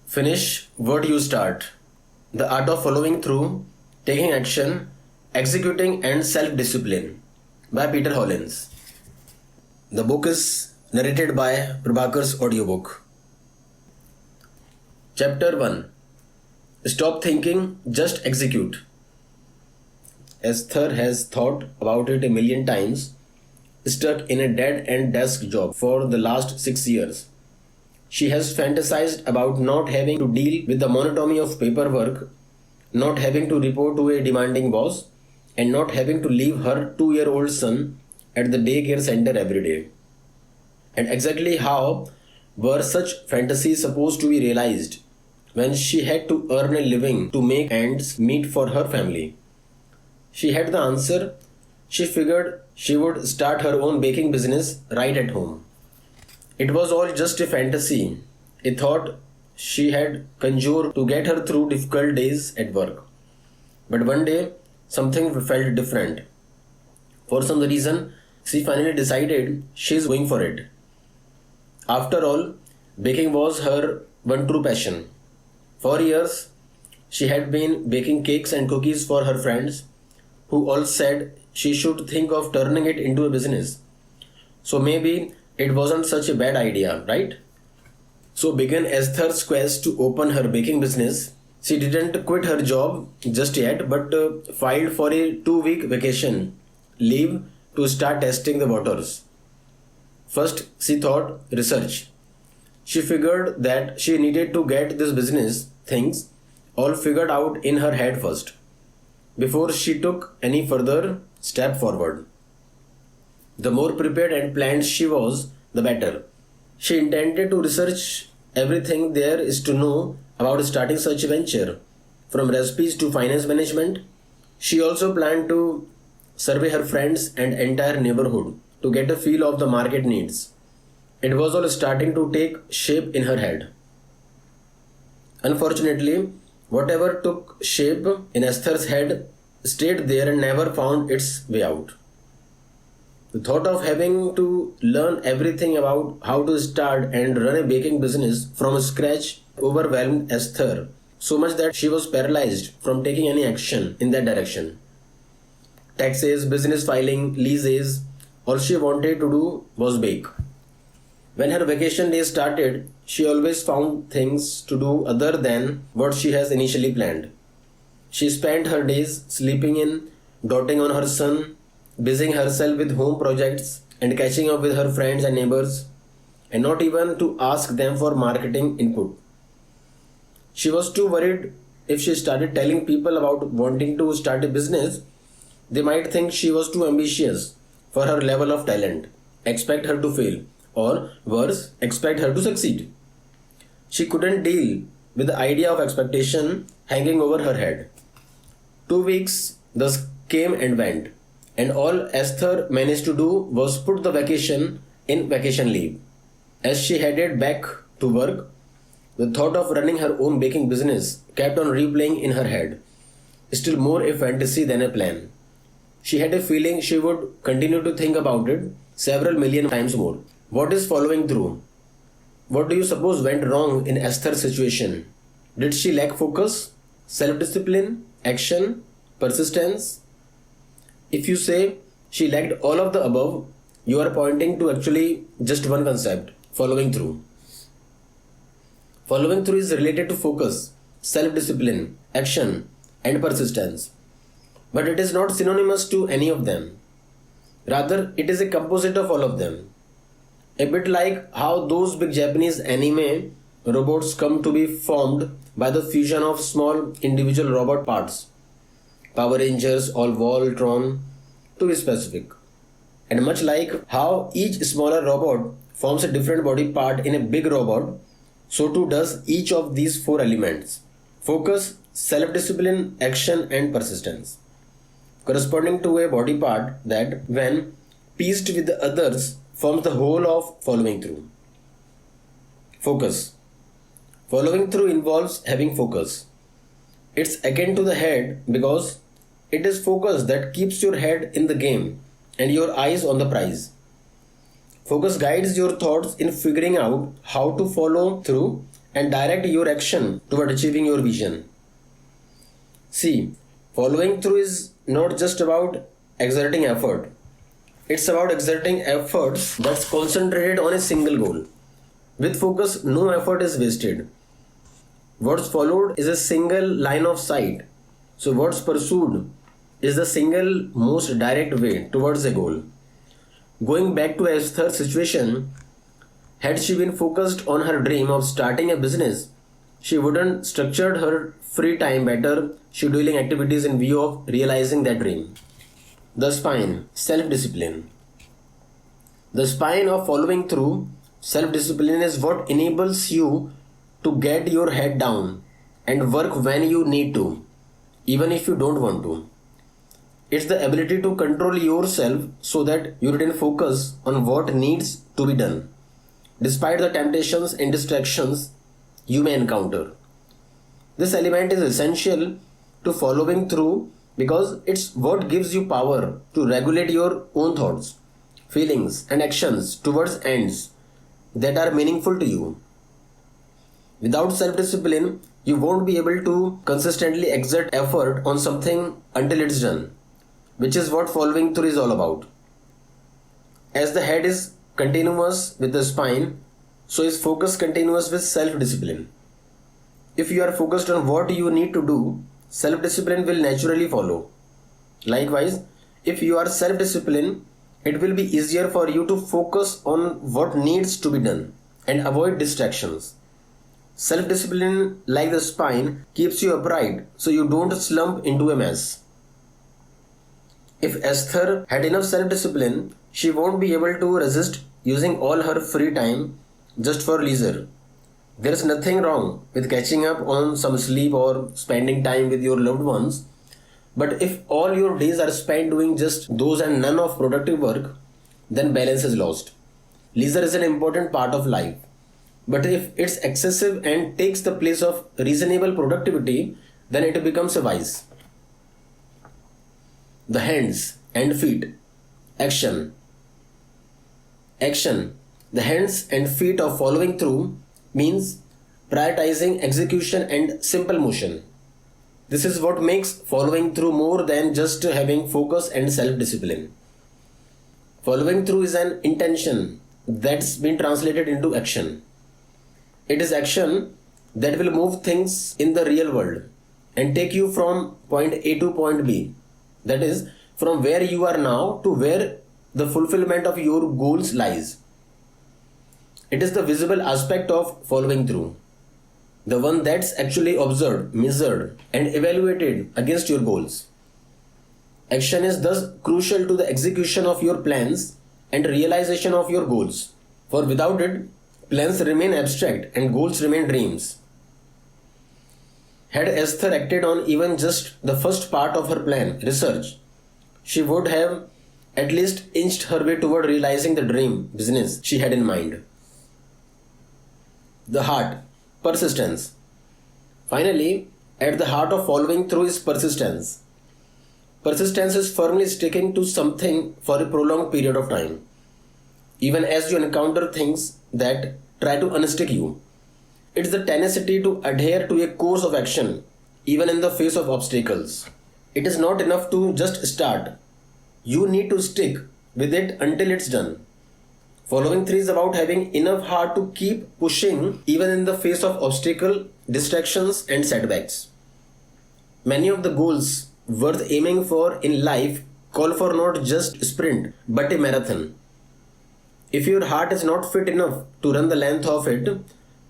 Finish what you start. The art of following through, taking action, executing, and self discipline by Peter Hollins. The book is narrated by Prabhakar's audiobook. Chapter 1. Stop thinking, just execute. Esther has thought about it a million times, stuck in a dead-end desk job for the last 6 years. She has fantasized about not having to deal with the monotony of paperwork, not having to report to a demanding boss, and not having to leave her 2-year-old son at the daycare center every day. And exactly how were such fantasies supposed to be realized when she had to earn a living to make ends meet for her family? She had the answer. She figured she would start her own baking business right at home. It was all just a fantasy, a thought she had conjured to get her through difficult days at work. But one day, something felt different. For some reason, she finally decided she's going for it. After all, baking was her one true passion. For years, she had been baking cakes and cookies for her friends, who all said she should think of turning it into a business. So maybe it wasn't such a bad idea, right? So began Esther's quest to open her baking business. She didn't quit her job just yet, but filed for a 2-week vacation leave to start testing the waters. First, she thought research. She figured that she needed to get this business things all figured out in her head first, before she took any further step forward. The more prepared and planned she was, the better. She intended to research everything there is to know about starting such a venture, from recipes to finance management. She also planned to survey her friends and entire neighborhood to get a feel of the market needs. It was all starting to take shape in her head. Unfortunately, whatever took shape in Esther's head stayed there and never found its way out. The thought of having to learn everything about how to start and run a baking business from scratch overwhelmed Esther so much that she was paralyzed from taking any action in that direction. Taxes, business filing, leases, all she wanted to do was bake. When her vacation days started, she always found things to do other than what she has initially planned. She spent her days sleeping in, doting on her son, busying herself with home projects and catching up with her friends and neighbors, and not even to ask them for marketing input. She was too worried if she started telling people about wanting to start a business, they might think she was too ambitious for her level of talent, expect her to fail, or worse, expect her to succeed. She couldn't deal with the idea of expectation hanging over her head. 2 weeks thus came and went, and all Esther managed to do was put the vacation in vacation leave. As she headed back to work, the thought of running her own baking business kept on replaying in her head, still more a fantasy than a plan. She had a feeling she would continue to think about it several million times more. What is following through? What do you suppose went wrong in Esther's situation? Did she lack focus, self-discipline, action, persistence? If you say she lacked all of the above, you are pointing to actually just one concept: following through. Following through is related to focus, self-discipline, action, and persistence. But it is not synonymous to any of them. Rather, it is a composite of all of them. A bit like how those big Japanese anime robots come to be formed by the fusion of small individual robot parts. Power Rangers or Voltron, to be specific. And much like how each smaller robot forms a different body part in a big robot, so too does each of these 4 elements: focus, self-discipline, action, and persistence, corresponding to a body part that, when pieced with the others, forms the whole of following through. Focus. Following through involves having focus. It's akin to the head because it is focus that keeps your head in the game and your eyes on the prize. Focus guides your thoughts in figuring out how to follow through and direct your action toward achieving your vision. See, following through is not just about exerting effort. It's about exerting efforts that's concentrated on a single goal. With focus, no effort is wasted. What's followed is a single line of sight. So, what's pursued is the single most direct way towards a goal. Going back to Esther's situation, had she been focused on her dream of starting a business, she wouldn't structured her free time better, scheduling activities in view of realizing that dream. The spine, self-discipline. The spine of following through, self-discipline is what enables you to get your head down and work when you need to, even if you don't want to. It's the ability to control yourself so that you retain focus on what needs to be done, despite the temptations and distractions you may encounter. This element is essential to following through because it's what gives you power to regulate your own thoughts, feelings, and actions towards ends that are meaningful to you. Without self discipline, you won't be able to consistently exert effort on something until it's done, which is what following through is all about. As the head is continuous with the spine, so is focus continuous with self discipline. If you are focused on what you need to do, self discipline will naturally follow. Likewise, if you are self disciplined, it will be easier for you to focus on what needs to be done and avoid distractions. Self discipline, like the spine, keeps you upright so you don't slump into a mess. If Esther had enough self discipline, she won't be able to resist using all her free time just for leisure. There is nothing wrong with catching up on some sleep or spending time with your loved ones, but if all your days are spent doing just those and none of productive work, then balance is lost. Leisure is an important part of life, but if it's excessive and takes the place of reasonable productivity, then it becomes a vice. The hands and feet. Action. Action. The hands and feet of following through means prioritizing execution and simple motion. This is what makes following through more than just having focus and self-discipline. Following through is an intention that's been translated into action. It is action that will move things in the real world and take you from point A to point B. That is, from where you are now to where the fulfillment of your goals lies. It is the visible aspect of following through, the one that's actually observed, measured, and evaluated against your goals. Action is thus crucial to the execution of your plans and realization of your goals, for without it, plans remain abstract and goals remain dreams. Had Esther acted on even just the first part of her plan, research, she would have at least inched her way toward realizing the dream business she had in mind. The heart, persistence. Finally, at the heart of following through is persistence. Persistence is firmly sticking to something for a prolonged period of time, even as you encounter things that try to unstick you. It's the tenacity to adhere to a course of action, even in the face of obstacles. It is not enough to just start. You need to stick with it until it's done. Following through is about having enough heart to keep pushing even in the face of obstacle, distractions, and setbacks. Many of the goals worth aiming for in life call for not just sprint but a marathon. If your heart is not fit enough to run the length of it,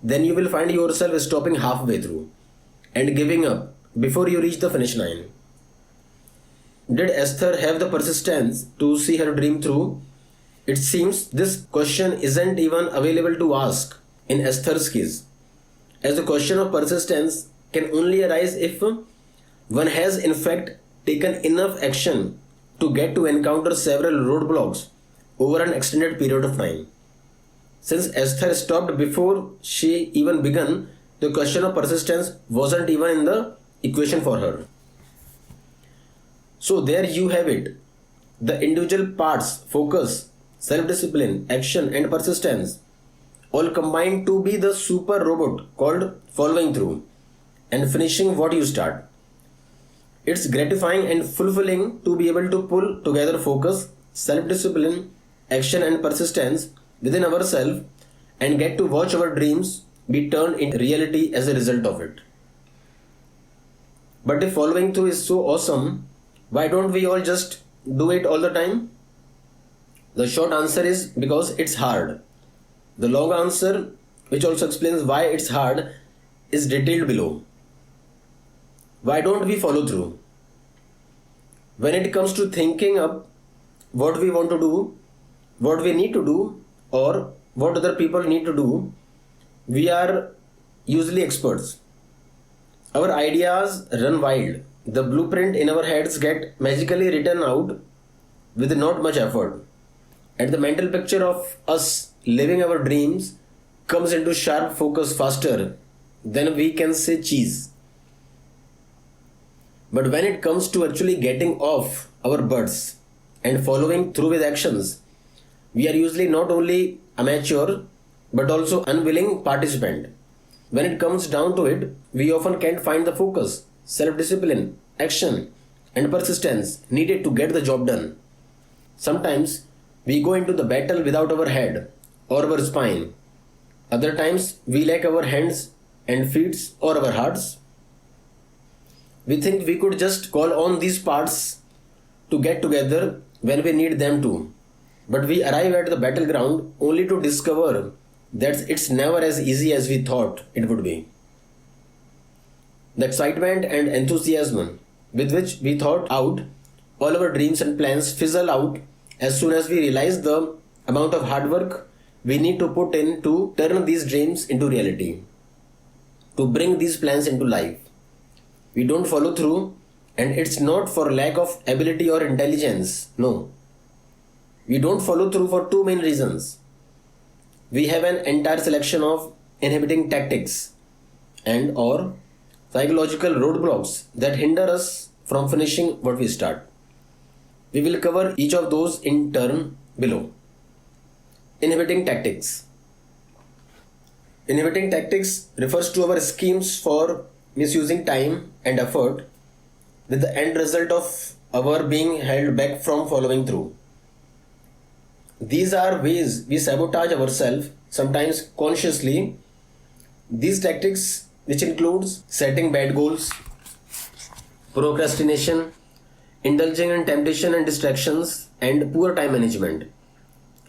then you will find yourself stopping halfway through and giving up before you reach the finish line. Did Esther have the persistence to see her dream through? It seems this question isn't even available to ask in Esther's case, as the question of persistence can only arise if one has in fact taken enough action to get to encounter several roadblocks over an extended period of time. Since Esther stopped before she even began, the question of persistence wasn't even in the equation for her. So there you have it. The individual parts, focus, self-discipline, action and persistence, all combined to be the super robot called following through and finishing what you start. It's gratifying and fulfilling to be able to pull together focus, self discipline, action, and persistence within ourselves and get to watch our dreams be turned into reality as a result of it. But if following through is so awesome, why don't we all just do it all the time? The short answer is because it's hard. The long answer, which also explains why it's hard, is detailed below. Why don't we follow through? When it comes to thinking up what we want to do, what we need to do, or what other people need to do, we are usually experts. Our ideas run wild. The blueprint in our heads get magically written out with not much effort. And the mental picture of us living our dreams comes into sharp focus faster than we can say cheese. But when it comes to actually getting off our butts and following through with actions, we are usually not only amateur but also unwilling participant. When it comes down to it, we often can't find the focus, self-discipline, action, and persistence needed to get the job done. Sometimes we go into the battle without our head or our spine. Other times we lack our hands and feet or our hearts. We think we could just call on these parts to get together when we need them to. But we arrive at the battleground only to discover that it's never as easy as we thought it would be. The excitement and enthusiasm with which we thought out all our dreams and plans fizzle out as soon as we realize the amount of hard work we need to put in to turn these dreams into reality, to bring these plans into life. We don't follow through, and it's not for lack of ability or intelligence. No. We don't follow through for two main reasons. We have an entire selection of inhibiting tactics and or psychological roadblocks that hinder us from finishing what we start. We will cover each of those in turn below. Inhibiting tactics. Inhibiting tactics refers to our schemes for misusing time and effort with the end result of our being held back from following through. These are ways we sabotage ourselves, sometimes consciously. These tactics, which includes setting bad goals, procrastination, indulging in temptation and distractions, and poor time management,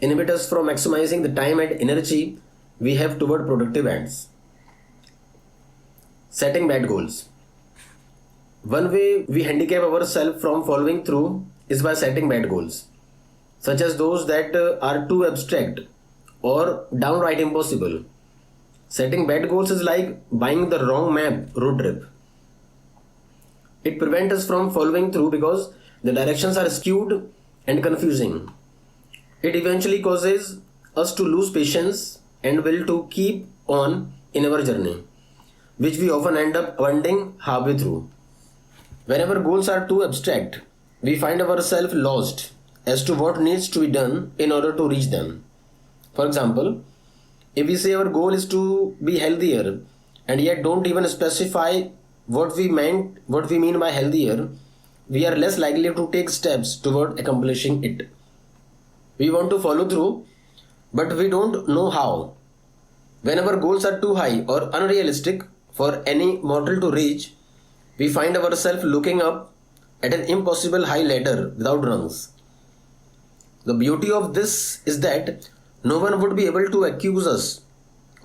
inhibit us from maximizing the time and energy we have toward productive ends. Setting bad goals. One way we handicap ourselves from following through is by setting bad goals, such as those that are too abstract or downright impossible. Setting bad goals is like buying the wrong map road trip. It prevents us from following through because the directions are skewed and confusing. It eventually causes us to lose patience and will to keep on in our journey, which we often end up abandoning halfway through. Whenever goals are too abstract, we find ourselves lost as to what needs to be done in order to reach them. For example, if we say our goal is to be healthier and yet don't even specify what we mean by healthier, we are less likely to take steps toward accomplishing it. We want to follow through, but we don't know how. When our goals are too high or unrealistic for any mortal to reach, we find ourselves looking up at an impossible high ladder without rungs. The beauty of this is that no one would be able to accuse us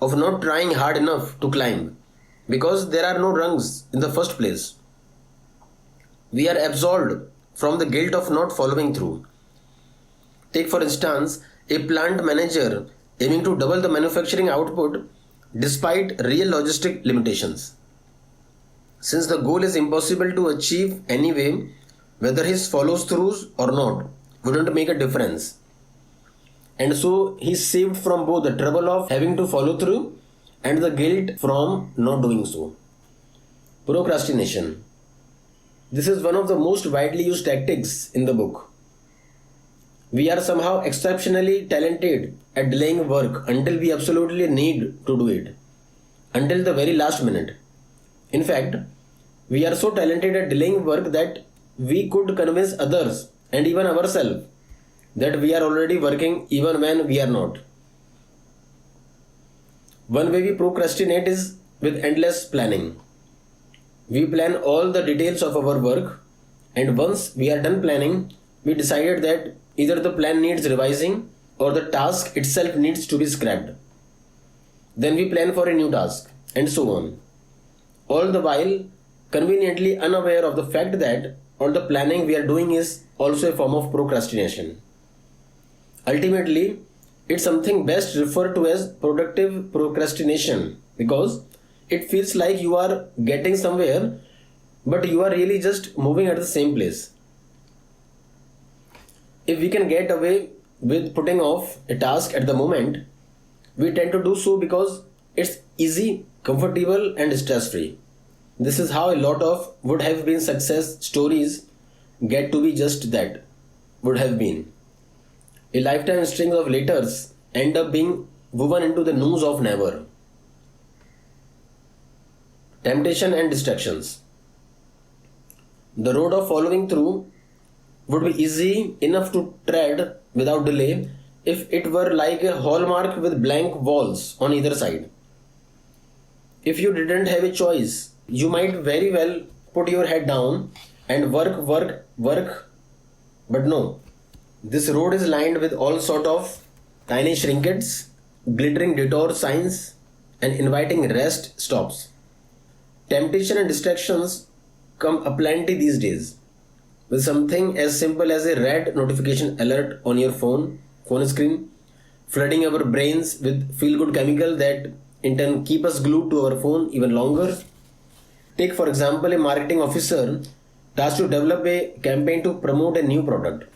of not trying hard enough to climb because there are no rungs in the first place. We are absolved from the guilt of not following through. Take for instance a plant manager aiming to double the manufacturing output despite real logistic limitations. Since the goal is impossible to achieve anyway, whether he follows through or not wouldn't make a difference. And so he's saved from both the trouble of having to follow through and the guilt from not doing so. Procrastination. This is one of the most widely used tactics in the book. We are somehow exceptionally talented at delaying work until we absolutely need to do it, until the very last minute. In fact, we are so talented at delaying work that we could convince others and even ourselves that we are already working even when we are not. One way we procrastinate is with endless planning. We plan all the details of our work, and once we are done planning, we decided that either the plan needs revising or the task itself needs to be scrapped. Then we plan for a new task, and so on. All the while conveniently unaware of the fact that all the planning we are doing is also a form of procrastination. Ultimately, it's something best referred to as productive procrastination because it feels like you are getting somewhere, but you are really just moving at the same place. If we can get away with putting off a task at the moment, we tend to do so because it's easy, comfortable, and stress free. This is how a lot of would have been success stories get to be just that, would have been. A lifetime string of letters end up being woven into the news of never. Temptation and distractions. The road of following through would be easy enough to tread without delay if it were like a hallmark with blank walls on either side. If you didn't have a choice, you might very well put your head down and work, but no. This road is lined with all sort of tiny trinkets, glittering detour signs, and inviting rest stops. Temptation and distractions come aplenty these days, with something as simple as a red notification alert on your phone screen, flooding our brains with feel-good chemical that in turn keep us glued to our phone even longer. Take for example a marketing officer tasked to develop a campaign to promote a new product.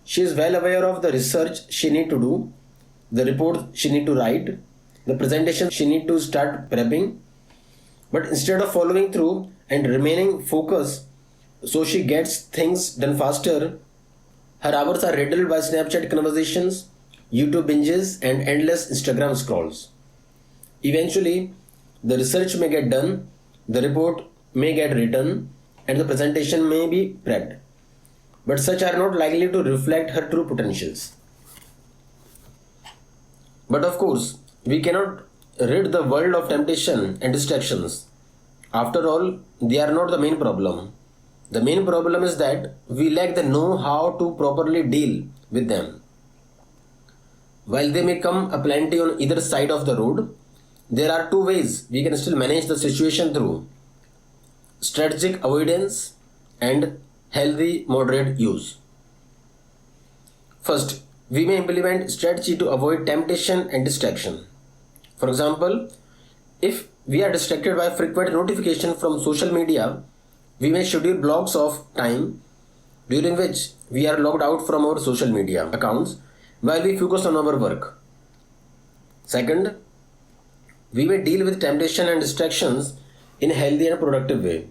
She is well aware of the research she need to do, the report she need to write, the presentation she need to start prepping, but instead of following through and remaining focused so she gets things done faster, her hours are riddled by Snapchat conversations, YouTube binges, and endless Instagram scrolls. Eventually, the research may get done, the report may get written, and the presentation may be prepped, but such are not likely to reflect her true potentials. But of course, we cannot rid the world of temptation and distractions. After all, they are not the main problem. The main problem is that we lack the know-how to properly deal with them. While they may come aplenty on either side of the road, there are two ways we can still manage the situation through: strategic avoidance and healthy moderate use. First, we may implement strategy to avoid temptation and distraction. For example, if we are distracted by frequent notification from social media, we may schedule blocks of time during which we are logged out from our social media accounts while we focus on our work. Second, we may deal with temptation and distractions in a healthy and productive way.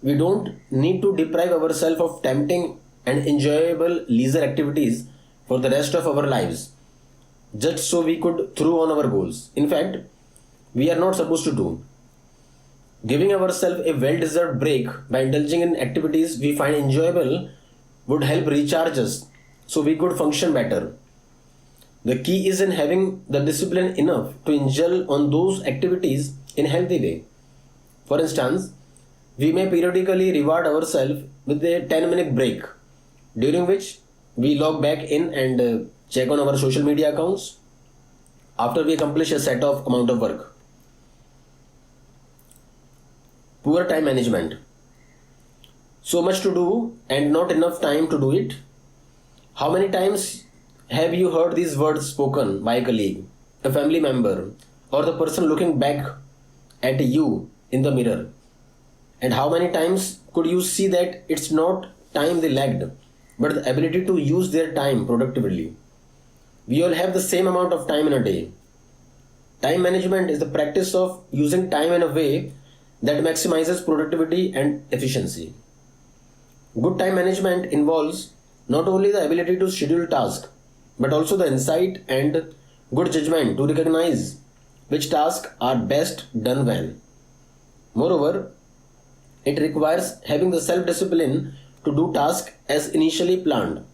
We don't need to deprive ourselves of tempting and enjoyable leisure activities for the rest of our lives just so we could through on our goals. In fact, we are not supposed to do. Giving ourselves a well-deserved break by indulging in activities we find enjoyable would help recharge us so we could function better. The key is in having the discipline enough to indulge on those activities in a healthy way. For instance, we may periodically reward ourselves with a 10-minute break during which we log back in and check on our social media accounts after we accomplish a set of amount of work. Poor time management. So much to do and not enough time to do it. How many times have you heard these words spoken by a colleague, a family member, or the person looking back at you in the mirror? And how many times could you see that it's not time they lacked, but the ability to use their time productively? We all have the same amount of time in a day. Time management is the practice of using time in a way that maximizes productivity and efficiency. Good time management involves not only the ability to schedule tasks, but also the insight and good judgment to recognize which tasks are best done when. Moreover, it requires having the self discipline to do tasks as initially planned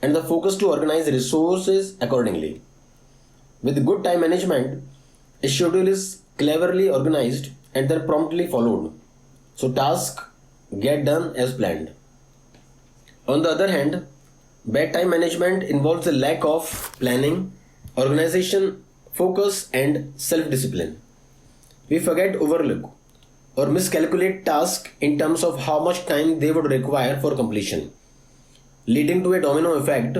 and the focus to organize resources accordingly. With good time management, a schedule is cleverly organized and then promptly followed, so tasks get done as planned. On the other hand, bad time management involves a lack of planning, organization, focus, and self discipline. We forget, overlook, or miscalculate tasks in terms of how much time they would require for completion, leading to a domino effect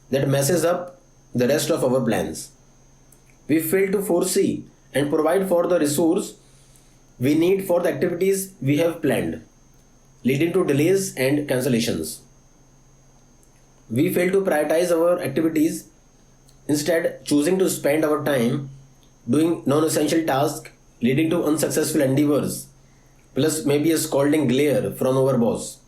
that messes up the rest of our plans. We fail to foresee and provide for the resource we need for the activities we have planned, leading to delays and cancellations. We fail to prioritize our activities, instead choosing to spend our time doing non-essential tasks, leading to unsuccessful endeavors, plus maybe a scolding glare from our boss.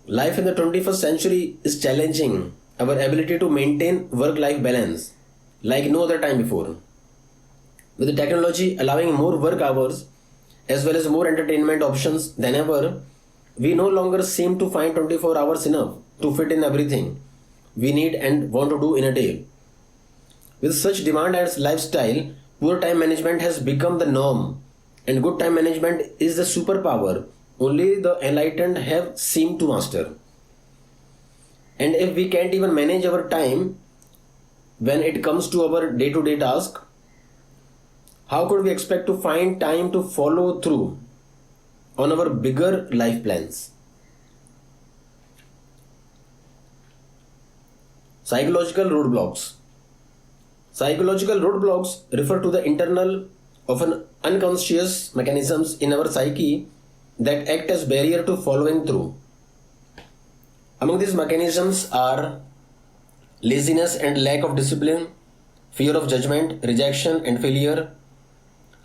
Life in the 21st century is challenging our ability to maintain work-life balance like no other time before. With the technology allowing more work hours as well as more entertainment options than ever, we no longer seem to find 24 hours enough to fit in everything we need and want to do in a day. With such demand as lifestyle, poor time management has become the norm, and good time management is the superpower only the enlightened have seemed to master. And if we can't even manage our time when it comes to our day to day task, how could we expect to find time to follow through on our bigger life plans? Psychological roadblocks. Psychological roadblocks refer to the internal, often unconscious mechanisms in our psyche that act as barrier to following through. Among these mechanisms are laziness and lack of discipline, fear of judgment, rejection and failure,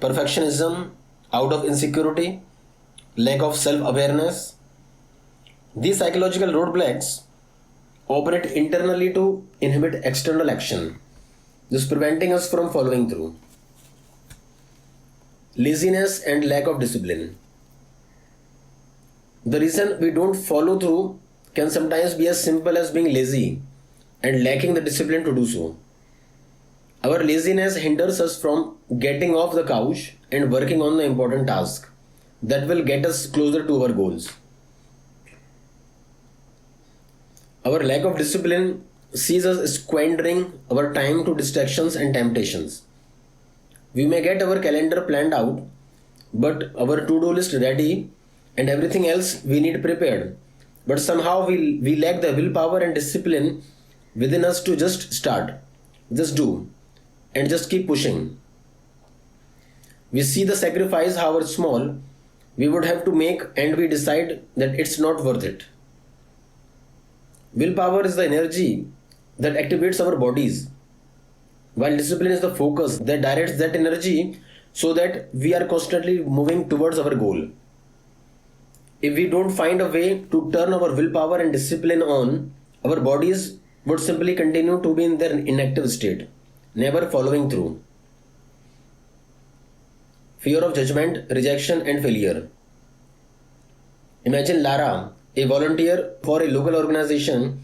perfectionism out of insecurity, lack of self-awareness. These psychological roadblocks operate internally to inhibit external action, thus preventing us from following through. Laziness and lack of discipline. The reason we don't follow through can sometimes be as simple as being lazy and lacking the discipline to do so. Our laziness hinders us from getting off the couch and working on the important task that will get us closer to our goals. Our lack of discipline sees us squandering our time to distractions and temptations. We may get our calendar planned out, but our to-do list ready and everything else we need prepared. But somehow we lack the willpower and discipline within us to just start, just do, and just keep pushing. We see the sacrifice, however small, we would have to make, and we decide that it's not worth it. Willpower is the energy that activates our bodies, while discipline is the focus that directs that energy so that we are constantly moving towards our goal. If we don't find a way to turn our willpower and discipline on, our bodies would simply continue to be in their inactive state, never following through. Fear of judgment, rejection, and failure. Imagine Lara, a volunteer for a local organization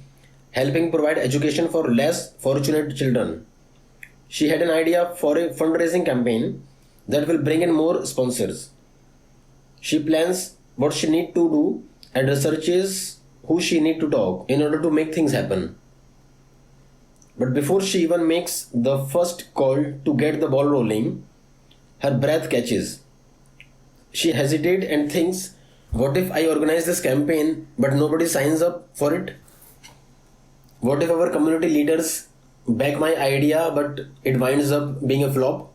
helping provide education for less fortunate children. She had an idea for a fundraising campaign that will bring in more sponsors. She plans what she needs to do and researches who she needs to talk in order to make things happen. But before she even makes the first call to get the ball rolling, her breath catches. She hesitates and thinks, what if I organize this campaign but nobody signs up for it? What if our community leaders back my idea but it winds up being a flop?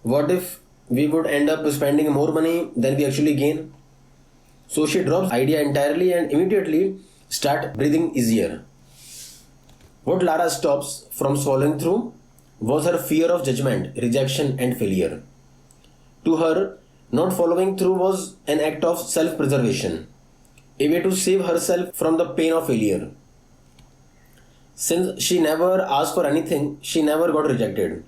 What if we would end up spending more money than we actually gain? So she drops idea entirely and immediately start breathing easier. What Lara stops from following through was her fear of judgment, rejection and failure. To her, not following through was an act of self-preservation, a way to save herself from the pain of failure. Since she never asked for anything, she never got rejected.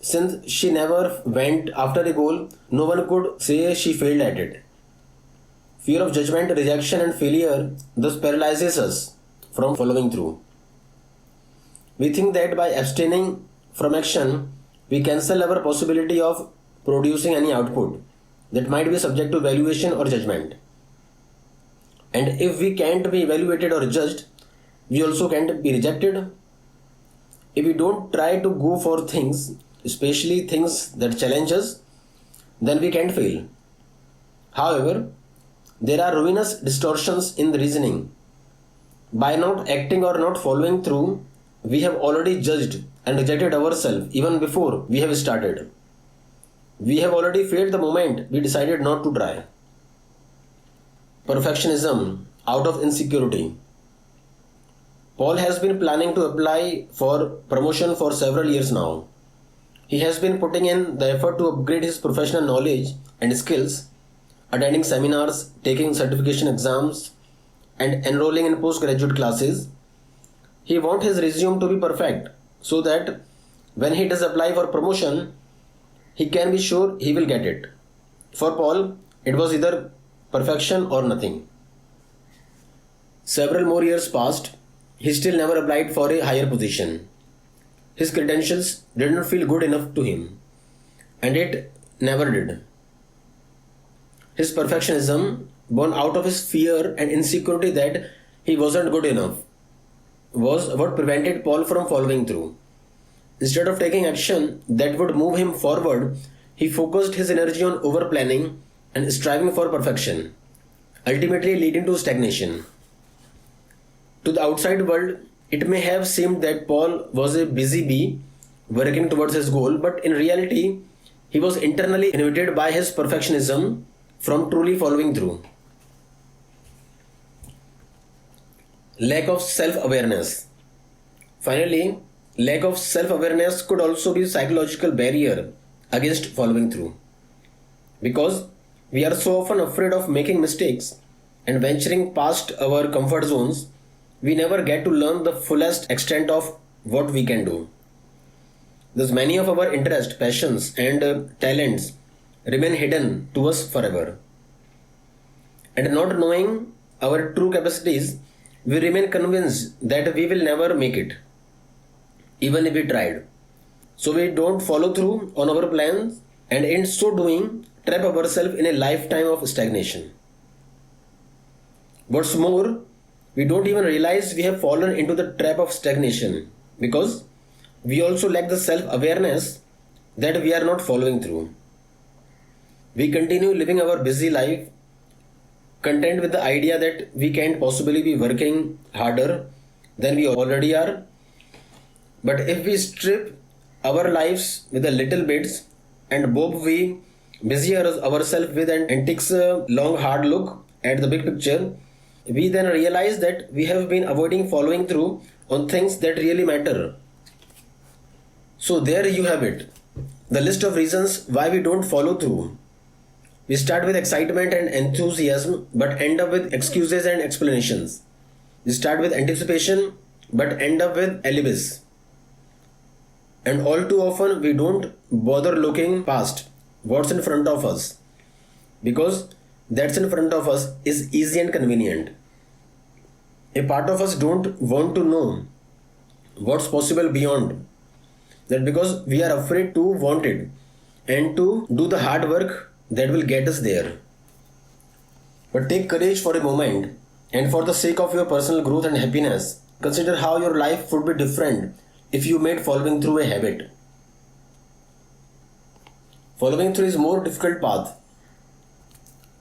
Since she never went after a goal, no one could say she failed at it. Fear of judgment, rejection, and failure thus paralyzes us from following through. We think that by abstaining from action, we cancel our possibility of producing any output that might be subject to evaluation or judgment. And if we can't be evaluated or judged, we also can't be rejected. If we don't try to go for things, especially things that challenge us, then we can't fail. However, there are ruinous distortions in the reasoning. By not acting or not following through, we have already judged and rejected ourselves even before we have started. We have already failed the moment we decided not to try. Perfectionism out of insecurity. Paul has been planning to apply for promotion for several years now. He has been putting in the effort to upgrade his professional knowledge and skills, attending seminars, taking certification exams, and enrolling in postgraduate classes. He wants his resume to be perfect so that when he does apply for promotion, he can be sure he will get it. For Paul, it was either perfection or nothing. Several more years passed. He still never applied for a higher position. His credentials did not feel good enough to him, and it never did. His perfectionism, born out of his fear and insecurity that he wasn't good enough, was what prevented Paul from following through. Instead of taking action that would move him forward, he focused his energy on over-planning and striving for perfection, ultimately leading to stagnation. To the outside world, it may have seemed that Paul was a busy bee working towards his goal, but in reality, he was internally inhibited by his perfectionism from truly following through. Lack of self-awareness. Finally, lack of self-awareness could also be a psychological barrier against following through. Because we are so often afraid of making mistakes and venturing past our comfort zones, we never get to learn the fullest extent of what we can do. Thus, many of our interests, passions, and talents remain hidden to us forever. And not knowing our true capacities, we remain convinced that we will never make it, even if we tried. So we don't follow through on our plans, and in so doing, trap ourselves in a lifetime of stagnation. What's more, we don't even realize we have fallen into the trap of stagnation because we also lack the self-awareness that we are not following through. We continue living our busy life, content with the idea that we can't possibly be working harder than we already are. But if we strip our lives with a little bits and bob we busy ourselves with and takes a long hard look at the big picture, we then realize that we have been avoiding following through on things that really matter. So there you have it, the list of reasons why we don't follow through. We start with excitement and enthusiasm but end up with excuses and explanations. We start with anticipation but end up with alibis. And all too often we don't bother looking past what's in front of us because that's in front of us is easy and convenient. A part of us don't want to know what's possible beyond that because we are afraid to want it and to do the hard work that will get us there. But take courage for a moment and for the sake of your personal growth and happiness, consider how your life would be different if you made following through a habit. Following through is more difficult path.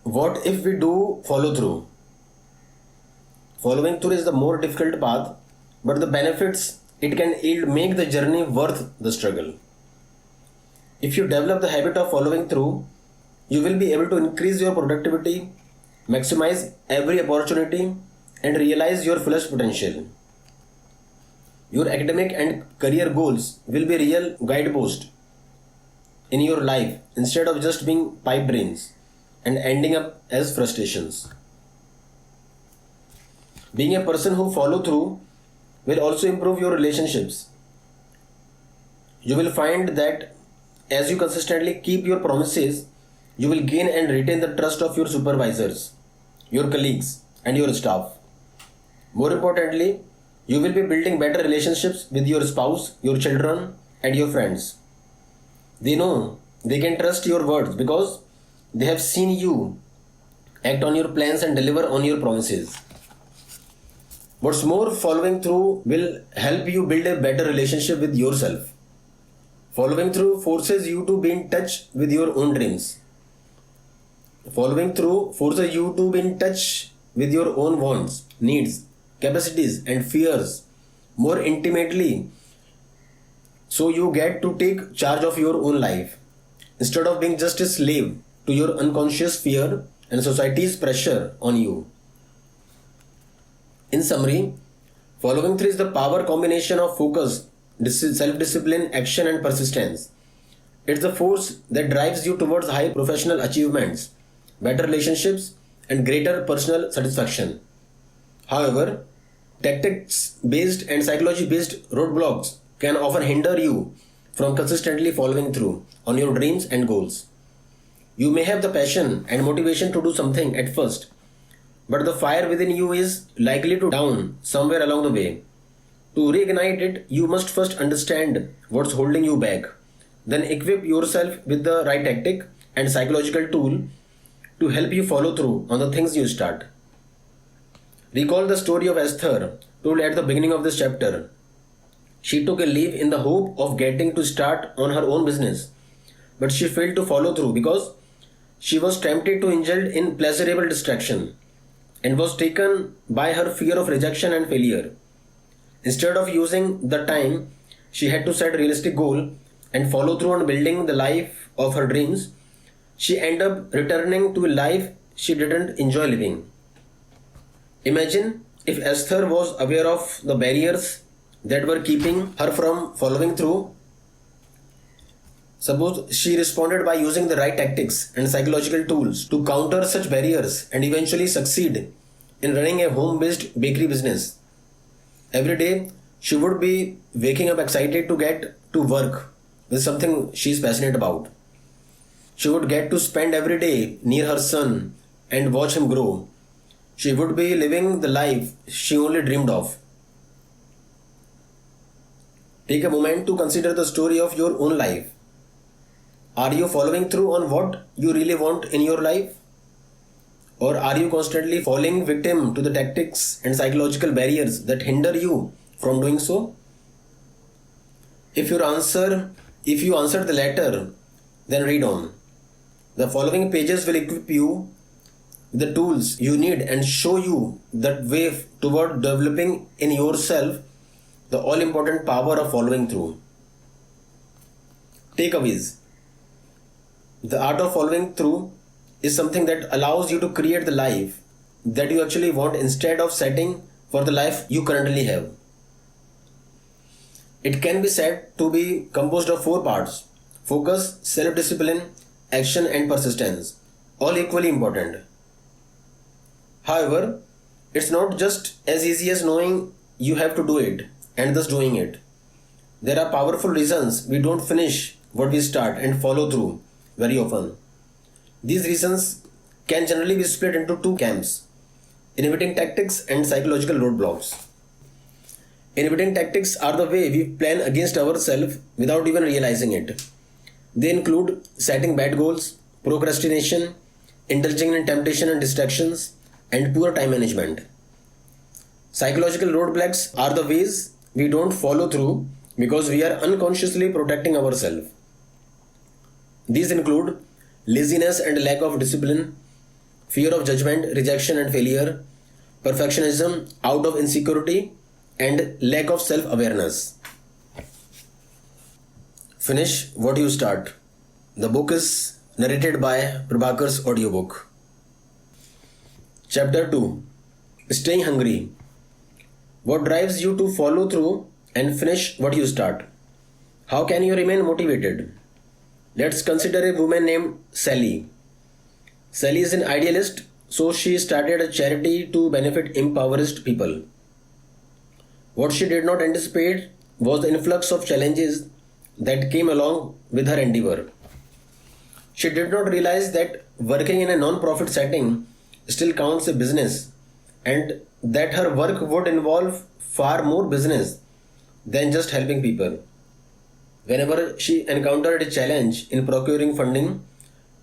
What if we do follow through? Following through is the more difficult path, but the benefits it can yield make the journey worth the struggle. If you develop the habit of following through, you will be able to increase your productivity, maximize every opportunity, and realize your fullest potential. Your academic and career goals will be real guideposts in your life instead of just being pipe dreams and ending up as frustrations. Being a person who follow through will also improve your relationships. You will find that as you consistently keep your promises, you will gain and retain the trust of your supervisors, your colleagues, and your staff. More importantly, you will be building better relationships with your spouse, your children, and your friends. They know they can trust your words because they have seen you act on your plans and deliver on your promises. What's more, following through will help you build a better relationship with yourself. Following through forces you to be in touch with your own dreams. Following through forces you to be in touch with your own wants, needs, capacities, and fears more intimately, so you get to take charge of your own life instead of being just a slave to your unconscious fear and society's pressure on you. In summary, following through is the power combination of focus, self-discipline, action, and persistence. It's the force that drives you towards high professional achievements, better relationships, and greater personal satisfaction. However, tactics based and psychology based roadblocks can often hinder you from consistently following through on your dreams and goals. You may have the passion and motivation to do something at first, but the fire within you is likely to down somewhere along the way. To reignite it, you must first understand what's holding you back, then equip yourself with the right tactic and psychological tool to help you follow through on the things you start. Recall the story of Esther told at the beginning of this chapter. She took a leave in the hope of getting to start on her own business, but she failed to follow through because she was tempted to indulge in pleasurable distraction and was taken by her fear of rejection and failure. Instead of using the time, she had to set a realistic goal and follow through on building the life of her dreams. She ended up returning to a life she didn't enjoy living. Imagine if Esther was aware of the barriers that were keeping her from following through. Suppose she responded by using the right tactics and psychological tools to counter such barriers and eventually succeed in running a home-based bakery business. Every day, she would be waking up excited to get to work with something she is passionate about. She would get to spend every day near her son and watch him grow. She would be living the life she only dreamed of. Take a moment to consider the story of your own life. Are you following through on what you really want in your life? Or are you constantly falling victim to the tactics and psychological barriers that hinder you from doing so? If you answered the latter, then read on. The following pages will equip you with the tools you need and show you that way toward developing in yourself the all-important power of following through. Takeaways. The art of following through is something that allows you to create the life that you actually want instead of setting for the life you currently have. It can be said to be composed of 4 parts: focus, self-discipline, action, and persistence, all equally important. However, it's not just as easy as knowing you have to do it and thus doing it. There are powerful reasons we don't finish what we start and follow through very often. These reasons can generally be split into 2 camps: inhibiting tactics and psychological roadblocks. Inhibiting tactics are the way we plan against ourselves without even realizing it. They include setting bad goals, procrastination, indulging in temptation and distractions, and poor time management. Psychological roadblocks are the ways we don't follow through because we are unconsciously protecting ourselves. These include laziness and lack of discipline, fear of judgment, rejection and failure, perfectionism out of insecurity, and lack of self-awareness. Finish what you start. The book is narrated by Prabhakar's audiobook. Chapter 2. Staying hungry. What drives you to follow through and finish what you start? How can you remain motivated? Let's consider a woman named Sally. Sally is an idealist, so she started a charity to benefit impoverished people. What she did not anticipate was the influx of challenges that came along with her endeavor. She did not realize that working in a non-profit setting still counts a business and that her work would involve far more business than just helping people. Whenever she encountered a challenge in procuring funding,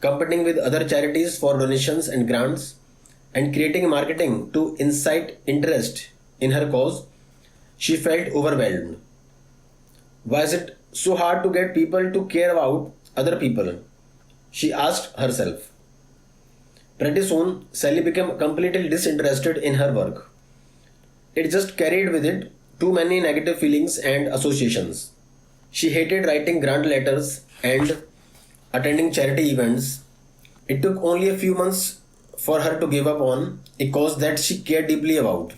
competing with other charities for donations and grants, and creating marketing to incite interest in her cause, she felt overwhelmed. Why is it so hard to get people to care about other people? She asked herself. Pretty soon, Sally became completely disinterested in her work. It just carried with it too many negative feelings and associations. She hated writing grant letters and attending charity events. It took only a few months for her to give up on a cause that she cared deeply about.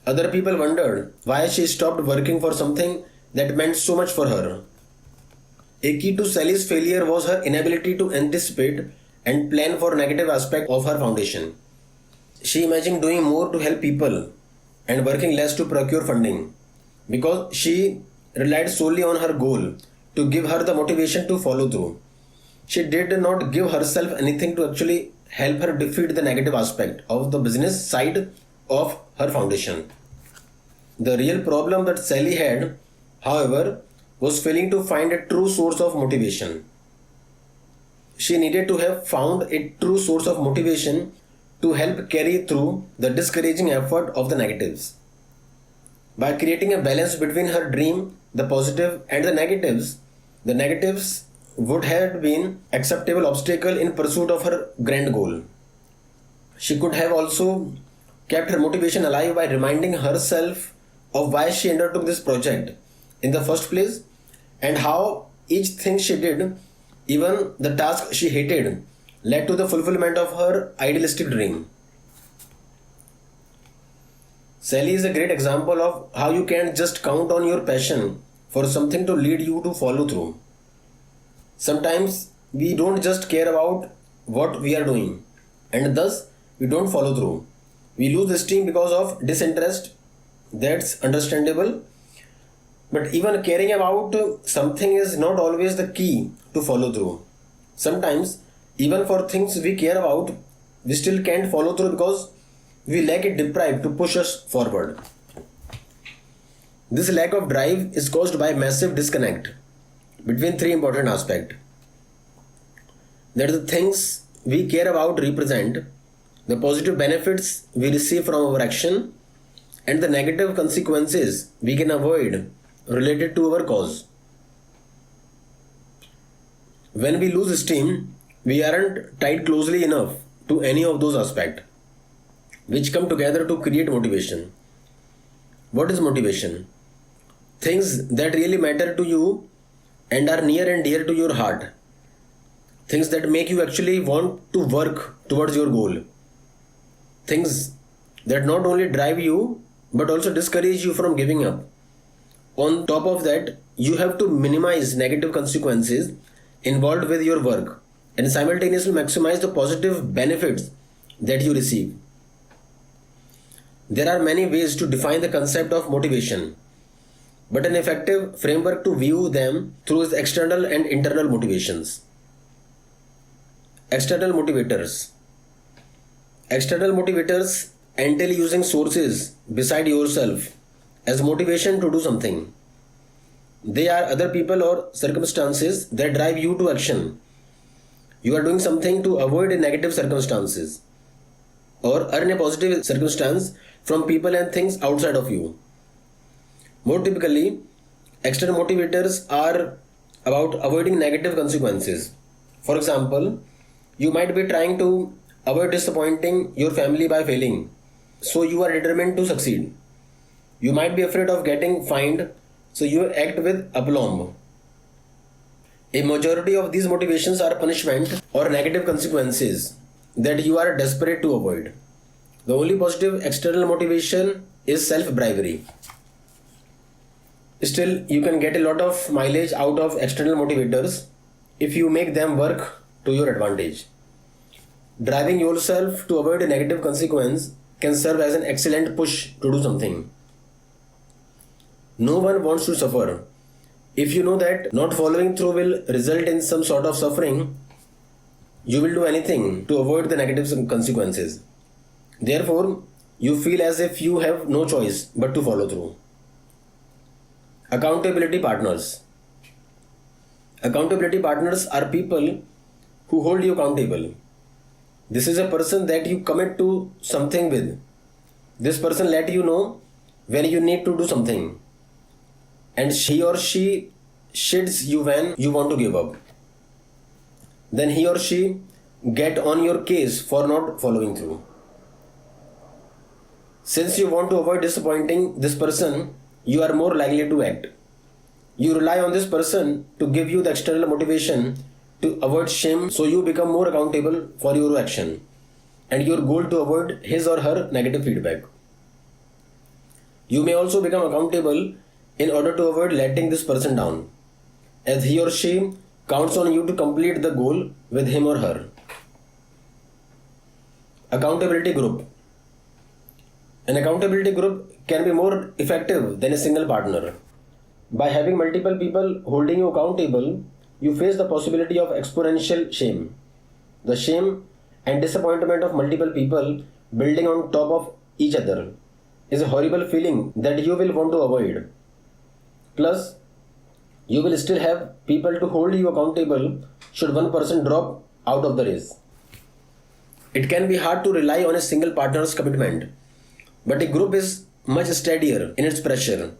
Other people wondered why she stopped working for something that meant so much for her. A key to Sally's failure was her inability to anticipate and plan for negative aspects of her foundation. She imagined doing more to help people and working less to procure funding because she relied solely on her goal to give her the motivation to follow through. She did not give herself anything to actually help her defeat the negative aspect of the business side of her foundation. The real problem that Sally had, however, was failing to find a true source of motivation. She needed to have found a true source of motivation to help carry through the discouraging effort of the negatives. By creating a balance between her dream, the positive, and the negatives would have been acceptable obstacle in pursuit of her grand goal. She could have also kept her motivation alive by reminding herself of why she undertook this project in the first place and how each thing she did, even the task she hated, led to the fulfillment of her idealistic dream. Sally is a great example of how you can just count on your passion for something to lead you to follow through. Sometimes we don't just care about what we are doing and thus we don't follow through. We lose esteem because of disinterest. That's understandable. But even caring about something is not always the key to follow through. Sometimes, even for things we care about, we still can't follow through because we lack a drive to push us forward. This lack of drive is caused by massive disconnect between three important aspects. That the things we care about represent, the positive benefits we receive from our action, and the negative consequences we can avoid related to our cause. When we lose steam, we aren't tied closely enough to any of those aspects, which come together to create motivation. What is motivation? Things that really matter to you and are near and dear to your heart. Things that make you actually want to work towards your goal. Things that not only drive you but also discourage you from giving up. On top of that, you have to minimize negative consequences involved with your work and simultaneously maximize the positive benefits that you receive. There are many ways to define the concept of motivation, but an effective framework to view them through is external and internal motivations. External motivators. External motivators entail using sources beside yourself as motivation to do something. They are other people or circumstances that drive you to action. You are doing something to avoid negative circumstances or earn a positive circumstance from people and things outside of you. More typically, external motivators are about avoiding negative consequences. For example, you might be trying to avoid disappointing your family by failing, so you are determined to succeed. You might be afraid of getting fined, so you act with aplomb. A majority of these motivations are punishment or negative consequences that you are desperate to avoid. The only positive external motivation is self-bribery. Still, you can get a lot of mileage out of external motivators if you make them work to your advantage. Driving yourself to avoid a negative consequence can serve as an excellent push to do something. No one wants to suffer. If you know that not following through will result in some sort of suffering, you will do anything to avoid the negative consequences. Therefore, you feel as if you have no choice but to follow through. Accountability partners. Accountability partners are people who hold you accountable. This is a person that you commit to something with. This person let you know when you need to do something, and he or she shids you when you want to give up. Then he or she get on your case for not following through. Since you want to avoid disappointing this person, you are more likely to act. You rely on this person to give you the external motivation to avoid shame, so you become more accountable for your action and your goal to avoid his or her negative feedback. You may also become accountable in order to avoid letting this person down, as he or she counts on you to complete the goal with him or her. Accountability group. An accountability group can be more effective than a single partner. By having multiple people holding you accountable, you face the possibility of exponential shame. The shame and disappointment of multiple people building on top of each other is a horrible feeling that you will want to avoid. Plus, you will still have people to hold you accountable should one person drop out of the race. It can be hard to rely on a single partner's commitment, but a group is much steadier in its pressure.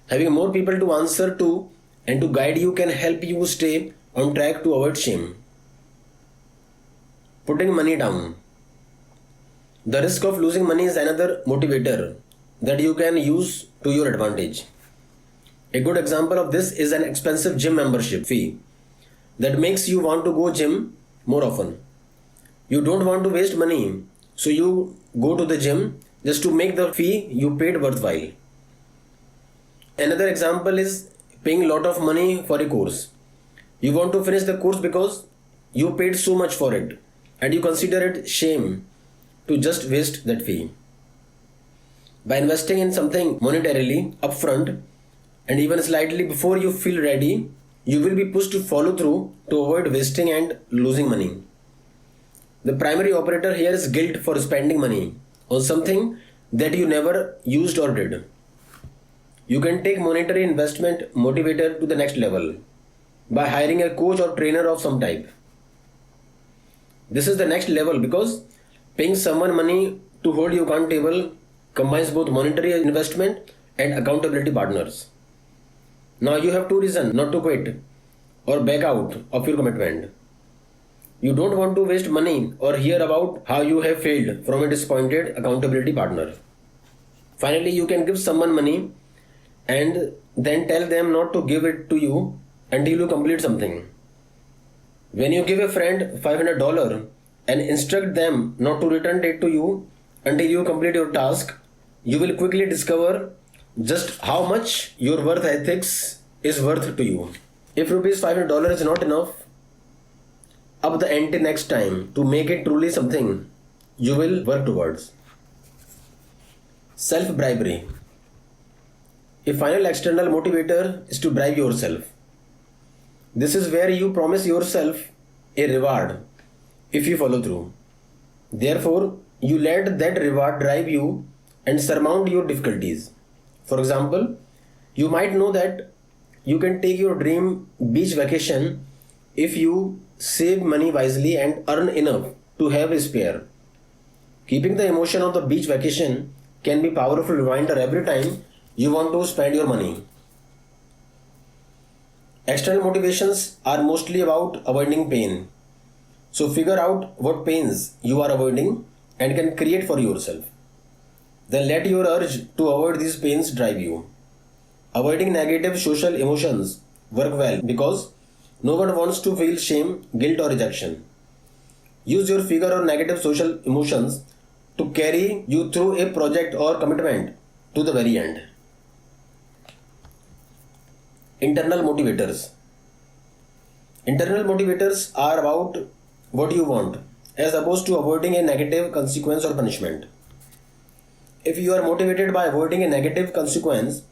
Having more people to answer to and to guide you can help you stay on track to avoid shame. Putting money down. The risk of losing money is another motivator that you can use to your advantage. A good example of this is an expensive gym membership fee that makes you want to go gym more often. You don't want to waste money, so you go to the gym just to make the fee you paid worthwhile. Another example is paying a lot of money for a course. You want to finish the course because you paid so much for it and you consider it shame to just waste that fee. By investing in something monetarily upfront and even slightly before you feel ready, you will be pushed to follow through to avoid wasting and losing money. The primary operator here is guilt for spending money on something that you never used or did. You can take monetary investment motivator to the next level by hiring a coach or trainer of some type. This is the next level because paying someone money to hold you accountable combines both monetary investment and accountability partners. Now you have two reasons not to quit or back out of your commitment. You don't want to waste money or hear about how you have failed from a disappointed accountability partner. Finally, you can give someone money and then tell them not to give it to you until you complete something. When you give a friend $500 and instruct them not to return it to you until you complete your task, you will quickly discover just how much your worth ethics is worth to you. If rupees $500 is not enough, up the ante next time to make it truly something you will work towards. Self-bribery. A final external motivator is to bribe yourself. This is where you promise yourself a reward if you follow through. Therefore, you let that reward drive you and surmount your difficulties. For example, you might know that you can take your dream beach vacation if you save money wisely and earn enough to have a spare. Keeping the emotion of the beach vacation can be a powerful reminder every time you want to spend your money. External motivations are mostly about avoiding pain. So figure out what pains you are avoiding and can create for yourself. Then let your urge to avoid these pains drive you. Avoiding negative social emotions work well because no one wants to feel shame, guilt or rejection. Use your fear or negative social emotions to carry you through a project or commitment to the very end. Internal motivators. Internal motivators are about what you want as opposed to avoiding a negative consequence or punishment. If you are motivated by avoiding a negative consequence,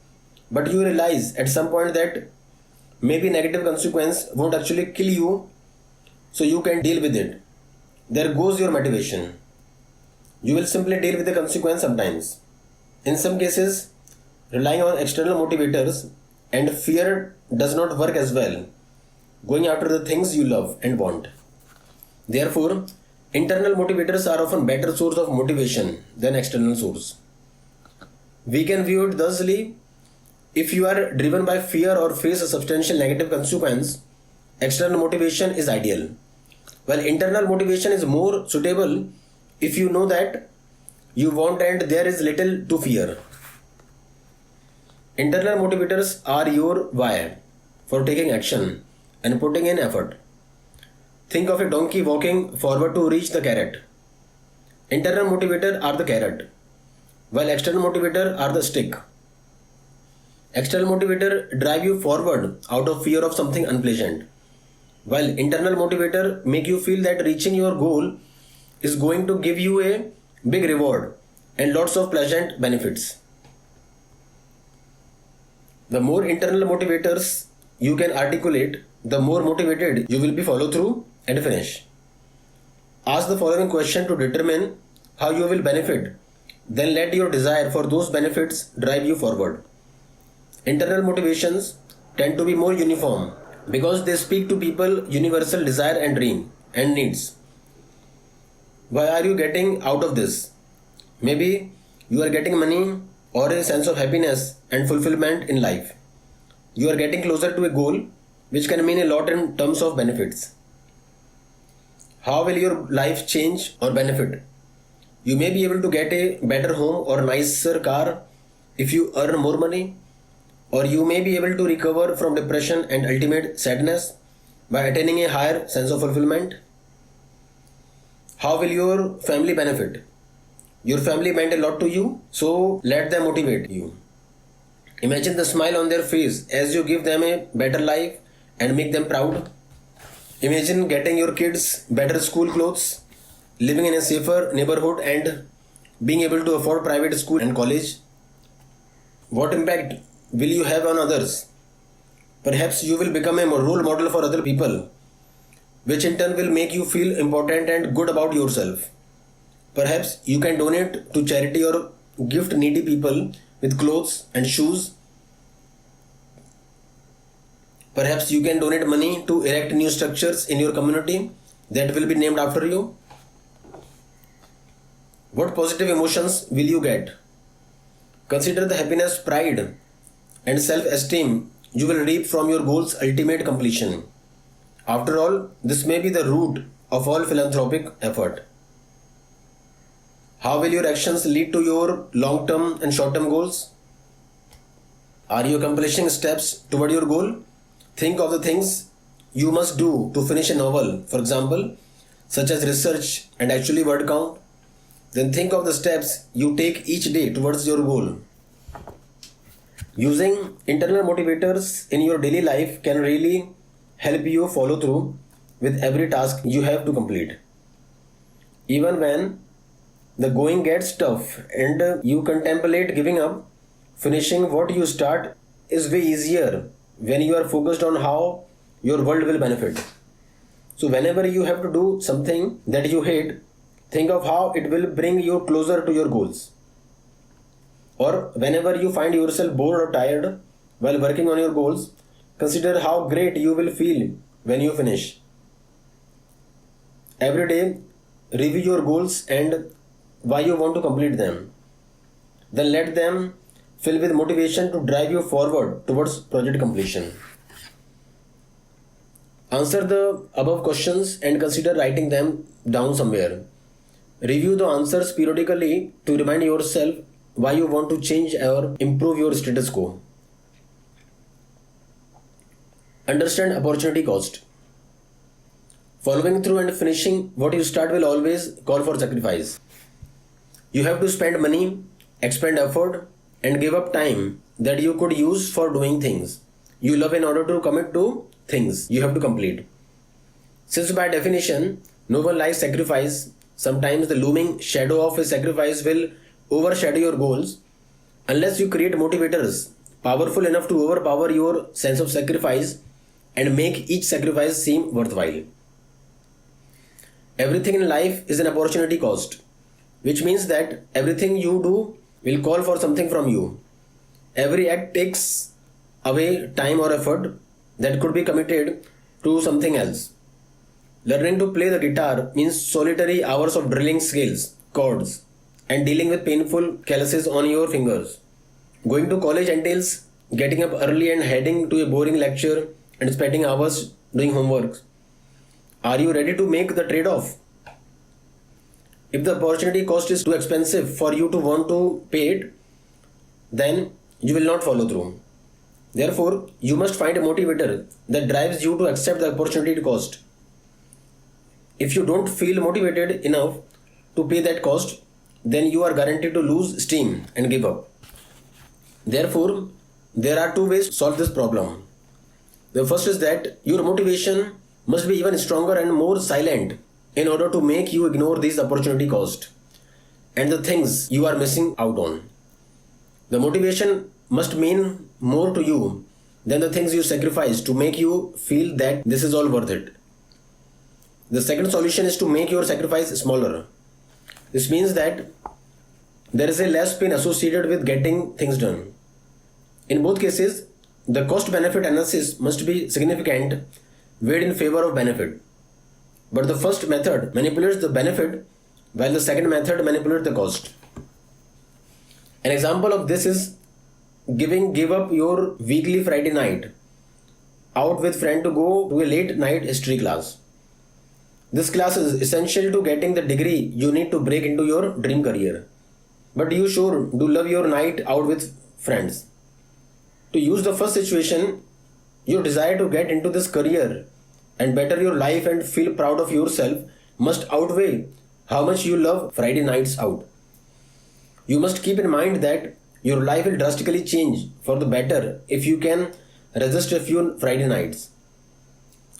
but you realize at some point that maybe negative consequence won't actually kill you, so you can deal with it. There goes your motivation. You will simply deal with the consequence sometimes. In some cases, relying on external motivators and fear does not work as well, going after the things you love and want. Therefore, internal motivators are often better source of motivation than external source. We can view it thusly: if you are driven by fear or face a substantial negative consequence, external motivation is ideal, while internal motivation is more suitable if you know that you want and there is little to fear. Internal motivators are your why for taking action and putting in effort. Think of a donkey walking forward to reach the carrot. Internal motivator are the carrot, while external motivator are the stick. External motivator drive you forward out of fear of something unpleasant, while internal motivator make you feel that reaching your goal is going to give you a big reward and lots of pleasant benefits. The more internal motivators you can articulate, the more motivated you will be follow through and finish. Ask the following question to determine how you will benefit, then let your desire for those benefits drive you forward. Internal motivations tend to be more uniform because they speak to people universal desire and dream and needs. Why are you getting out of this? Maybe you are getting money or a sense of happiness and fulfillment in life. You are getting closer to a goal which can mean a lot in terms of benefits. How will your life change or benefit? You may be able to get a better home or nicer car if you earn more money, or you may be able to recover from depression and ultimate sadness by attaining a higher sense of fulfillment. How will your family benefit? Your family meant a lot to you, so let them motivate you. Imagine the smile on their face as you give them a better life and make them proud. Imagine getting your kids better school clothes, living in a safer neighborhood and being able to afford private school and college. What impact will you have on others? Perhaps you will become a role model for other people, which in turn will make you feel important and good about yourself. Perhaps you can donate to charity or gift needy people with clothes and shoes. Perhaps you can donate money to erect new structures in your community that will be named after you. What positive emotions will you get? Consider the happiness, pride, and self-esteem you will reap from your goal's ultimate completion. After all, this may be the root of all philanthropic effort. How will your actions lead to your long-term and short-term goals? Are you accomplishing steps toward your goal? Think of the things you must do to finish a novel, for example, such as research and actually word count. Then think of the steps you take each day towards your goal. Using internal motivators in your daily life can really help you follow through with every task you have to complete. Even when the going gets tough and you contemplate giving up, finishing what you start is way easier when you are focused on how your world will benefit. So whenever you have to do something that you hate, think of how it will bring you closer to your goals. Or whenever you find yourself bored or tired while working on your goals, consider how great you will feel when you finish. Every day, review your goals and why you want to complete them. Then let them fill with motivation to drive you forward towards project completion. Answer the above questions and consider writing them down somewhere. Review the answers periodically to remind yourself why you want to change or improve your status quo. Understand opportunity cost. Following through and finishing what you start will always call for sacrifice. You have to spend money, expend effort, and give up time that you could use for doing things you love in order to commit to things you have to complete. Since by definition, no one likes sacrifice, sometimes the looming shadow of a sacrifice will overshadow your goals unless you create motivators powerful enough to overpower your sense of sacrifice and make each sacrifice seem worthwhile. Everything in life is an opportunity cost, which means that everything you do will call for something from you. Every act takes away time or effort that could be committed to something else. Learning to play the guitar means solitary hours of drilling scales, chords, and dealing with painful calluses on your fingers. Going to college entails getting up early and heading to a boring lecture and spending hours doing homework. Are you ready to make the trade-off? If the opportunity cost is too expensive for you to want to pay it, then you will not follow through. Therefore, you must find a motivator that drives you to accept the opportunity cost. If you don't feel motivated enough to pay that cost, then you are guaranteed to lose steam and give up. Therefore, there are two ways to solve this problem. The first is that your motivation must be even stronger and more silent in order to make you ignore these opportunity cost and the things you are missing out on. The motivation must mean more to you than the things you sacrifice to make you feel that this is all worth it. The second solution is to make your sacrifice smaller. This means that there is a less pain associated with getting things done. In both cases, the cost-benefit analysis must be significant, weighed in favor of benefit. But the first method manipulates the benefit while the second method manipulates the cost. An example of this is give up your weekly Friday night out with friend to go to a late night history class. This class is essential to getting the degree you need to break into your dream career. But you sure do love your night out with friends. To use the first situation, your desire to get into this career and better your life and feel proud of yourself must outweigh how much you love Friday nights out. You must keep in mind that your life will drastically change for the better if you can resist a few Friday nights.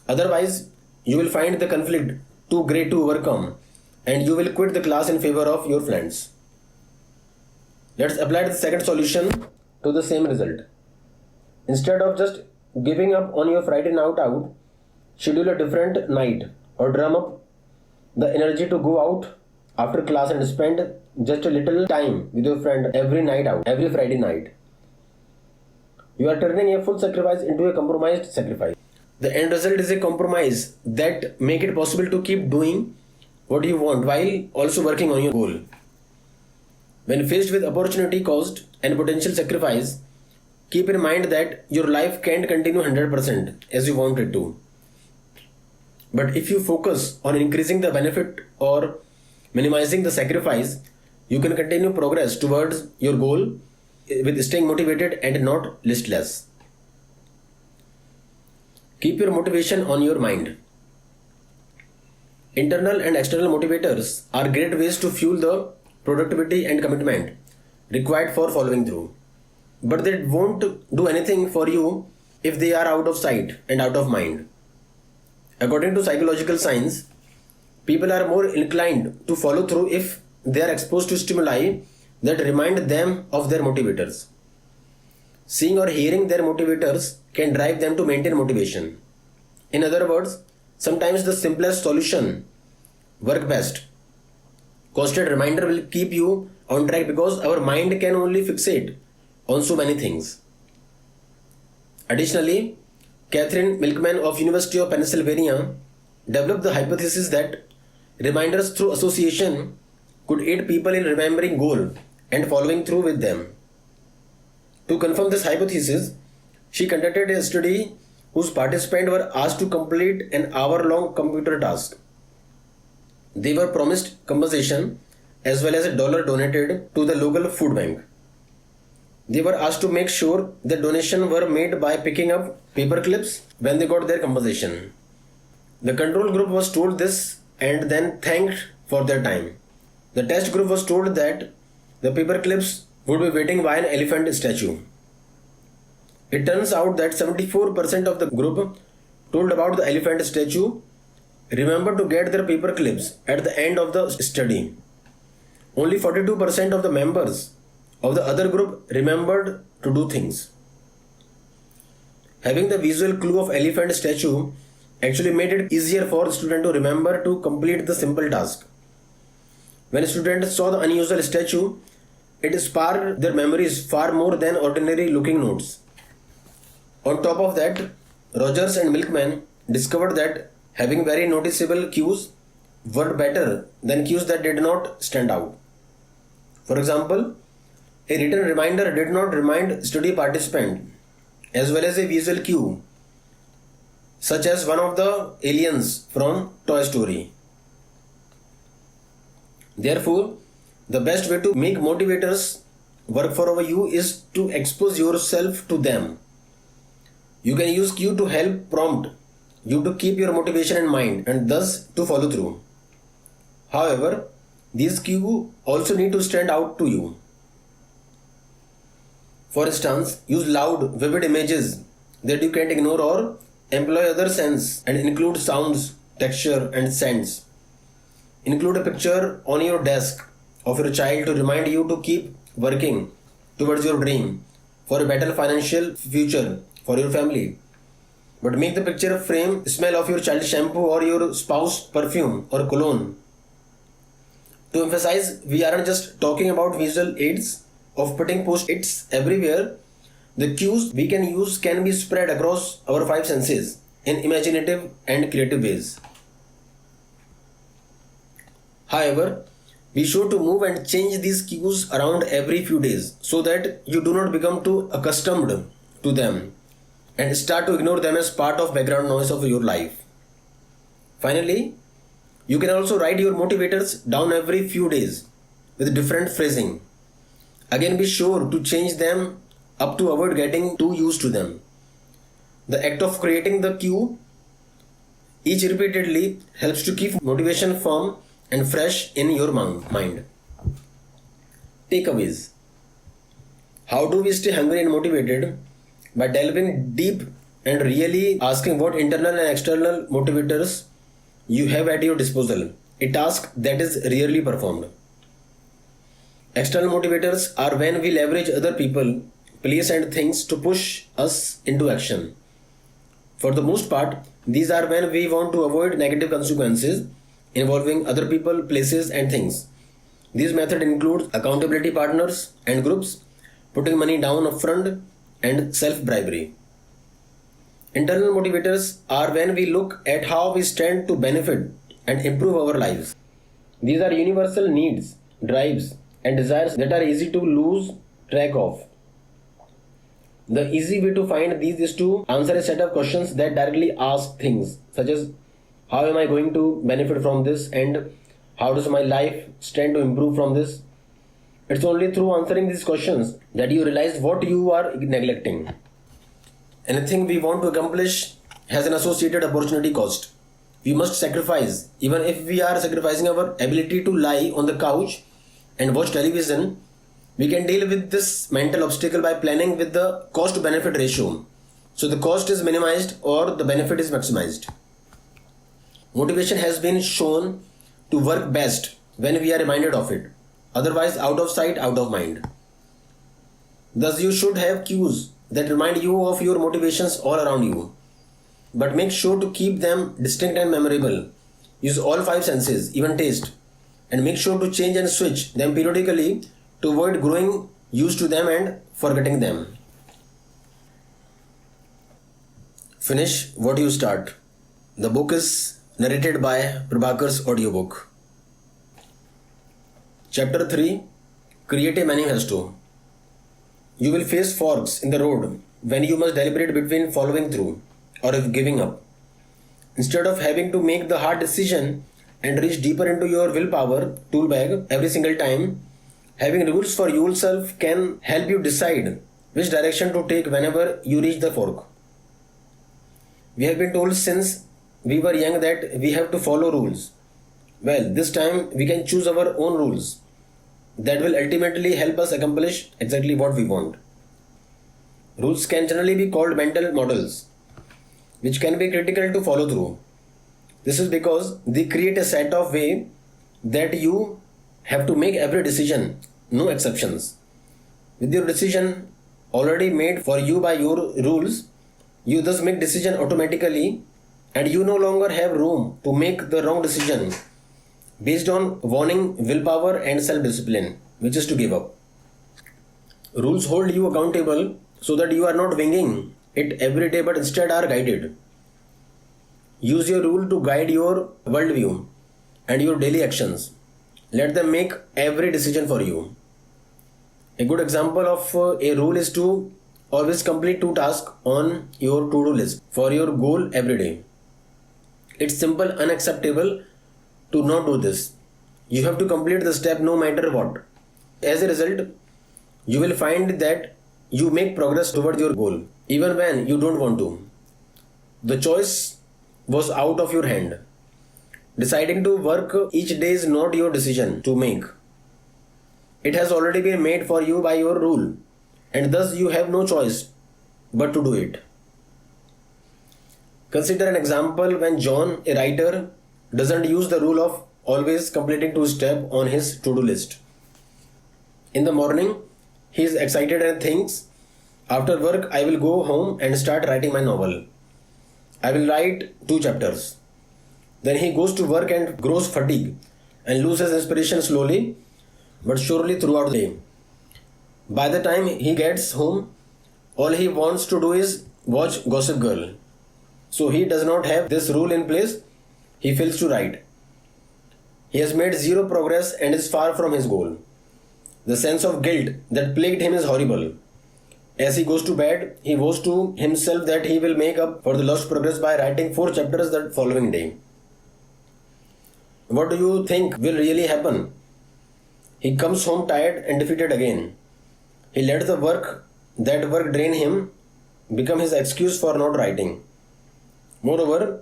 Otherwise, you will find the conflict too great to overcome and you will quit the class in favor of your friends. Let's apply the second solution to the same result. Instead of just giving up on your Friday night out, schedule a different night or drum up the energy to go out after class and spend just a little time with your friend every night out, every Friday night. You are turning a full sacrifice into a compromised sacrifice. The end result is a compromise that make it possible to keep doing what you want while also working on your goal. When faced with opportunity cost and potential sacrifice, keep in mind that your life can't continue 100% as you want it to. But if you focus on increasing the benefit or minimizing the sacrifice, you can continue progress towards your goal with staying motivated and not listless. Keep your motivation on your mind. Internal and external motivators are great ways to fuel the productivity and commitment required for following through. But they won't do anything for you if they are out of sight and out of mind. According to psychological science, people are more inclined to follow through if they are exposed to stimuli that remind them of their motivators. Seeing or hearing their motivators can drive them to maintain motivation. In other words, sometimes the simplest solution work best. Constant reminder will keep you on track because our mind can only fixate on so many things. Additionally, Catherine Milkman of University of Pennsylvania developed the hypothesis that reminders through association could aid people in remembering goals and following through with them. To confirm this hypothesis, she conducted a study whose participants were asked to complete an hour-long computer task. They were promised compensation as well as a dollar donated to the local food bank. They were asked to make sure that donations were made by picking up paper clips when they got their compensation. The control group was told this and then thanked for their time. The test group was told that the paper clips would be waiting by an elephant statue. It turns out that 74% of the group told about the elephant statue remembered to get their paper clips at the end of the study. Only 42% of the members of the other group remembered to do things. Having the visual clue of elephant statue actually made it easier for the student to remember to complete the simple task. When students saw the unusual statue, it sparked their memories far more than ordinary looking notes. On top of that, Rogers and Milkman discovered that having very noticeable cues worked better than cues that did not stand out. For example, a written reminder did not remind study participant as well as a visual cue, such as one of the aliens from Toy Story. Therefore, the best way to make motivators work for you is to expose yourself to them. You can use cue to help prompt you to keep your motivation in mind and thus to follow through. However, these cues also need to stand out to you. For instance, use loud, vivid images that you can't ignore or employ other sense and include sounds, texture and scents. Include a picture on your desk of your child to remind you to keep working towards your dream for a better financial future for your family. But make the picture frame smell of your child's shampoo or your spouse perfume or cologne. To emphasize, we aren't just talking about visual aids of putting post-its everywhere. The cues we can use can be spread across our five senses in imaginative and creative ways. However, be sure to move and change these cues around every few days so that you do not become too accustomed to them and start to ignore them as part of background noise of your life. Finally, you can also write your motivators down every few days with different phrasing. Again, be sure to change them up to avoid getting too used to them. The act of creating the cue each repeatedly helps to keep motivation firm and fresh in your mind. Takeaways. How do we stay hungry and motivated? By delving deep and really asking what internal and external motivators you have at your disposal, a task that is rarely performed. External motivators are when we leverage other people, place and things to push us into action. For the most part, these are when we want to avoid negative consequences involving other people, places and things. These methods include accountability partners and groups, putting money down upfront, and self-bribery. Internal motivators are when we look at how we stand to benefit and improve our lives. These are universal needs, drives, and desires that are easy to lose track of. The easy way to find these is to answer a set of questions that directly ask things such as how am I going to benefit from this and how does my life stand to improve from this? It's only through answering these questions that you realize what you are neglecting. Anything we want to accomplish has an associated opportunity cost. We must sacrifice, even if we are sacrificing our ability to lie on the couch and watch television. We can deal with this mental obstacle by planning with the cost to benefit ratio. So the cost is minimized or the benefit is maximized. Motivation has been shown to work best when we are reminded of it. Otherwise, out of sight, out of mind. Thus, you should have cues that remind you of your motivations all around you. But make sure to keep them distinct and memorable. Use all five senses, even taste. And make sure to change and switch them periodically to avoid growing used to them and forgetting them. Finish what you start. The book is narrated by Prabhakar's audiobook. Chapter 3. Create a Manifesto. You will face forks in the road when you must deliberate between following through or giving up. Instead of having to make the hard decision and reach deeper into your willpower tool bag every single time, having rules for yourself can help you decide which direction to take whenever you reach the fork. We have been told since we were young that we have to follow rules. Well, this time we can choose our own rules that will ultimately help us accomplish exactly what we want. Rules can generally be called mental models, which can be critical to follow through. This is because they create a set of way that you have to make every decision, no exceptions. With your decision already made for you by your rules, You thus make decision automatically and you no longer have room to make the wrong decision based on warning, willpower and self-discipline, which is to give up. Rules hold you accountable so that you are not winging it every day but instead are guided. Use your rule to guide your worldview and your daily actions. Let them make every decision for you. A good example of a rule is to always complete 2 tasks on your to-do list for your goal every day. It's simple, unacceptable to not do this. You have to complete the step no matter what. As a result, you will find that you make progress toward your goal even when you don't want to. The choice was out of your hand. Deciding to work each day is not your decision to make. It has already been made for you by your rule, and thus you have no choice but to do it. Consider an example when John, a writer, doesn't use the rule of always completing 2 steps on his to-do list. In the morning, he is excited and thinks, after work I will go home and start writing my novel. I will write 2 chapters. Then he goes to work and grows fatigued and loses inspiration slowly but surely throughout the day. By the time he gets home, all he wants to do is watch Gossip Girl. So he does not have this rule in place. He fails to write. He has made zero progress and is far from his goal. The sense of guilt that plagued him is horrible. As he goes to bed, he vows to himself that he will make up for the lost progress by writing 4 chapters that following day. What do you think will really happen? He comes home tired and defeated again. He let that work drain him, become his excuse for not writing. Moreover,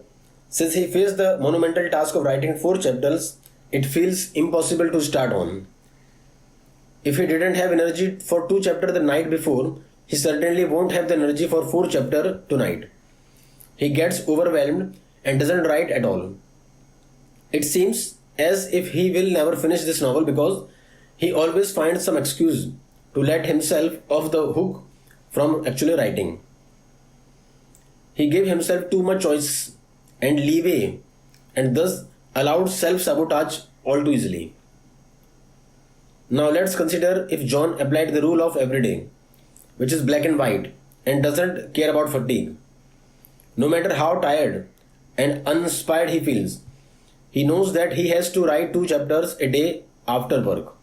since he faced the monumental task of writing 4 chapters, it feels impossible to start on. If he didn't have energy for 2 chapters the night before, he certainly won't have the energy for 4 chapters tonight. He gets overwhelmed and doesn't write at all. It seems as if he will never finish this novel because he always finds some excuse to let himself off the hook from actually writing. He gave himself too much choice and leeway and thus allowed self-sabotage all too easily. Now let's consider if John applied the rule of every day, which is black and white, and doesn't care about fatigue. No matter how tired and uninspired he feels, he knows that he has to write 2 chapters a day after work.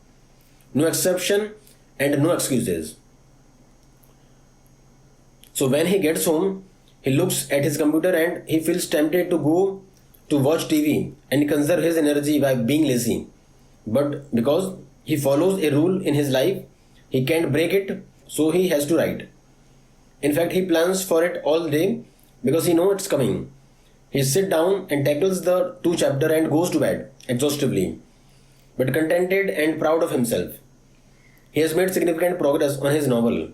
No exception and no excuses. So when he gets home, he looks at his computer and he feels tempted to go to watch TV and conserve his energy by being lazy. But because he follows a rule in his life, he can't break it, so he has to write. In fact, he plans for it all day because he knows it's coming. He sits down and tackles the 2 chapters and goes to bed exhaustively, but contented and proud of himself. He has made significant progress on his novel.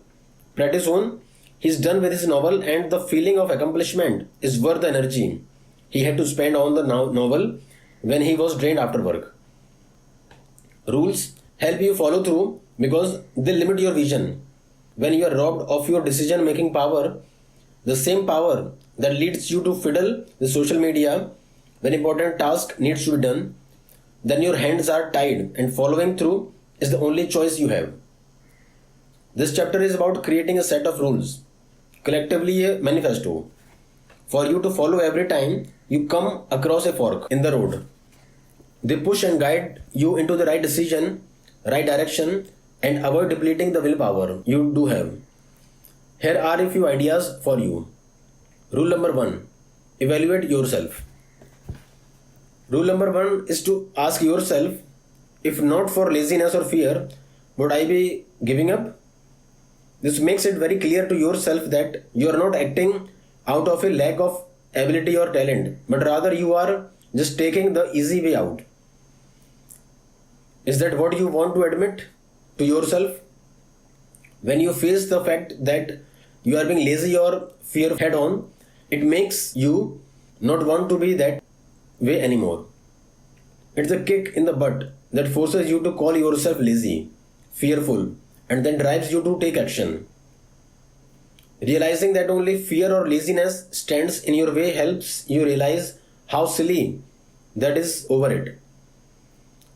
Pretty soon, he is done with his novel and the feeling of accomplishment is worth the energy he had to spend on the novel when he was drained after work. Rules help you follow through because they limit your vision. When you are robbed of your decision-making power, the same power that leads you to fiddle with social media when important task needs to be done, then your hands are tied and following through is the only choice you have. This chapter is about creating a set of rules, collectively a manifesto, for you to follow every time you come across a fork in the road. They push and guide you into the right decision, right direction, and avoid depleting the willpower you do have. Here are a few ideas for you. Rule number 1. Evaluate yourself. Rule number 1 is to ask yourself, if not for laziness or fear, would I be giving up? This makes it very clear to yourself that you are not acting out of a lack of ability or talent, but rather you are just taking the easy way out. Is that what you want to admit to yourself? When you face the fact that you are being lazy or fear head on, it makes you not want to be that way anymore. It's a kick in the butt that forces you to call yourself lazy, fearful, and then drives you to take action. Realizing that only fear or laziness stands in your way helps you realize how silly that is over it.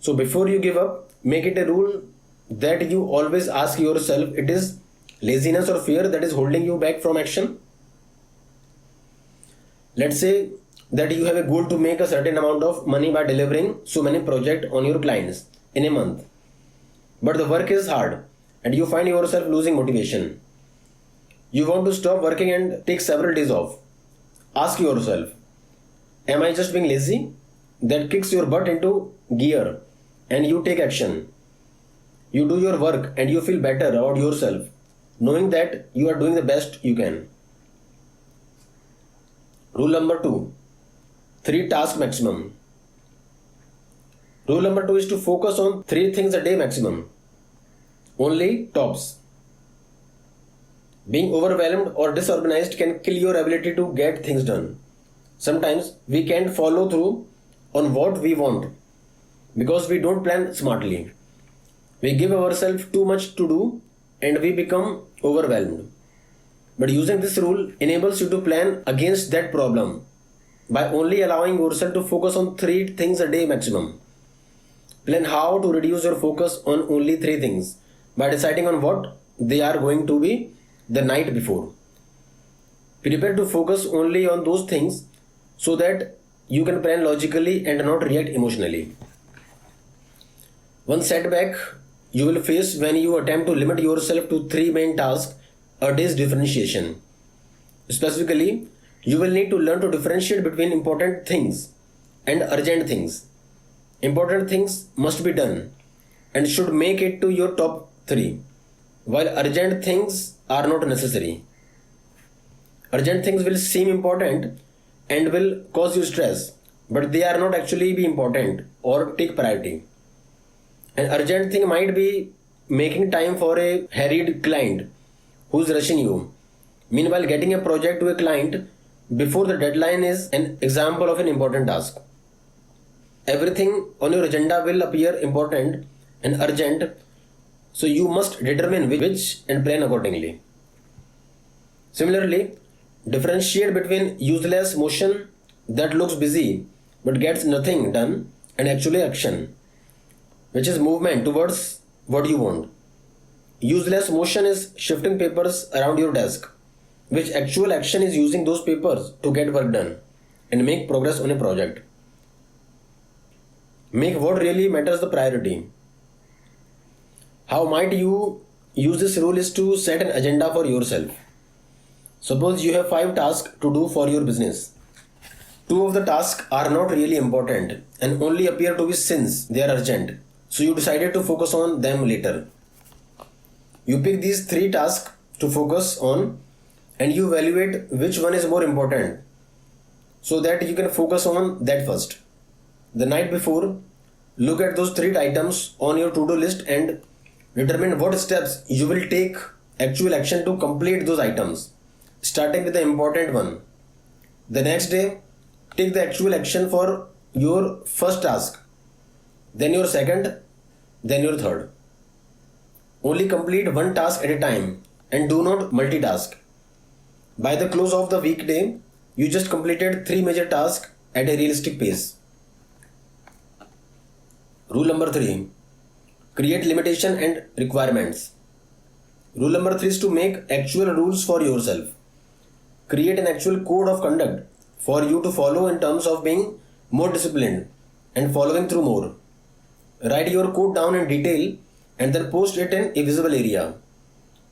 So before you give up, make it a rule that you always ask yourself, it is laziness or fear that is holding you back from action? Let's say that you have a goal to make a certain amount of money by delivering so many projects on your clients in a month. But the work is hard and you find yourself losing motivation. You want to stop working and take several days off. Ask yourself, am I just being lazy? That kicks your butt into gear and you take action. You do your work and you feel better about yourself, knowing that you are doing the best you can. Rule number 2, 3 task maximum. Rule number 2 is to focus on 3 things a day maximum. Only tops. Being overwhelmed or disorganized can kill your ability to get things done. Sometimes we can't follow through on what we want because we don't plan smartly. We give ourselves too much to do and we become overwhelmed. But using this rule enables you to plan against that problem by only allowing yourself to focus on 3 things a day maximum. Plan how to reduce your focus on only 3 things by deciding on what they are going to be the night before. Prepare to focus only on those things so that you can plan logically and not react emotionally. One setback you will face when you attempt to limit yourself to 3 main tasks a day's differentiation. Specifically, you will need to learn to differentiate between important things and urgent things. Important things must be done and should make it to your top 3, while urgent things are not necessary. Urgent things will seem important and will cause you stress, but they are not actually be important or take priority. An urgent thing might be making time for a harried client who's rushing you. Meanwhile, getting a project to a client before the deadline is an example of an important task. Everything on your agenda will appear important and urgent, so you must determine which and plan accordingly. Similarly, differentiate between useless motion that looks busy but gets nothing done and actually action, which is movement towards what you want. Useless motion is shifting papers around your desk, which actual action is using those papers to get work done and make progress on a project. Make what really matters the priority. How might you use this rule is to set an agenda for yourself. Suppose you have 5 tasks to do for your business. 2 of the tasks are not really important and only appear to be since they are urgent, so you decided to focus on them later. You pick these 3 tasks to focus on and you evaluate which one is more important so that you can focus on that first. The night before, look at those 3 items on your to-do list and determine what steps you will take actual action to complete those items, starting with the important one. The next day, take the actual action for your first task, then your second, then your third. Only complete one task at a time and do not multitask. By the close of the weekday, you just completed 3 major tasks at a realistic pace. Rule number 3, create limitation and requirements. Rule number 3 is to make actual rules for yourself. Create an actual code of conduct for you to follow in terms of being more disciplined and following through more. Write your code down in detail and then post it in a visible area.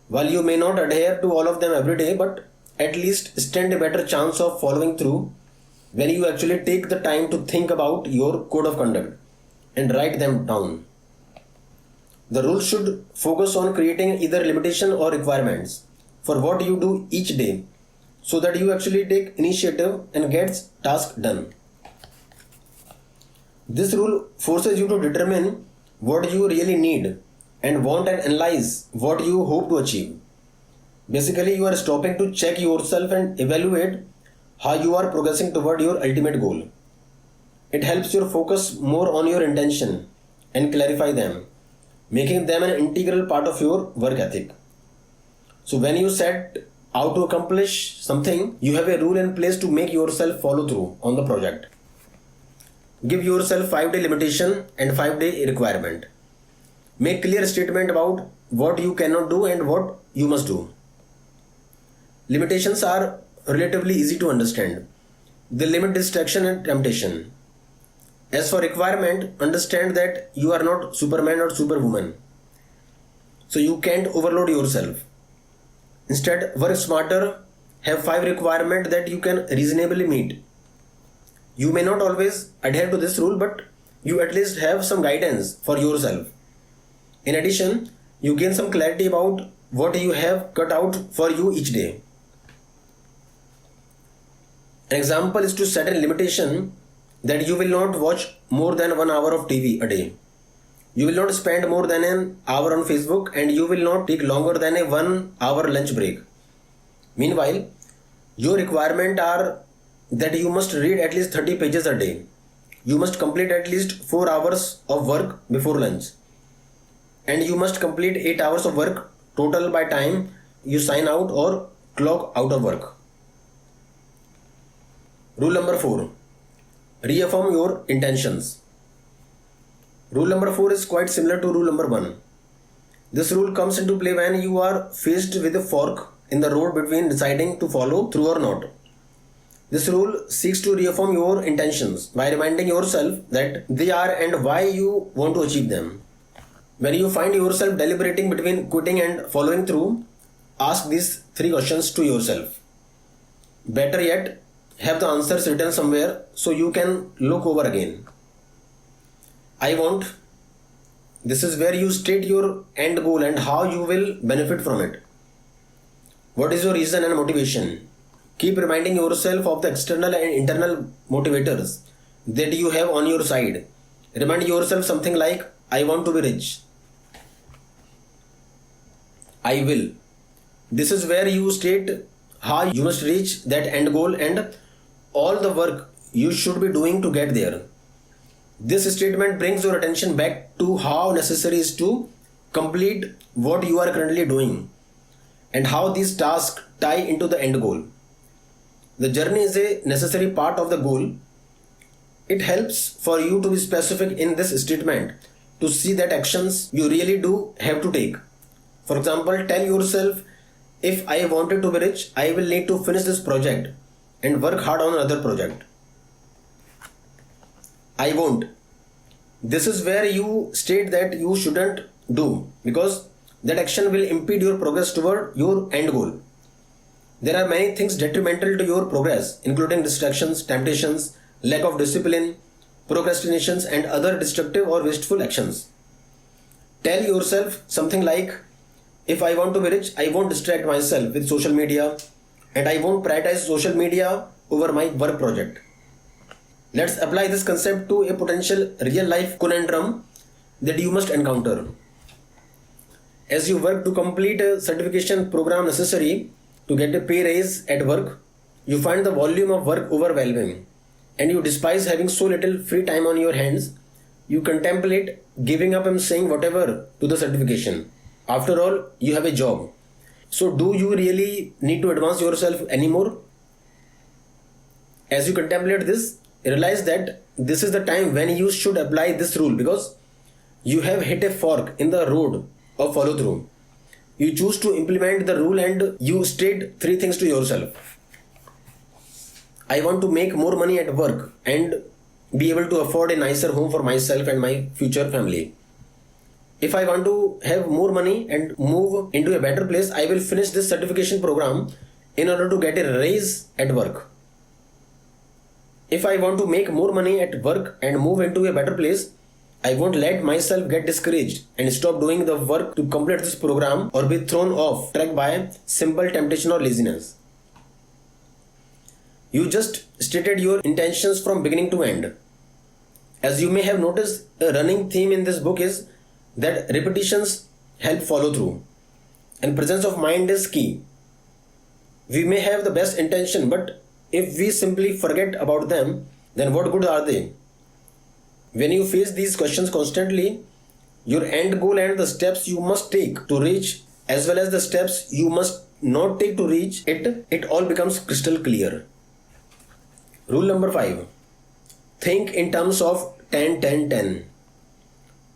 While you may not adhere to all of them every day, but at least stand a better chance of following through when you actually take the time to think about your code of conduct and write them down. The rules should focus on creating either limitation or requirements for what you do each day so that you actually take initiative and gets task done. This rule forces you to determine what you really need and want and analyze what you hope to achieve. Basically, you are stopping to check yourself and evaluate how you are progressing toward your ultimate goal. It helps you focus more on your intention and clarify them, making them an integral part of your work ethic. So when you set how to accomplish something, you have a rule in place to make yourself follow through on the project. Give yourself 5-day limitation and 5-day requirement. Make clear statement about what you cannot do and what you must do. Limitations are relatively easy to understand. They limit distraction and temptation. As for requirement, understand that you are not Superman or Superwoman. So you can't overload yourself. Instead, work smarter, have 5 requirements that you can reasonably meet. You may not always adhere to this rule, but you at least have some guidance for yourself. In addition, you gain some clarity about what you have cut out for you each day. An example is to set a limitation that you will not watch more than 1 hour of TV a day. You will not spend more than an hour on Facebook, and you will not take longer than a 1 hour lunch break. Meanwhile, your requirements are that you must read at least 30 pages a day. You must complete at least 4 hours of work before lunch. And you must complete 8 hours of work total by time you sign out or clock out of work. Rule number 4. Reaffirm your intentions. Rule number 4 is quite similar to rule number 1. This rule comes into play when you are faced with a fork in the road between deciding to follow through or not. This rule seeks to reaffirm your intentions by reminding yourself that they are and why you want to achieve them. When you find yourself deliberating between quitting and following through, ask these 3 questions to yourself. Better yet, have the answers written somewhere so you can look over again. I want. This is where you state your end goal and how you will benefit from it. What is your reason and motivation? Keep reminding yourself of the external and internal motivators that you have on your side. Remind yourself something like, I want to be rich. I will. This is where you state how you must reach that end goal and all the work you should be doing to get there. This statement brings your attention back to how necessary it is to complete what you are currently doing and how these tasks tie into the end goal. The journey is a necessary part of the goal. It helps for you to be specific in this statement to see that actions you really do have to take. For example, tell yourself, if I wanted to be rich, I will need to finish this project and work hard on another project. I won't. This is where you state that you shouldn't do because that action will impede your progress toward your end goal. There are many things detrimental to your progress, including distractions, temptations, lack of discipline, procrastinations, and other destructive or wasteful actions. Tell yourself something like, if I want to be rich, I won't distract myself with social media and I won't prioritize social media over my work project. Let's apply this concept to a potential real life conundrum that you must encounter. As you work to complete a certification program necessary to get a pay raise at work, you find the volume of work overwhelming and you despise having so little free time on your hands. You contemplate giving up and saying whatever to the certification. After all, you have a job. So do you really need to advance yourself anymore? As you contemplate this, realize that this is the time when you should apply this rule because you have hit a fork in the road of follow through. You choose to implement the rule and you state 3 things to yourself. I want to make more money at work and be able to afford a nicer home for myself and my future family. If I want to have more money and move into a better place, I will finish this certification program in order to get a raise at work. If I want to make more money at work and move into a better place, I won't let myself get discouraged and stop doing the work to complete this program or be thrown off track by simple temptation or laziness. You just stated your intentions from beginning to end. As you may have noticed, a running theme in this book is that repetitions help follow through and presence of mind is key. We may have the best intention, but if we simply forget about them, then what good are they? When you face these questions constantly, your end goal and the steps you must take to reach, as well as the steps you must not take to reach it, it all becomes crystal clear. Rule number 5. Think in terms of 10 10 10.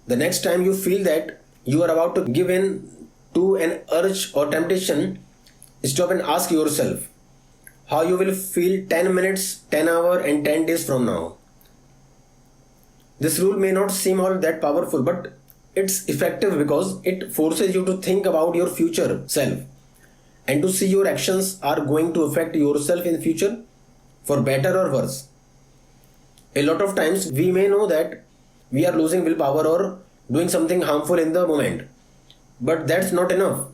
The next time you feel that you are about to give in to an urge or temptation, stop and ask yourself how you will feel 10 minutes, 10 hours, and 10 days from now. This rule may not seem all that powerful, but it's effective because it forces you to think about your future self and to see your actions are going to affect yourself in future for better or worse. A lot of times we may know that we are losing willpower or doing something harmful in the moment, but that's not enough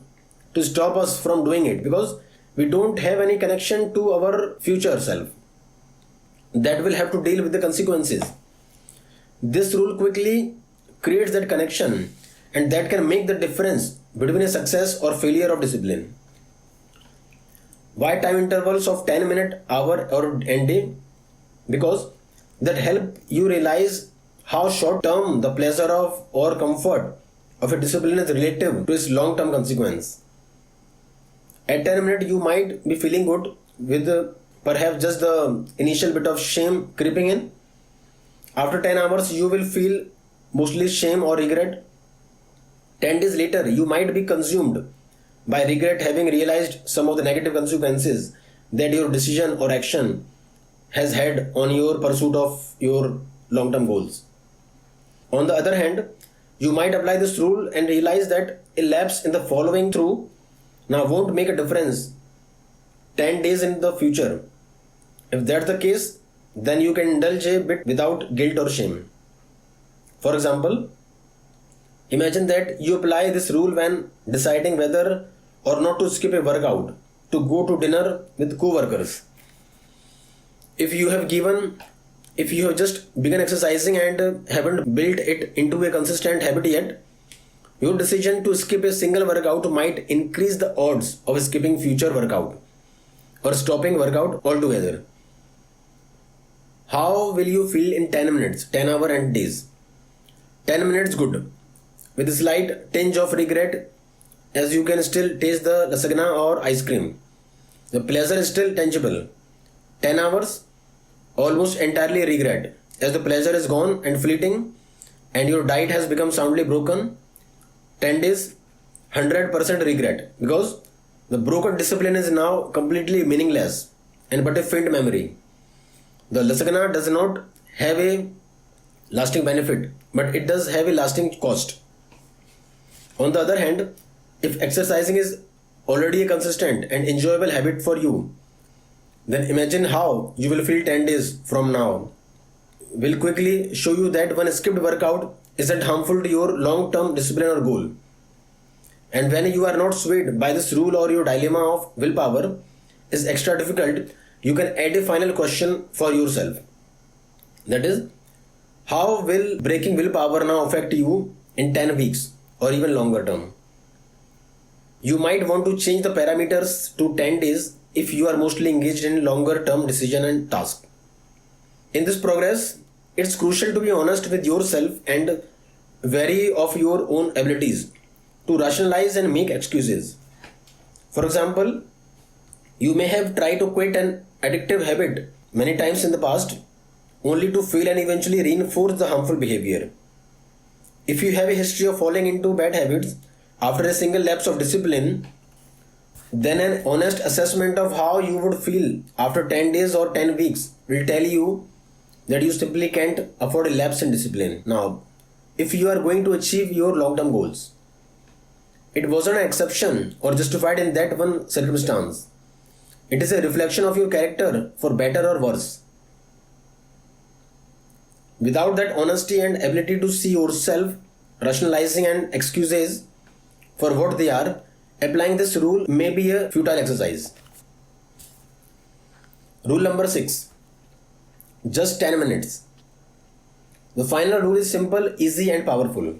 to stop us from doing it because we don't have any connection to our future self that will have to deal with the consequences. This rule quickly creates that connection, and that can make the difference between a success or failure of discipline. Why time intervals of 10 minute, hour or day? Because that help you realize how short term the pleasure of or comfort of a discipline is relative to its long term consequence. At 10 minutes you might be feeling good with perhaps just the initial bit of shame creeping in. After 10 hours you will feel mostly shame or regret. 10 days later you might be consumed by regret, having realized some of the negative consequences that your decision or action has had on your pursuit of your long term goals. On the other hand, you might apply this rule and realize that a lapse in the following through now won't make a difference 10 days in the future. If that's the case, then you can indulge a bit without guilt or shame. For example, imagine that you apply this rule when deciding whether or not to skip a workout to go to dinner with co-workers. If you have just begun exercising and haven't built it into a consistent habit yet, your decision to skip a single workout might increase the odds of skipping future workout or stopping workout altogether. How will you feel in 10 minutes, 10 hours and days? 10 minutes good, with a slight tinge of regret as you can still taste the lasagna or ice cream. The pleasure is still tangible. 10 hours, almost entirely regret as the pleasure is gone and fleeting and your diet has become soundly broken. 10 days, 100% regret because the broken discipline is now completely meaningless and but a faint memory. The lasagna does not have a lasting benefit, but it does have a lasting cost. On the other hand, if exercising is already a consistent and enjoyable habit for you, then imagine how you will feel 10 days from now. Will quickly show you that one skipped workout isn't harmful to your long-term discipline or goal. And when you are not swayed by this rule or your dilemma of willpower is extra difficult, you can add a final question for yourself. That is, how will breaking willpower now affect you in 10 weeks or even longer term? You might want to change the parameters to 10 days if you are mostly engaged in longer term decision and task. In this progress, it's crucial to be honest with yourself and wary of your own abilities to rationalize and make excuses. For example, you may have tried to quit an addictive habit many times in the past only to fail and eventually reinforce the harmful behavior. If you have a history of falling into bad habits after a single lapse of discipline, then an honest assessment of how you would feel after 10 days or 10 weeks will tell you that you simply can't afford a lapse in discipline now if you are going to achieve your long-term goals. It wasn't an exception or justified in that one circumstance. It is a reflection of your character for better or worse. Without that honesty and ability to see yourself, rationalizing and excuses for what they are, applying this rule may be a futile exercise. Rule number 6. Just 10 minutes. The final rule is simple, easy and powerful.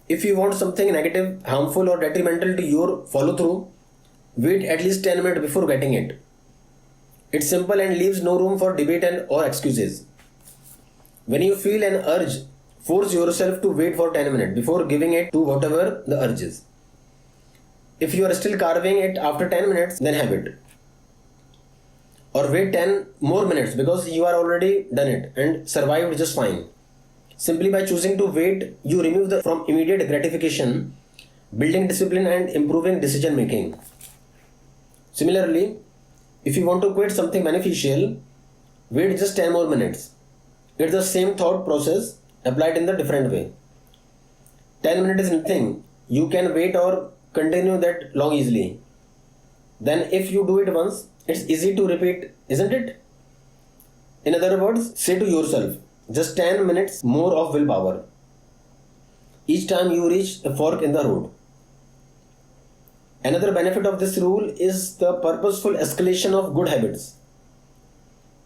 If you want something negative, harmful or detrimental to your follow through, wait at least 10 minutes before getting it. It's simple and leaves no room for debate and or excuses. When you feel an urge, force yourself to wait for 10 minutes before giving it to whatever the urge is. If you are still carving it after 10 minutes, then have it. Or wait 10 more minutes because you are already done it and survived just fine. Simply by choosing to wait, you remove the from immediate gratification, building discipline and improving decision making. Similarly, if you want to quit something beneficial, wait just 10 more minutes. It's the same thought process applied in the different way. 10 minutes is nothing. You can wait or continue that long easily. Then if you do it once, it's easy to repeat, isn't it? In other words, say to yourself, just 10 minutes more of willpower. Each time you reach a fork in the road. Another benefit of this rule is the purposeful escalation of good habits.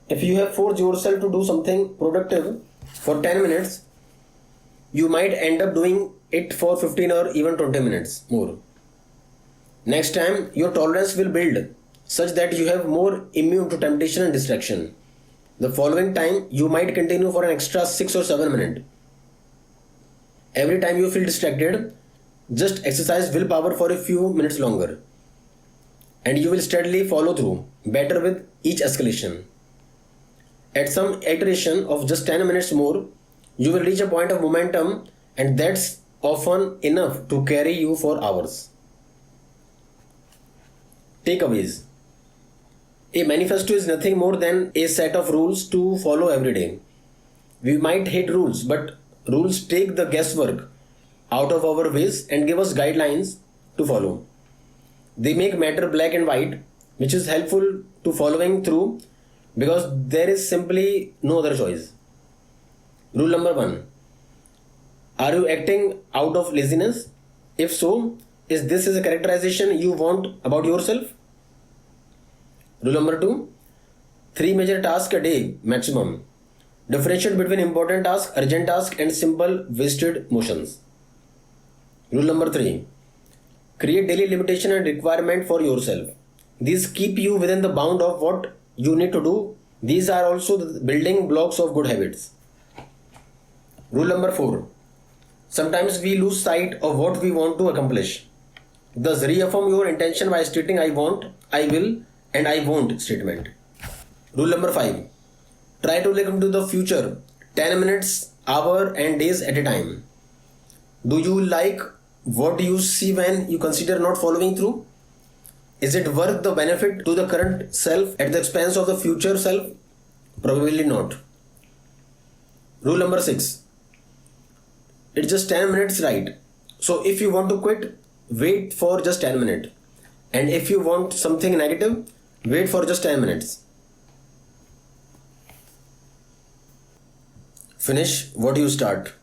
If you have forced yourself to do something productive for 10 minutes, you might end up doing it for 15 or even 20 minutes more. Next time, your tolerance will build such that you have more immune to temptation and distraction. The following time, you might continue for an extra 6 or 7 minutes. Every time you feel distracted, just exercise willpower for a few minutes longer. And you will steadily follow through, better with each escalation. At some iteration of just 10 minutes more, you will reach a point of momentum, and that's often enough to carry you for hours. Takeaways. A manifesto is nothing more than a set of rules to follow every day. We might hate rules, but rules take the guesswork out of our ways and give us guidelines to follow. They make matter black and white, which is helpful to following through because there is simply no other choice. Rule number 1. Are you acting out of laziness? If so, is this a characterization you want about yourself? Rule number 2. 3 major tasks a day maximum. Differentiate between important tasks, urgent tasks and simple wasted motions. Rule number 3. Create daily limitation and requirement for yourself. These keep you within the bound of what you need to do. These are also the building blocks of good habits. Rule number 4. Sometimes we lose sight of what we want to accomplish. Thus reaffirm your intention by stating I want, I will and I won't statement. Rule number 5. Try to look into the future 10 minutes, hour and days at a time. Do you like what you see when you consider not following through? Is it worth the benefit to the current self at the expense of the future self? Probably not. Rule number 6. It's just 10 minutes, right? So if you want to quit, wait for just 10 minutes. And if you want something negative, wait for just 10 minutes. Finish what you start.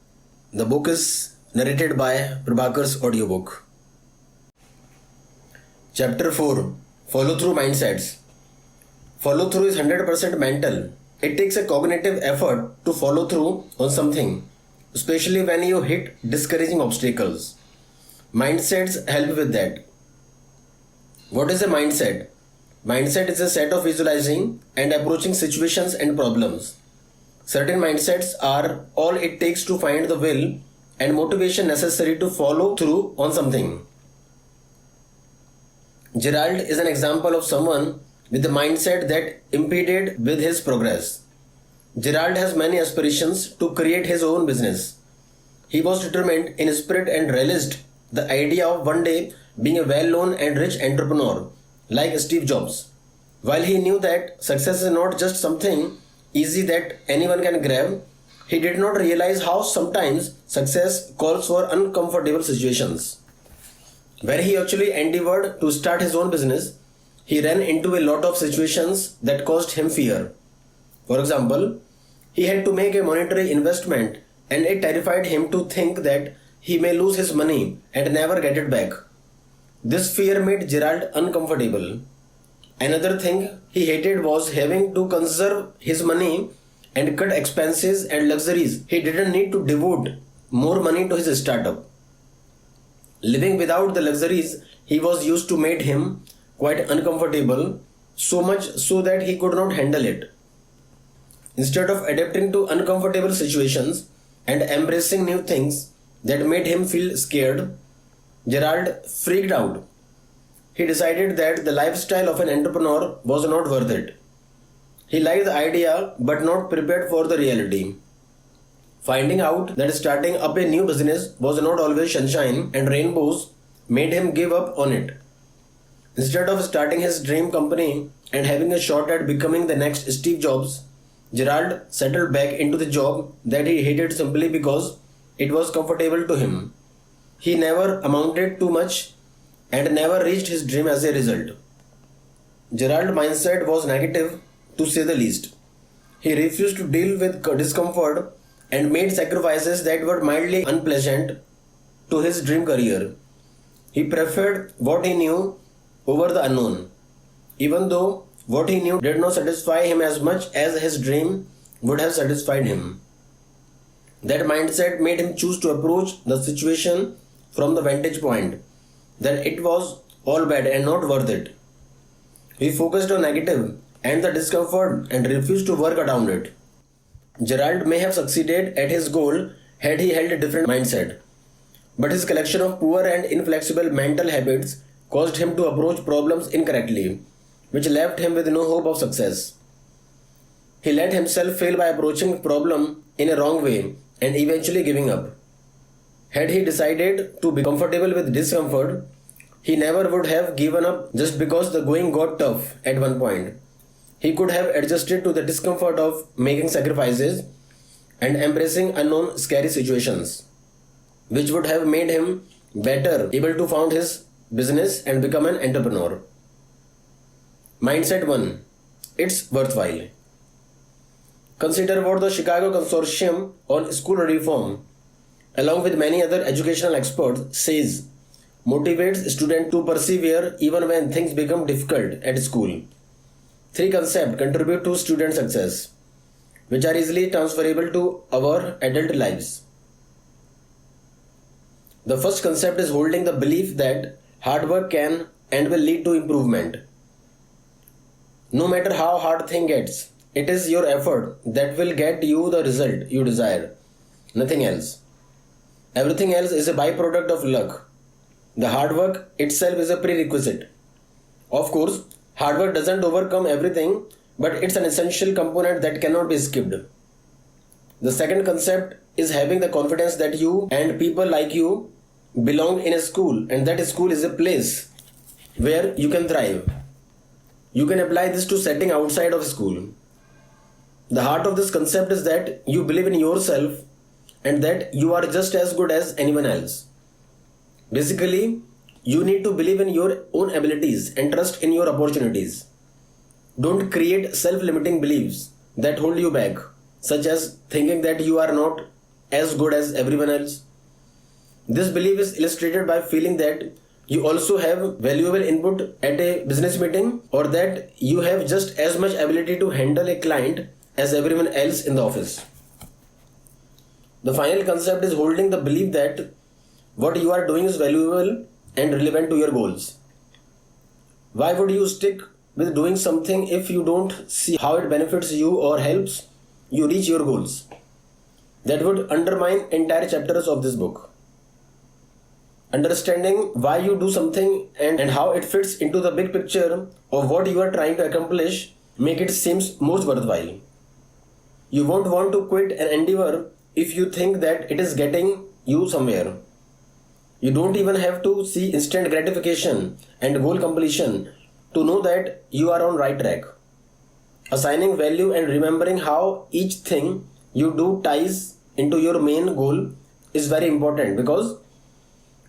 The book is narrated by Prabhakar's audiobook. Chapter 4. Follow through mindsets. Follow through is 100% mental. It takes a cognitive effort to follow through on something, especially when you hit discouraging obstacles. Mindsets help with that. What is a mindset? Mindset is a set of visualizing and approaching situations and problems. Certain mindsets are all it takes to find the will and motivation necessary to follow through on something. Gerald is an example of someone with a mindset that impeded with his progress. Gerald has many aspirations to create his own business. He was determined in spirit and relished the idea of one day being a well-known and rich entrepreneur like Steve Jobs. While he knew that success is not just something easy that anyone can grab, he did not realize how sometimes success calls for uncomfortable situations. Where he actually endeavored to start his own business, he ran into a lot of situations that caused him fear. For example, he had to make a monetary investment and it terrified him to think that he may lose his money and never get it back. This fear made Gerald uncomfortable. Another thing he hated was having to conserve his money and cut expenses and luxuries. He didn't need to devote more money to his startup. Living without the luxuries he was used to made him quite uncomfortable, so much so that he could not handle it. Instead of adapting to uncomfortable situations and embracing new things that made him feel scared, Gerald freaked out. he decided that the lifestyle of an entrepreneur was not worth it. He liked the idea but not prepared for the reality. Finding out that starting up a new business was not always sunshine and rainbows made him give up on it. Instead of starting his dream company and having a shot at becoming the next Steve Jobs, Gerald settled back into the job that he hated simply because it was comfortable to him. He never amounted to much and never reached his dream as a result. Gerald's mindset was negative to say the least. He refused to deal with discomfort and made sacrifices that were mildly unpleasant to his dream career. He preferred what he knew over the unknown, even though what he knew did not satisfy him as much as his dream would have satisfied him. That mindset made him choose to approach the situation from the vantage point that it was all bad and not worth it. He focused on negative and the discomfort and refused to work around it. Gerald may have succeeded at his goal had he held a different mindset, but his collection of poor and inflexible mental habits caused him to approach problems incorrectly, which left him with no hope of success. He let himself fail by approaching problem in a wrong way and eventually giving up. Had he decided to be comfortable with discomfort, he never would have given up just because the going got tough at one point. He could have adjusted to the discomfort of making sacrifices and embracing unknown scary situations, which would have made him better able to found his business and become an entrepreneur. Mindset 1. It's worthwhile. Consider what the Chicago Consortium on School Reform, along with many other educational experts, says motivates students to persevere even when things become difficult at school. 3 concepts contribute to student success, which are easily transferable to our adult lives. The first concept is holding the belief that hard work can and will lead to improvement. No matter how hard thing gets, it is your effort that will get you the result you desire, nothing else. Everything else is a byproduct of luck. The hard work itself is a prerequisite. Of course, hard work doesn't overcome everything, but it's an essential component that cannot be skipped. The second concept is having the confidence that you and people like you belong in a school and that school is a place where you can thrive. You can apply this to setting outside of school. The heart of this concept is that you believe in yourself and that you are just as good as anyone else. Basically, you need to believe in your own abilities and trust in your opportunities. Don't create self-limiting beliefs that hold you back, such as thinking that you are not as good as everyone else. This belief is illustrated by feeling that you also have valuable input at a business meeting or that you have just as much ability to handle a client as everyone else in the office. The final concept is holding the belief that what you are doing is valuable and relevant to your goals. Why would you stick with doing something if you don't see how it benefits you or helps you reach your goals? That would undermine entire chapters of this book. Understanding why you do something and how it fits into the big picture of what you are trying to accomplish make it seems most worthwhile. You won't want to quit an endeavor if you think that it is getting you somewhere. You don't even have to see instant gratification and goal completion to know that you are on right track. Assigning value and remembering how each thing you do ties into your main goal is very important because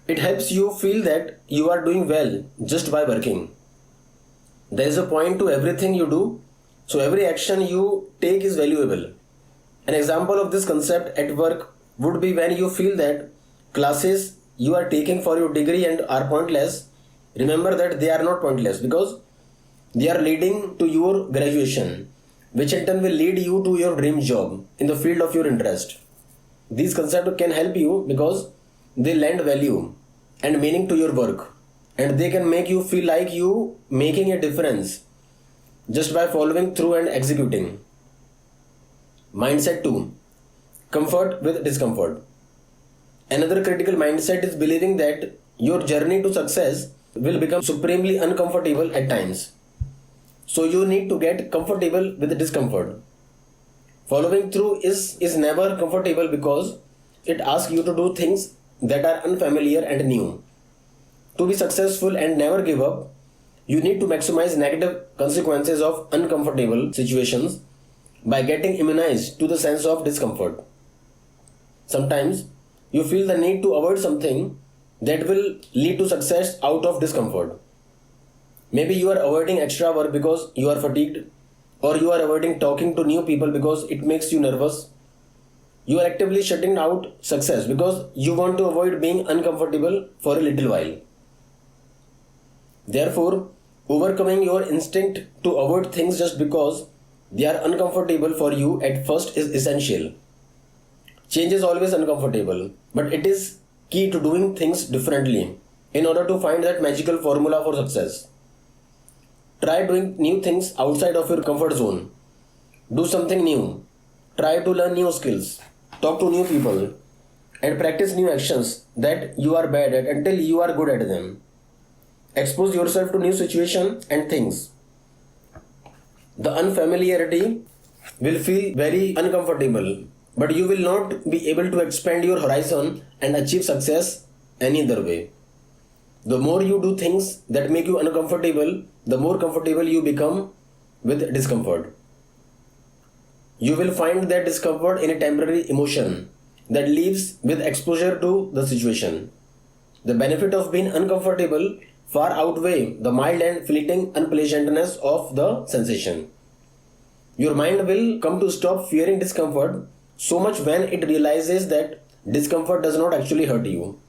it helps you feel that you are doing well just by working. There is a point to everything you do, so every action you take is valuable. An example of this concept at work would be when you feel that classes you are taking for your degree and are pointless. Remember that they are not pointless because they are leading to your graduation, which in turn will lead you to your dream job in the field of your interest. These concepts can help you because they lend value and meaning to your work, and they can make you feel like you making a difference just by following through and executing. Mindset 2. Comfort with discomfort. Another critical mindset is believing that your journey to success will become supremely uncomfortable at times. So you need to get comfortable with the discomfort. Following through is never comfortable because it asks you to do things that are unfamiliar and new. To be successful and never give up, you need to maximize negative consequences of uncomfortable situations by getting immunized to the sense of discomfort. Sometimes you feel the need to avoid something that will lead to success out of discomfort. Maybe you are avoiding extra work because you are fatigued, or you are avoiding talking to new people because it makes you nervous. You are actively shutting out success because you want to avoid being uncomfortable for a little while. Therefore, overcoming your instinct to avoid things just because they are uncomfortable for you at first is essential. Change is always uncomfortable, but it is key to doing things differently in order to find that magical formula for success. Try doing new things outside of your comfort zone. Do something new. Try to learn new skills. Talk to new people. And practice new actions that you are bad at until you are good at them. Expose yourself to new situations and things. The unfamiliarity will feel very uncomfortable, but you will not be able to expand your horizon and achieve success any other way. The more you do things that make you uncomfortable, the more comfortable you become with discomfort. You will find that discomfort in a temporary emotion that leaves with exposure to the situation. The benefit of being uncomfortable far outweigh the mild and fleeting unpleasantness of the sensation. Your mind will come to stop fearing discomfort so much when it realizes that discomfort does not actually hurt you.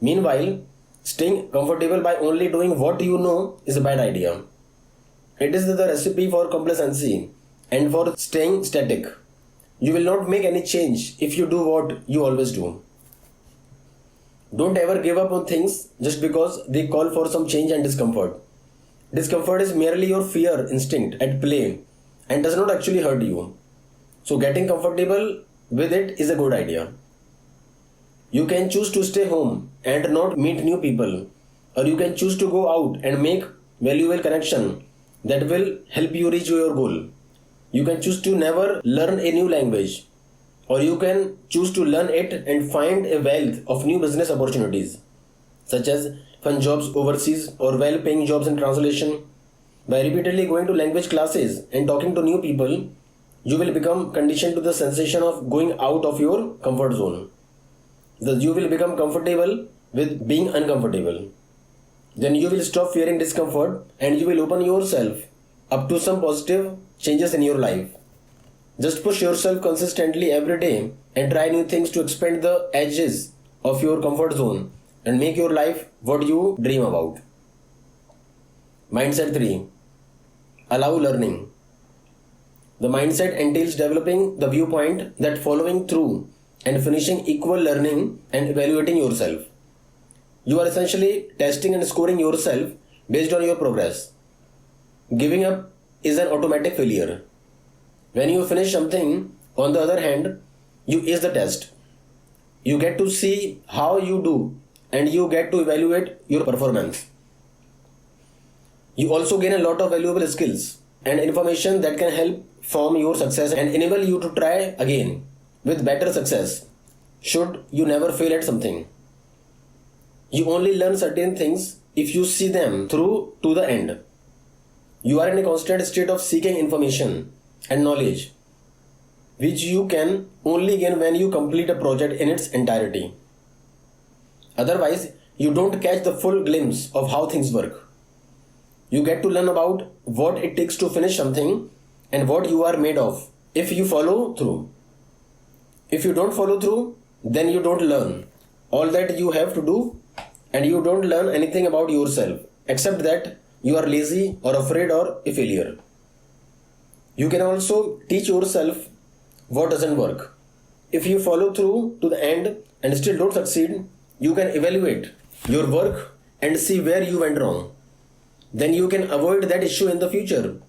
Meanwhile, staying comfortable by only doing what you know is a bad idea. It is the recipe for complacency and for staying static. You will not make any change if you do what you always do. Don't ever give up on things just because they call for some change and discomfort. Discomfort is merely your fear instinct at play and does not actually hurt you. So getting comfortable with it is a good idea. You can choose to stay home and not meet new people, or you can choose to go out and make valuable connection that will help you reach your goal. You can choose to never learn a new language, or you can choose to learn it and find a wealth of new business opportunities, such as fun jobs overseas or well-paying jobs in translation. By repeatedly going to language classes and talking to new people, you will become conditioned to the sensation of going out of your comfort zone. Thus, you will become comfortable with being uncomfortable. Then you will stop fearing discomfort and you will open yourself up to some positive changes in your life. Just push yourself consistently every day and try new things to expand the edges of your comfort zone and make your life what you dream about. Mindset 3. Allow learning. The mindset entails developing the viewpoint that following through and finishing equal learning and evaluating yourself. You are essentially testing and scoring yourself based on your progress. Giving up is an automatic failure. When you finish something, on the other hand, you ace the test. You get to see how you do and you get to evaluate your performance. You also gain a lot of valuable skills and information that can help form your success and enable you to try again with better success should you never fail at something. You only learn certain things if you see them through to the end. You are in a constant state of seeking information and knowledge, which you can only gain when you complete a project in its entirety. Otherwise, you don't catch the full glimpse of how things work. You get to learn about what it takes to finish something and what you are made of if you follow through. If you don't follow through, then you don't learn all that you have to do and you don't learn anything about yourself except that you are lazy or afraid or a failure. You can also teach yourself what doesn't work. If you follow through to the end and still don't succeed, you can evaluate your work and see where you went wrong. Then you can avoid that issue in the future.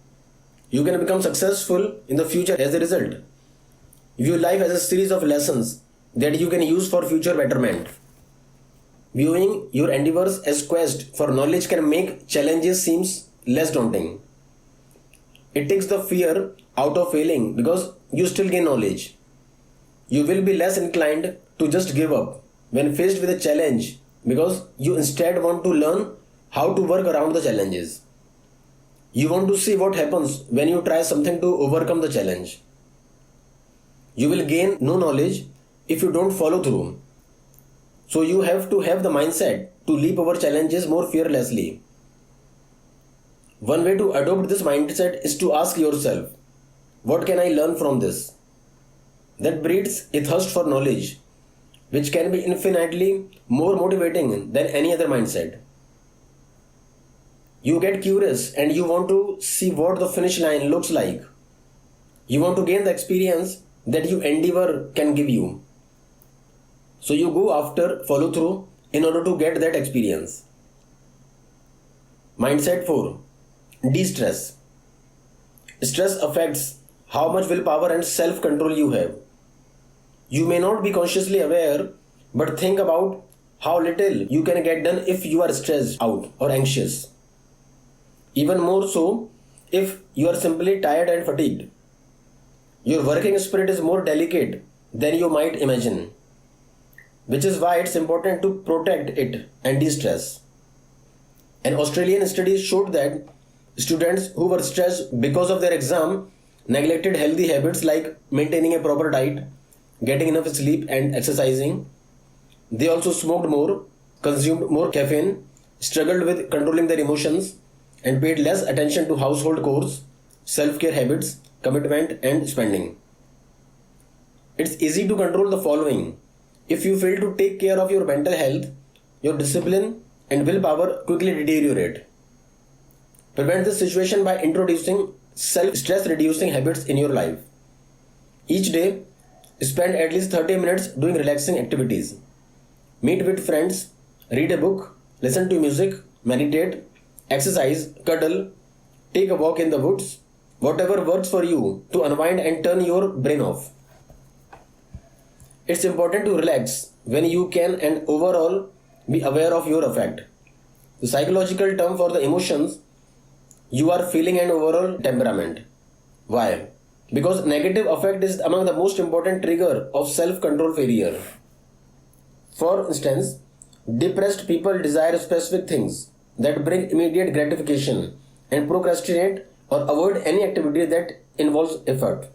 You can become successful in the future as a result. View life as a series of lessons that you can use for future betterment. Viewing your endeavors as quest for knowledge can make challenges seems less daunting. It takes the fear out of failing because you still gain knowledge. You will be less inclined to just give up when faced with a challenge because you instead want to learn how to work around the challenges. You want to see what happens when you try something to overcome the challenge. You will gain no knowledge if you don't follow through. So you have to have the mindset to leap over challenges more fearlessly. One way to adopt this mindset is to ask yourself, what can I learn from this? That breeds a thirst for knowledge, which can be infinitely more motivating than any other mindset. You get curious and you want to see what the finish line looks like. You want to gain the experience that your endeavor can give you. So you go after follow through in order to get that experience. Mindset 4. De-stress. Stress affects how much willpower and self-control you have. You may not be consciously aware, but think about how little you can get done if you are stressed out or anxious. Even more so if you are simply tired and fatigued. Your working spirit is more delicate than you might imagine, which is why it's important to protect it and de-stress. An Australian study showed that students who were stressed because of their exam neglected healthy habits like maintaining a proper diet, getting enough sleep, and exercising. They also smoked more, consumed more caffeine, struggled with controlling their emotions, and paid less attention to household chores, self-care habits, commitment, and spending. It's easy to control the following. If you fail to take care of your mental health, your discipline and willpower quickly deteriorate. Prevent this situation by introducing self-stress reducing habits in your life. Each day, spend at least 30 minutes doing relaxing activities. Meet with friends, read a book, listen to music, meditate, exercise, cuddle, take a walk in the woods, whatever works for you to unwind and turn your brain off. It's important to relax when you can and overall be aware of your affect. The psychological term for the emotions you are feeling and overall temperament. Why? Because negative affect is among the most important trigger of self-control failure. For instance, depressed people desire specific things that bring immediate gratification and procrastinate or avoid any activity that involves effort.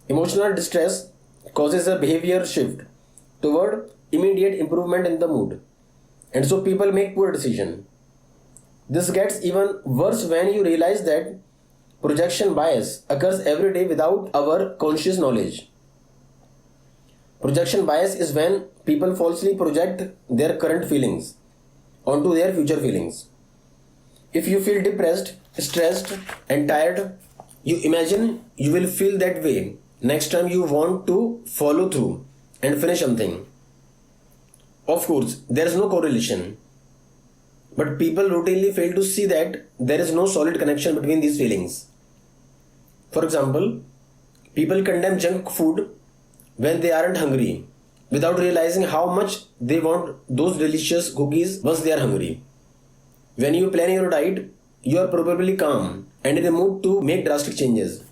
Emotional distress causes a behavior shift toward immediate improvement in the mood, and so people make poor decisions. This gets even worse when you realize that projection bias occurs every day without our conscious knowledge. Projection bias is when people falsely project their current feelings onto their future feelings. If you feel depressed, stressed, and tired, you imagine you will feel that way next time you want to follow through and finish something. Of course, there is no correlation, but people routinely fail to see that there is no solid connection between these feelings. For example, people condemn junk food when they aren't hungry without realizing how much they want those delicious cookies once they are hungry. When you plan your diet, you are probably calm and in a mood to make drastic changes.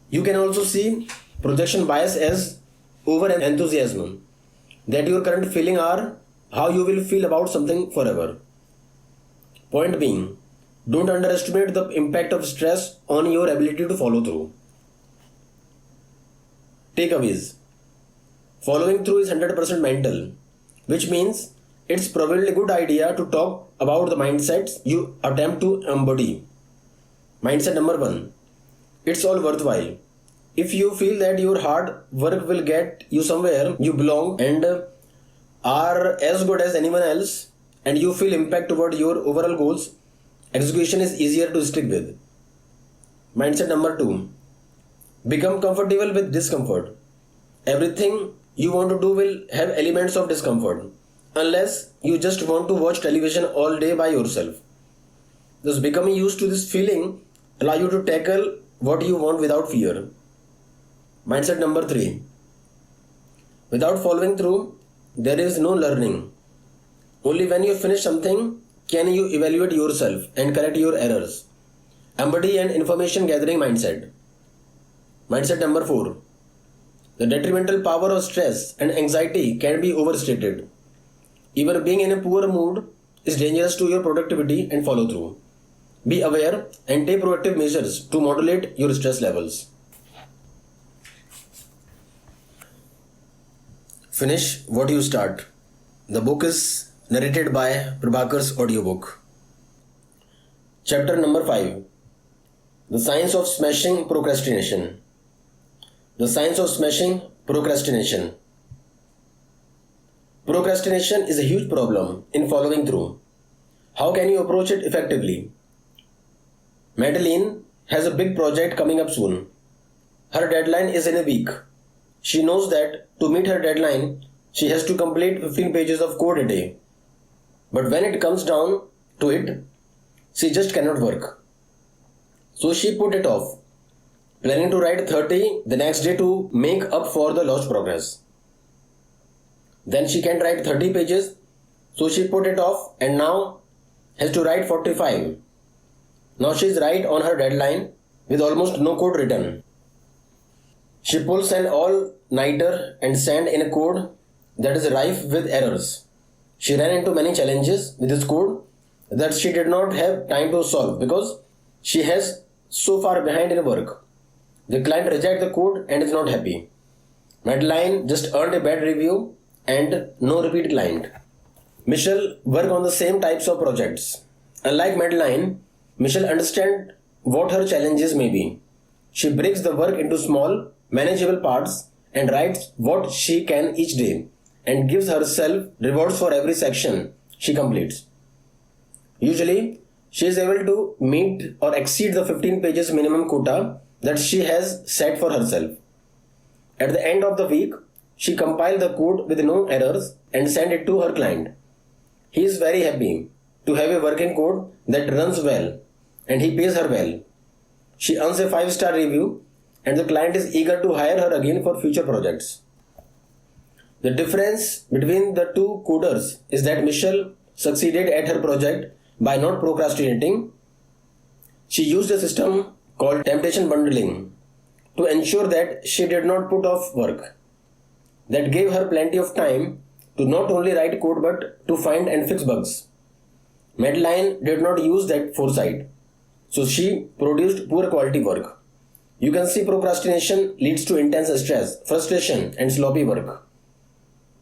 You can also see projection bias as over enthusiasm, that your current feeling are how you will feel about something forever. Point being, don't underestimate the impact of stress on your ability to follow through. Takeaways. Following through is 100% mental, which means it's probably a good idea to talk about the mindsets you attempt to embody. Mindset number 1. It's all worthwhile. If you feel that your hard work will get you somewhere you belong and are as good as anyone else, and you feel impact toward your overall goals, execution is easier to stick with. Mindset number 2. Become comfortable with discomfort. Everything you want to do will have elements of discomfort, unless you just want to watch television all day by yourself. Thus, becoming used to this feeling allow you to tackle what you want without fear. Mindset number 3. Without following through, there is no learning. Only when you finish something can you evaluate yourself and correct your errors. Empathy and information gathering mindset. Mindset number 4. The detrimental power of stress and anxiety can be overstated. Even being in a poor mood is dangerous to your productivity and follow through. Be aware and take proactive measures to modulate your stress levels. Finish what you start. The book is narrated by Prabhakar's audiobook. Chapter number 5. The Science of Smashing Procrastination. The Science of Smashing Procrastination. Procrastination is a huge problem in following through. How can you approach it effectively? Madeline has a big project coming up soon. Her deadline is in a week. She knows that to meet her deadline, she has to complete 15 pages of code a day. But when it comes down to it, she just cannot work. So she put it off, planning to write 30 the next day to make up for the lost progress. Then she can write 30 pages, so she put it off and now has to write 45. Now she is right on her deadline with almost no code written. She pulls an all-nighter and sent in a code that is rife with errors. She ran into many challenges with this code that she did not have time to solve because she has so far behind in work. The client rejects the code and is not happy. Madeline just earned a bad review and no repeat client. Michelle work on the same types of projects. Unlike Madeline, Michelle understands what her challenges may be. She breaks the work into small, manageable parts and writes what she can each day and gives herself rewards for every section she completes. Usually, she is able to meet or exceed the 15 pages minimum quota that she has set for herself. At the end of the week, she compiled the code with no errors and sent it to her client. He is very happy to have a working code that runs well and he pays her well. She earns a 5-star review and the client is eager to hire her again for future projects. The difference between the two coders is that Michelle succeeded at her project by not procrastinating. She used a system called temptation bundling to ensure that she did not put off work. That gave her plenty of time to not only write code but to find and fix bugs. Madeline did not use that foresight, so she produced poor quality work. You can see procrastination leads to intense stress, frustration, and sloppy work.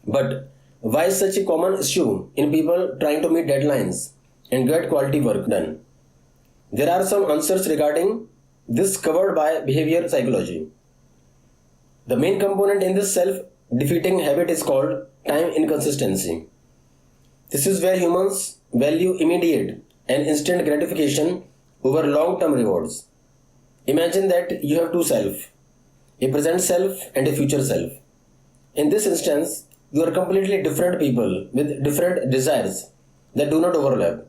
But why is such a common issue in people trying to meet deadlines and get quality work done? There are some answers regarding this covered by behavior psychology. The main component in this self-defeating habit is called time inconsistency. This is where humans value immediate and instant gratification over long-term rewards. Imagine that you have two selves, a present self and a future self. In this instance, you are completely different people with different desires that do not overlap.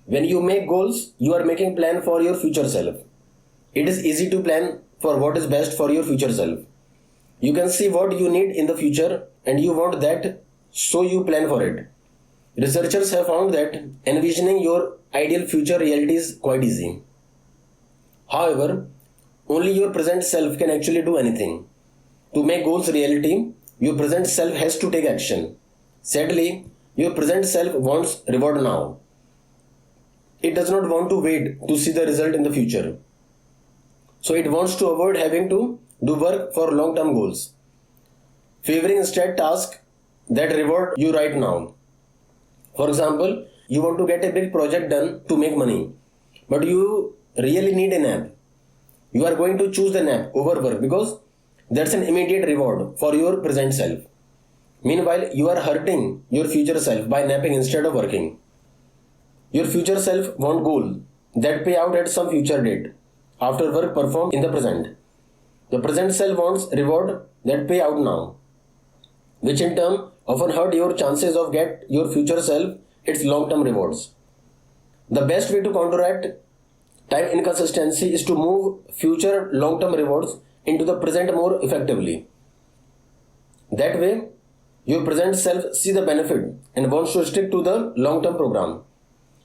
When you make goals, you are making plan for your future self. It is easy to plan for what is best for your future self. You can see what you need in the future and you want that, so you plan for it. Researchers have found that envisioning your ideal future reality is quite easy. However, only your present self can actually do anything. To make goals reality, your present self has to take action. Sadly, your present self wants reward now. It does not want to wait to see the result in the future. So it wants to avoid having to do work for long-term goals, favoring instead tasks that reward you right now. For example, you want to get a big project done to make money, but you really need a nap. You are going to choose the nap over work because that's an immediate reward for your present self. Meanwhile, you are hurting your future self by napping instead of working. Your future self wants goals that pay out at some future date after work performed in the present. The present self wants reward that pay out now, which in turn often hurt your chances of get your future self its long-term rewards. The best way to counteract time inconsistency is to move future long-term rewards into the present more effectively. That way, Your present self sees the benefit and wants to stick to the long-term program.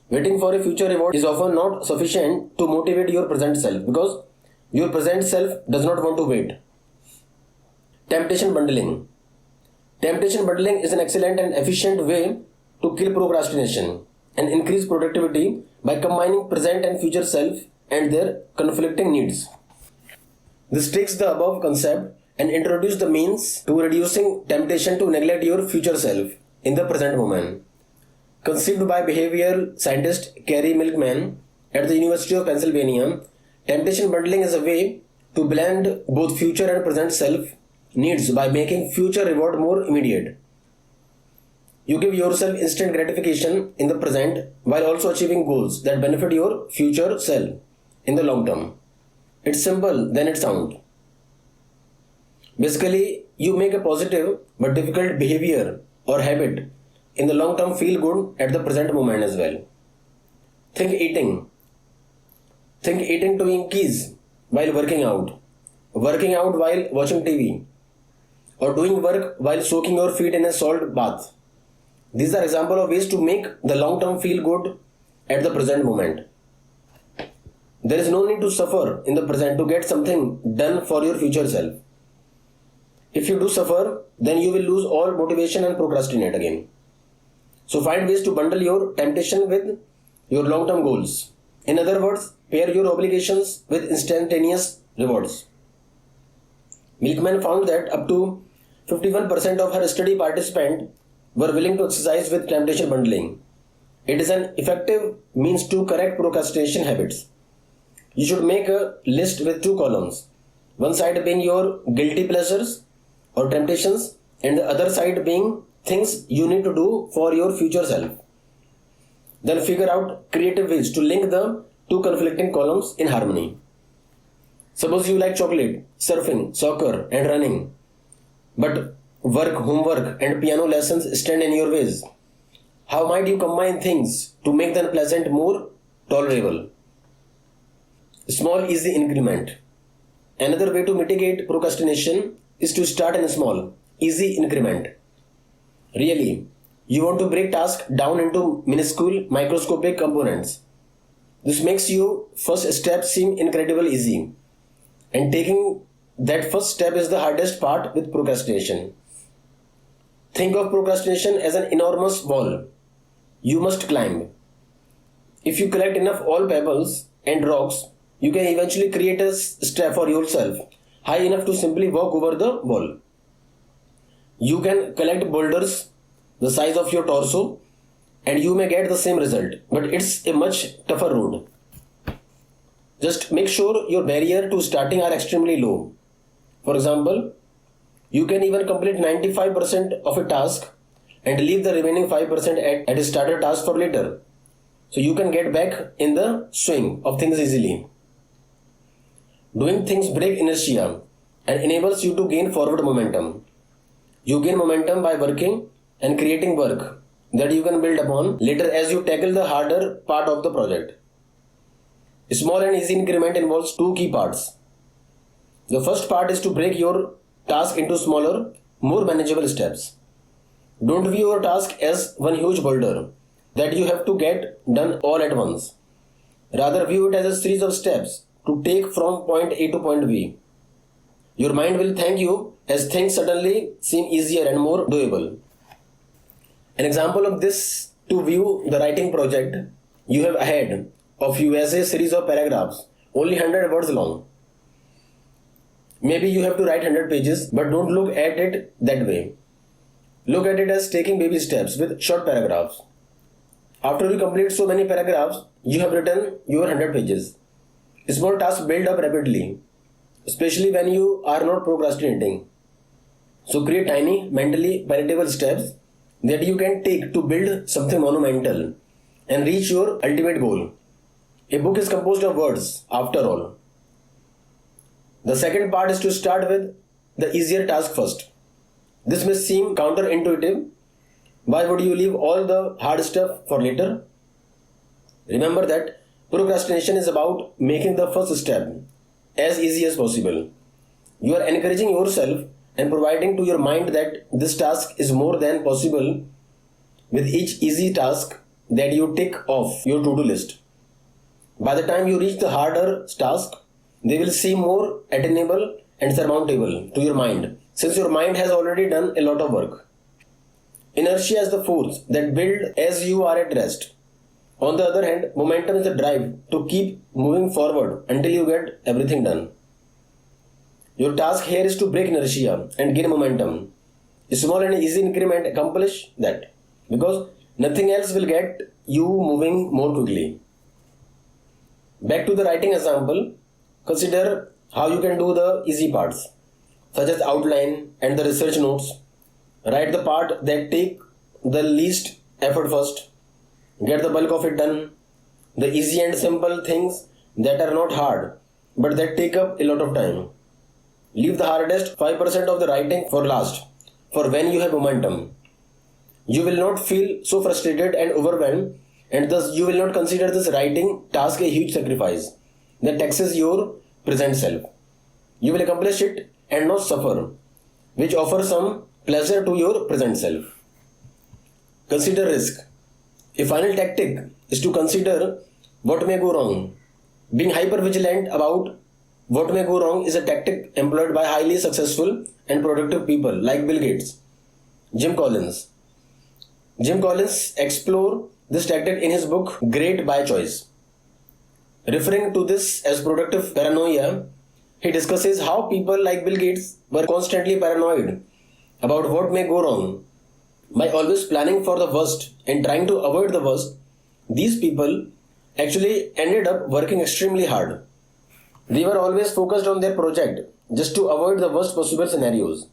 Waiting for a future reward is often not sufficient to motivate your present self because your present self does not want to wait. Temptation bundling. Temptation bundling is an excellent and efficient way to kill procrastination and increase productivity by combining present and future self and their conflicting needs. This takes the above concept and introduces the means to reducing temptation to neglect your future self in the present moment. Conceived by behavioral scientist Carrie Milkman at the University of Pennsylvania, temptation bundling is a way to blend both future and present self needs by making future reward more immediate. You give yourself instant gratification in the present while also achieving goals that benefit your future self in the long term. It's simple than it sounds. Basically, you make a positive but difficult behavior or habit in the long term feel good at the present moment as well. Think eating. Think eating Twinkies while working out while watching TV, or doing work while soaking your feet in a salt bath. These are examples of ways to make the long term feel good at the present moment. There is no need to suffer in the present to get something done for your future self. If you do suffer, then you will lose all motivation and procrastinate again. So find ways to bundle your temptation with your long term goals. In other words, pair your obligations with instantaneous rewards. Milkman found that up to 51% of her study participants were willing to exercise with temptation bundling. It is an effective means to correct procrastination habits. You should make a list with two columns, one side being your guilty pleasures or temptations and the other side being things you need to do for your future self. Then figure out creative ways to link the two conflicting columns in harmony. Suppose you like chocolate, surfing, soccer and running, but work, homework and piano lessons stand in your ways. How might you combine things to make the unpleasant more tolerable? Small easy increment. Another way to mitigate procrastination is to start in a small, easy increment. Really, you want to break tasks down into minuscule, microscopic components. This makes your first step seem incredibly easy. And taking that first step is the hardest part with procrastination. Think of procrastination as an enormous wall you must climb. If you collect enough oil pebbles and rocks, you can eventually create a step for yourself high enough to simply walk over the wall. You can collect boulders the size of your torso and you may get the same result, but it's a much tougher road. Just make sure your barrier to starting are extremely low. For example, you can even complete 95% of a task and leave the remaining 5% at a starter task for later. So you can get back in the swing of things easily. Doing things break inertia and enables you to gain forward momentum. You gain momentum by working and creating work that you can build upon later as you tackle the harder part of the project. A small and easy increment involves two key parts. The first part is to break your task into smaller, more manageable steps. Don't view your task as one huge boulder that you have to get done all at once. Rather, view it as a series of steps to take from point A to point B. Your mind will thank you as things suddenly seem easier and more doable. An example of this to view the writing project you have ahead of you as a series of paragraphs, only 100 words long. Maybe you have to write 100 pages, but don't look at it that way. Look at it as taking baby steps with short paragraphs. After you complete so many paragraphs, you have written your 100 pages. Small tasks build up rapidly, especially when you are not procrastinating. So create tiny, mentally palatable steps that you can take to build something monumental and reach your ultimate goal. A book is composed of words, after all. The second part is to start with the easier task first. This may seem counterintuitive. Why would you leave all the hard stuff for later? Remember that procrastination is about making the first step as easy as possible. You are encouraging yourself and providing to your mind that this task is more than possible with each easy task that you tick off your to-do list. By the time you reach the harder task, they will seem more attainable and surmountable to your mind, since your mind has already done a lot of work. Inertia is the force that builds as you are at rest. On the other hand, momentum is the drive to keep moving forward until you get everything done. Your task here is to break inertia and gain momentum. A small and easy increment accomplish that, because nothing else will get you moving more quickly. Back to the writing example, consider how you can do the easy parts, such as outline and the research notes. Write the part that take the least effort first. Get the bulk of it done. The easy and simple things that are not hard, but that take up a lot of time. Leave the hardest 5% of the writing for last, for when you have momentum. You will not feel so frustrated and overwhelmed, and thus you will not consider this writing task a huge sacrifice that taxes your present self. You will accomplish it and not suffer, which offers some pleasure to your present self. Consider risk. A final tactic is to consider what may go wrong. Being hyper vigilant about what may go wrong is a tactic employed by highly successful and productive people like Bill Gates, Jim Collins. Jim Collins explored this tactic in his book Great by Choice. Referring to this as productive paranoia, he discusses how people like Bill Gates were constantly paranoid about what may go wrong. By always planning for the worst and trying to avoid the worst, these people actually ended up working extremely hard. They were always focused on their project just to avoid the worst possible scenarios.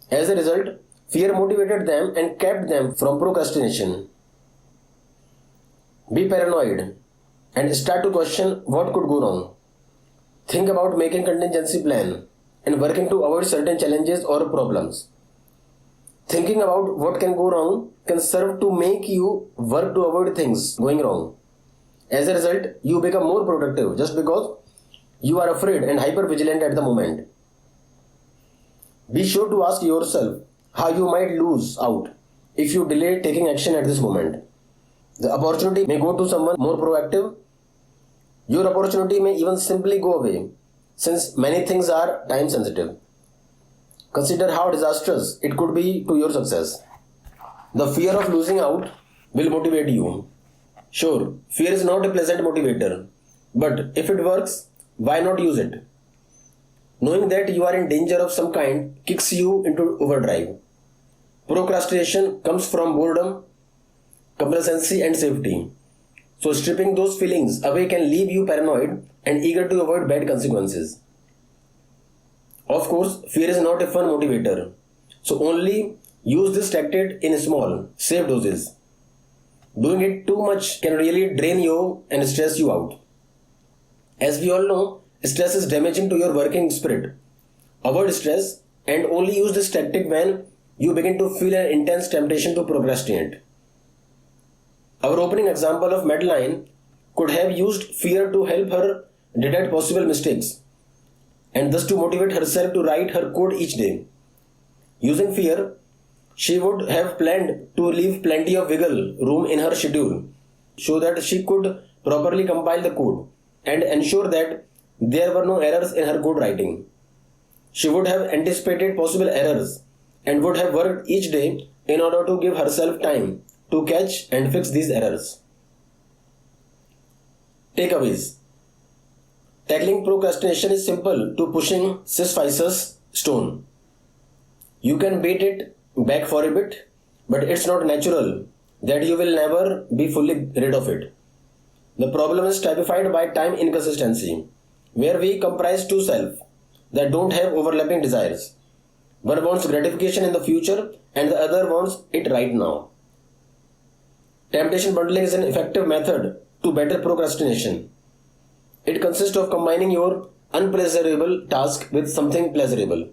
As a result, fear motivated them and kept them from procrastination. Be paranoid and start to question what could go wrong. Think about making contingency plan and working to avoid certain challenges or problems. Thinking about what can go wrong can serve to make you work to avoid things going wrong. As a result, you become more productive just because you are afraid and hyper vigilant at the moment. Be sure to ask yourself how you might lose out if you delay taking action at this moment. The opportunity may go to someone more proactive. Your opportunity may even simply go away, since many things are time sensitive. Consider how disastrous it could be to your success. The fear of losing out will motivate you. Sure, fear is not a pleasant motivator, but if it works, why not use it? Knowing that you are in danger of some kind kicks you into overdrive. Procrastination comes from boredom, complacency, and safety. So stripping those feelings away can leave you paranoid and eager to avoid bad consequences. Of course, fear is not a fun motivator. So only use this tactic in small, safe doses. Doing it too much can really drain you and stress you out. As we all know, stress is damaging to your working spirit. Avoid stress and only use this tactic when you begin to feel an intense temptation to procrastinate. Our opening example of Madeline could have used fear to help her detect possible mistakes and thus to motivate herself to write her code each day. Using fear, she would have planned to leave plenty of wiggle room in her schedule so that she could properly compile the code and ensure that there were no errors in her code writing. She would have anticipated possible errors and would have worked each day in order to give herself time to catch and fix these errors. Takeaways. Tackling procrastination is simple to pushing Sisyphus' stone. You can beat it back for a bit, but it's not natural that you will never be fully rid of it. The problem is typified by time inconsistency, where we comprise two selves that don't have overlapping desires. One wants gratification in the future and the other wants it right now. Temptation bundling is an effective method to battle procrastination. It consists of combining your unpleasurable task with something pleasurable.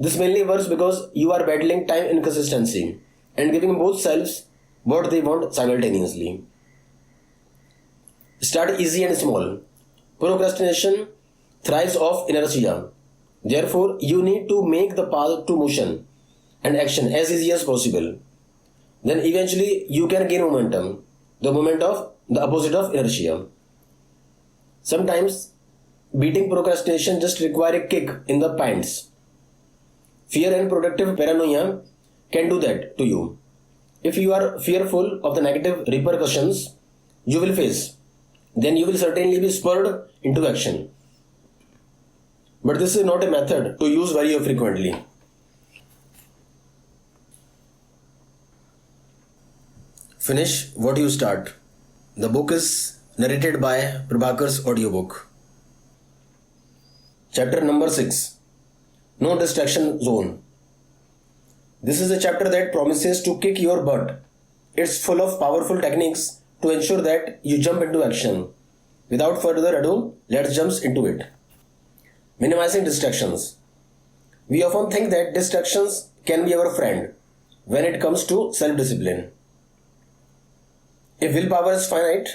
This mainly works because you are battling time inconsistency and giving both selves what they want simultaneously. Start easy and small. Procrastination thrives off inertia. Therefore, you need to make the path to motion and action as easy as possible. Then eventually you can gain momentum, the opposite of inertia. Sometimes beating procrastination just require a kick in the pants. Fear and productive paranoia can do that to you. If you are fearful of the negative repercussions you will face, then you will certainly be spurred into action. But this is not a method to use very frequently. Finish what you start. The book is narrated by Prabhakar's audiobook. Chapter number 6. No Distraction Zone. This is a chapter that promises to kick your butt. It's full of powerful techniques to ensure that you jump into action. Without further ado, let's jump into it. Minimizing distractions. We often think that distractions can be our friend when it comes to self-discipline. If willpower is finite,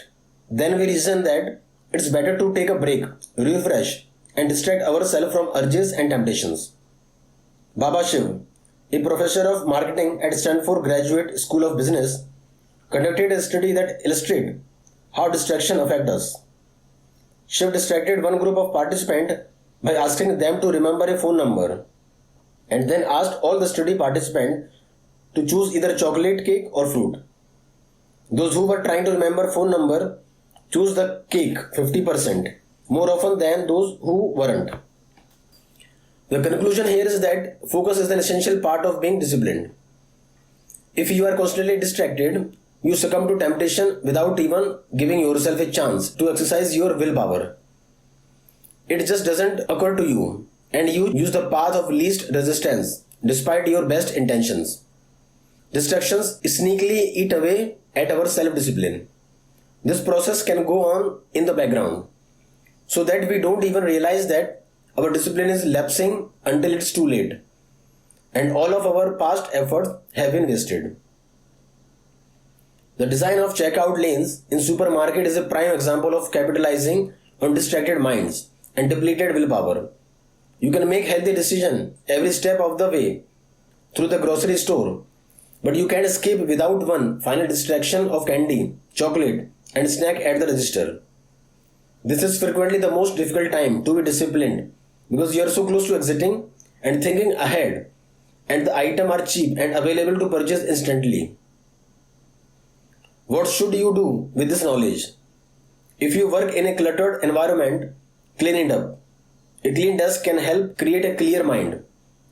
then we reason that it's better to take a break, refresh, and distract ourselves from urges and temptations. Baba Shiv, a professor of marketing at Stanford Graduate School of Business, conducted a study that illustrated how distraction affects us. Shiv distracted one group of participants by asking them to remember a phone number and then asked all the study participants to choose either chocolate cake or fruit. Those who were trying to remember phone number choose the cake 50% more often than those who weren't. The conclusion here is that focus is an essential part of being disciplined. If you are constantly distracted, you succumb to temptation without even giving yourself a chance to exercise your willpower. It just doesn't occur to you, and you use the path of least resistance despite your best intentions. Distractions sneakily eat away at our self-discipline. This process can go on in the background so that we don't even realize that our discipline is lapsing until it's too late and all of our past efforts have been wasted. The design of checkout lanes in supermarket is a prime example of capitalizing on distracted minds and depleted willpower. You can make healthy decisions every step of the way through the grocery store, but you can't escape without one final distraction of candy, chocolate, and snack at the register. This is frequently the most difficult time to be disciplined because you are so close to exiting and thinking ahead, and the items are cheap and available to purchase instantly. What should you do with this knowledge? If you work in a cluttered environment, clean it up. A clean desk can help create a clear mind,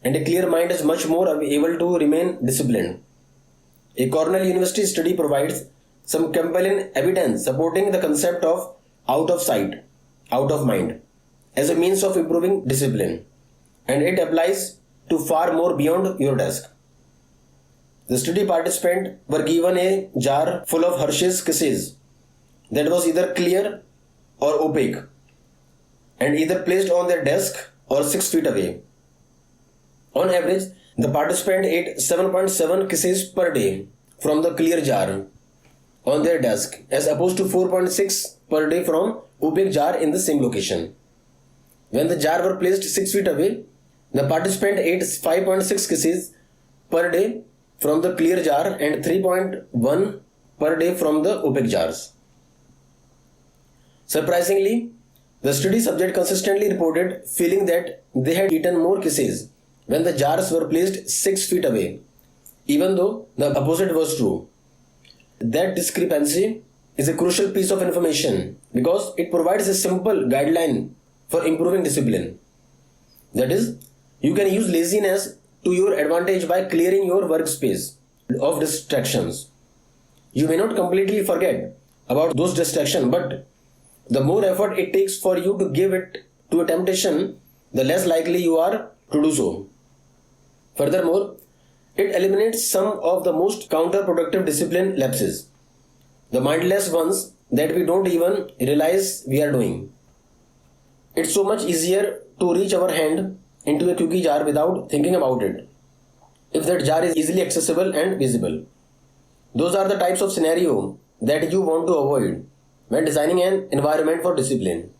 and a clear mind is much more able to remain disciplined. A Cornell University study provides some compelling evidence supporting the concept of out of sight, out of mind as a means of improving discipline, and it applies to far more beyond your desk. The study participants were given a jar full of Hershey's Kisses that was either clear or opaque and either placed on their desk or 6 feet away. On average, the participant ate 7.7 kisses per day from the clear jar on their desk as opposed to 4.6 per day from opaque jar in the same location. When the jar were placed 6 feet away, the participant ate 5.6 kisses per day from the clear jar and 3.1 per day from the opaque jars. Surprisingly, the study subject consistently reported feeling that they had eaten more kisses when the jars were placed 6 feet away, even though the opposite was true. That discrepancy is a crucial piece of information because it provides a simple guideline for improving discipline. That is, you can use laziness to your advantage by clearing your workspace of distractions. You may not completely forget about those distractions, but the more effort it takes for you to give it to a temptation, the less likely you are to do so. Furthermore, it eliminates some of the most counterproductive discipline lapses, the mindless ones that we don't even realize we are doing. It's so much easier to reach our hand into a cookie jar without thinking about it, if that jar is easily accessible and visible. Those are the types of scenario that you want to avoid when designing an environment for discipline.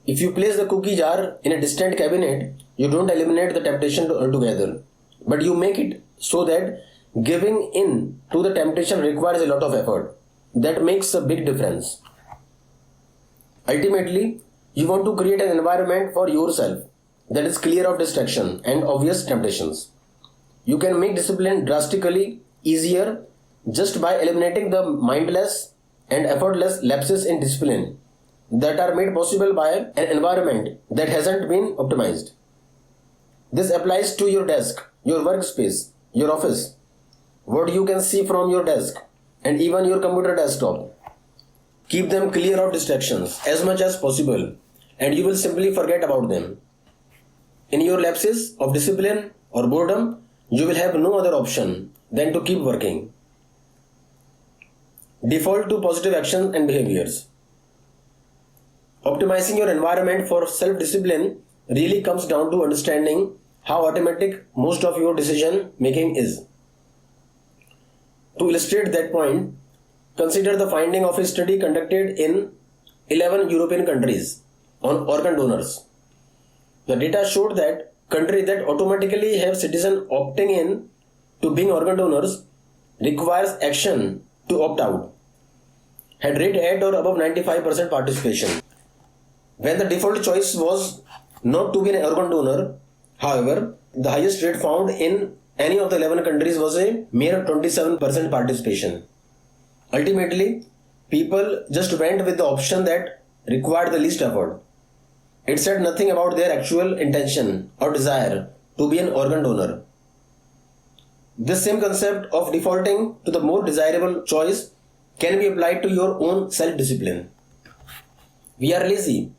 If you place the cookie jar in a distant cabinet, you don't eliminate the temptation altogether, but you make it so that giving in to the temptation requires a lot of effort. That makes a big difference. Ultimately, you want to create an environment for yourself that is clear of distraction and obvious temptations. You can make discipline drastically easier just by eliminating the mindless and effortless lapses in discipline that are made possible by an environment that hasn't been optimized. This applies to your desk, your workspace, your office, what you can see from your desk, and even your computer desktop. Keep them clear of distractions as much as possible, and you will simply forget about them. In your lapses of discipline or boredom, you will have no other option than to keep working. Default to positive actions and behaviors. Optimizing your environment for self-discipline really comes down to understanding how automatic most of your decision making is. To illustrate that point, consider the finding of a study conducted in 11 European countries on organ donors. The data showed that countries that automatically have citizens opting in to being organ donors requires action to opt out had rate at or above 95% participation. When the default choice was not to be an organ donor, however, the highest rate found in any of the 11 countries was a mere 27% participation. Ultimately, people just went with the option that required the least effort. It said nothing about their actual intention or desire to be an organ donor. This same concept of defaulting to the more desirable choice can be applied to your own self-discipline. We are lazy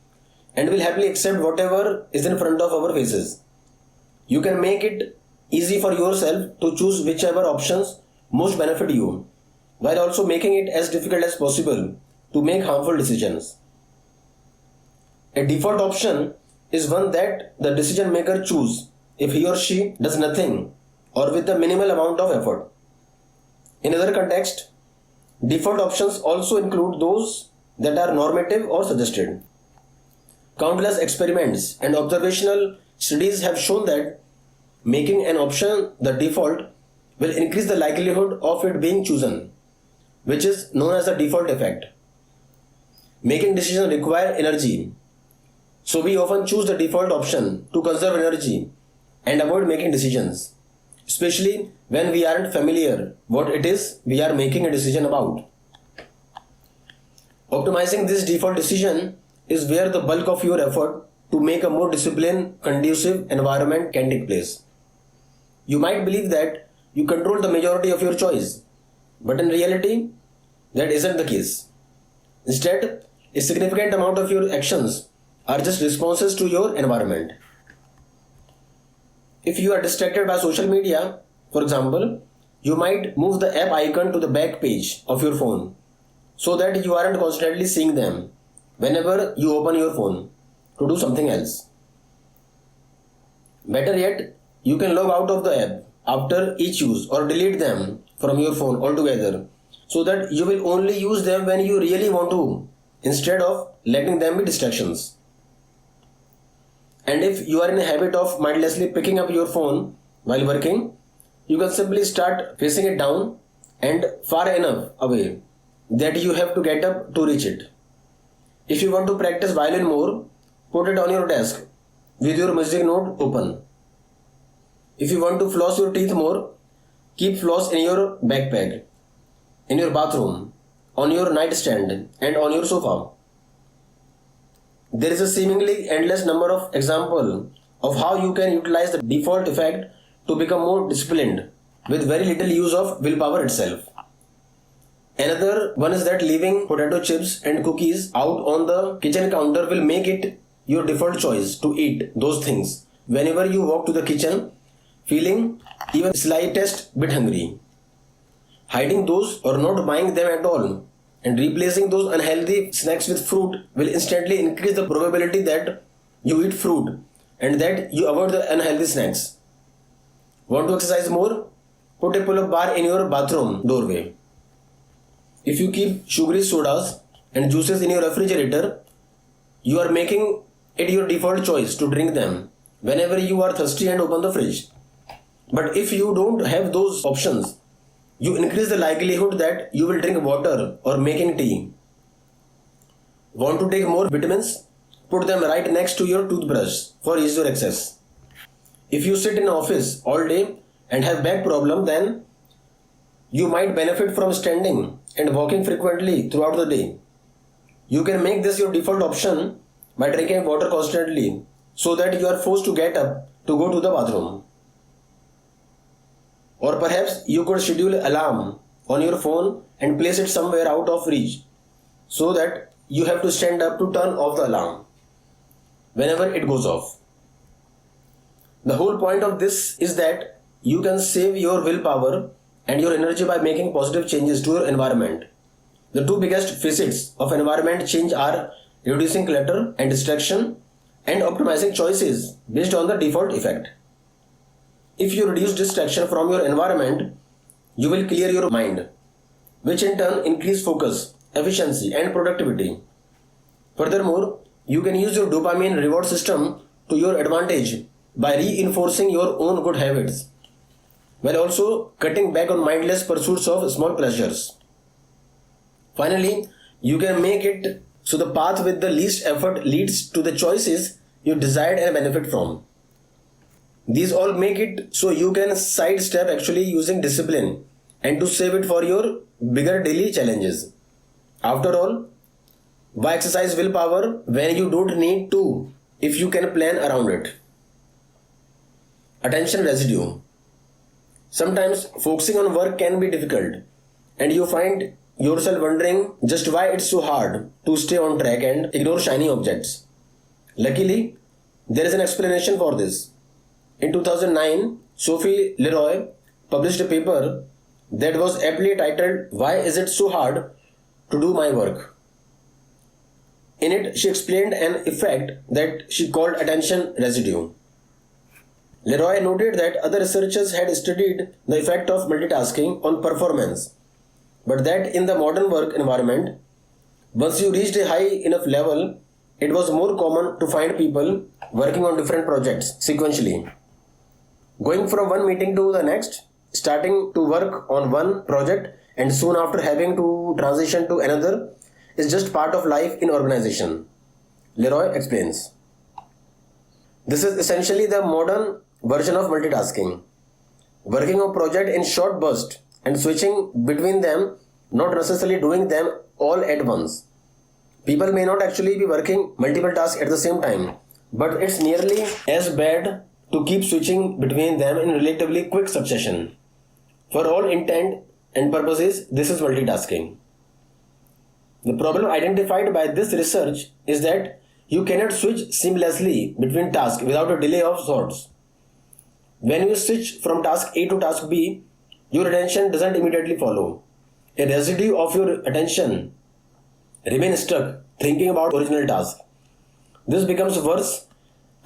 and will happily accept whatever is in front of our faces. You can make it easy for yourself to choose whichever options most benefit you, while also making it as difficult as possible to make harmful decisions. A default option is one that the decision maker chooses if he or she does nothing or with a minimal amount of effort. In other context, default options also include those that are normative or suggested. Countless experiments and observational studies have shown that making an option the default will increase the likelihood of it being chosen, which is known as the default effect. Making decisions require energy, so we often choose the default option to conserve energy and avoid making decisions, especially when we aren't familiar what it is we are making a decision about. Optimizing this default decision is where the bulk of your effort to make a more disciplined, conducive environment can take place. You might believe that you control the majority of your choice, but in reality, that isn't the case. Instead, a significant amount of your actions are just responses to your environment. If you are distracted by social media, for example, you might move the app icon to the back page of your phone so that you aren't constantly seeing them whenever you open your phone to do something else. Better yet, you can log out of the app after each use or delete them from your phone altogether so that you will only use them when you really want to instead of letting them be distractions. And if you are in a habit of mindlessly picking up your phone while working, you can simply start facing it down and far enough away that you have to get up to reach it. If you want to practice violin more, put it on your desk with your music note open. If you want to floss your teeth more, keep floss in your backpack, in your bathroom, on your nightstand, and on your sofa. There is a seemingly endless number of examples of how you can utilize the default effect to become more disciplined with very little use of willpower itself. Another one is that leaving potato chips and cookies out on the kitchen counter will make it your default choice to eat those things whenever you walk to the kitchen feeling even slightest bit hungry. Hiding those or not buying them at all and replacing those unhealthy snacks with fruit will instantly increase the probability that you eat fruit and that you avoid the unhealthy snacks. Want to exercise more? Put a pull-up bar in your bathroom doorway. If you keep sugary sodas and juices in your refrigerator, you are making it your default choice to drink them whenever you are thirsty and open the fridge. But if you don't have those options, you increase the likelihood that you will drink water or making tea. Want to take more vitamins? Put them right next to your toothbrush for easier access. If you sit in office all day and have back problem, then you might benefit from standing and walking frequently throughout the day. You can make this your default option by drinking water constantly so that you are forced to get up to go to the bathroom. Or perhaps you could schedule alarm on your phone and place it somewhere out of reach so that you have to stand up to turn off the alarm whenever it goes off. The whole point of this is that you can save your willpower and your energy by making positive changes to your environment. The two biggest facets of environment change are reducing clutter and distraction and optimizing choices based on the default effect. If you reduce distraction from your environment, you will clear your mind, which in turn increase focus, efficiency and productivity. Furthermore, you can use your dopamine reward system to your advantage by reinforcing your own good habits, while also cutting back on mindless pursuits of small pleasures. Finally, you can make it so the path with the least effort leads to the choices you desired and benefit from. These all make it so you can sidestep actually using discipline and to save it for your bigger daily challenges. After all, why exercise willpower when you don't need to if you can plan around it? Attention residue. Sometimes focusing on work can be difficult and you find yourself wondering just why it's so hard to stay on track and ignore shiny objects. Luckily, there is an explanation for this. In 2009, Sophie Leroy published a paper that was aptly titled "Why is it so hard to do my work?" In it, she explained an effect that she called attention residue. Leroy noted that other researchers had studied the effect of multitasking on performance, but that in the modern work environment, once you reached a high enough level, it was more common to find people working on different projects sequentially. Going from one meeting to the next, starting to work on one project and soon after having to transition to another is just part of life in organization. Leroy explains. This is essentially the modern version of multitasking. Working on a project in short bursts and switching between them, not necessarily doing them all at once. People may not actually be working multiple tasks at the same time, but it's nearly as bad to keep switching between them in relatively quick succession. For all intent and purposes, this is multitasking. The problem identified by this research is that you cannot switch seamlessly between tasks without a delay of sorts. When you switch from task A to task B, your attention doesn't immediately follow. A residue of your attention remains stuck thinking about original task. This becomes worse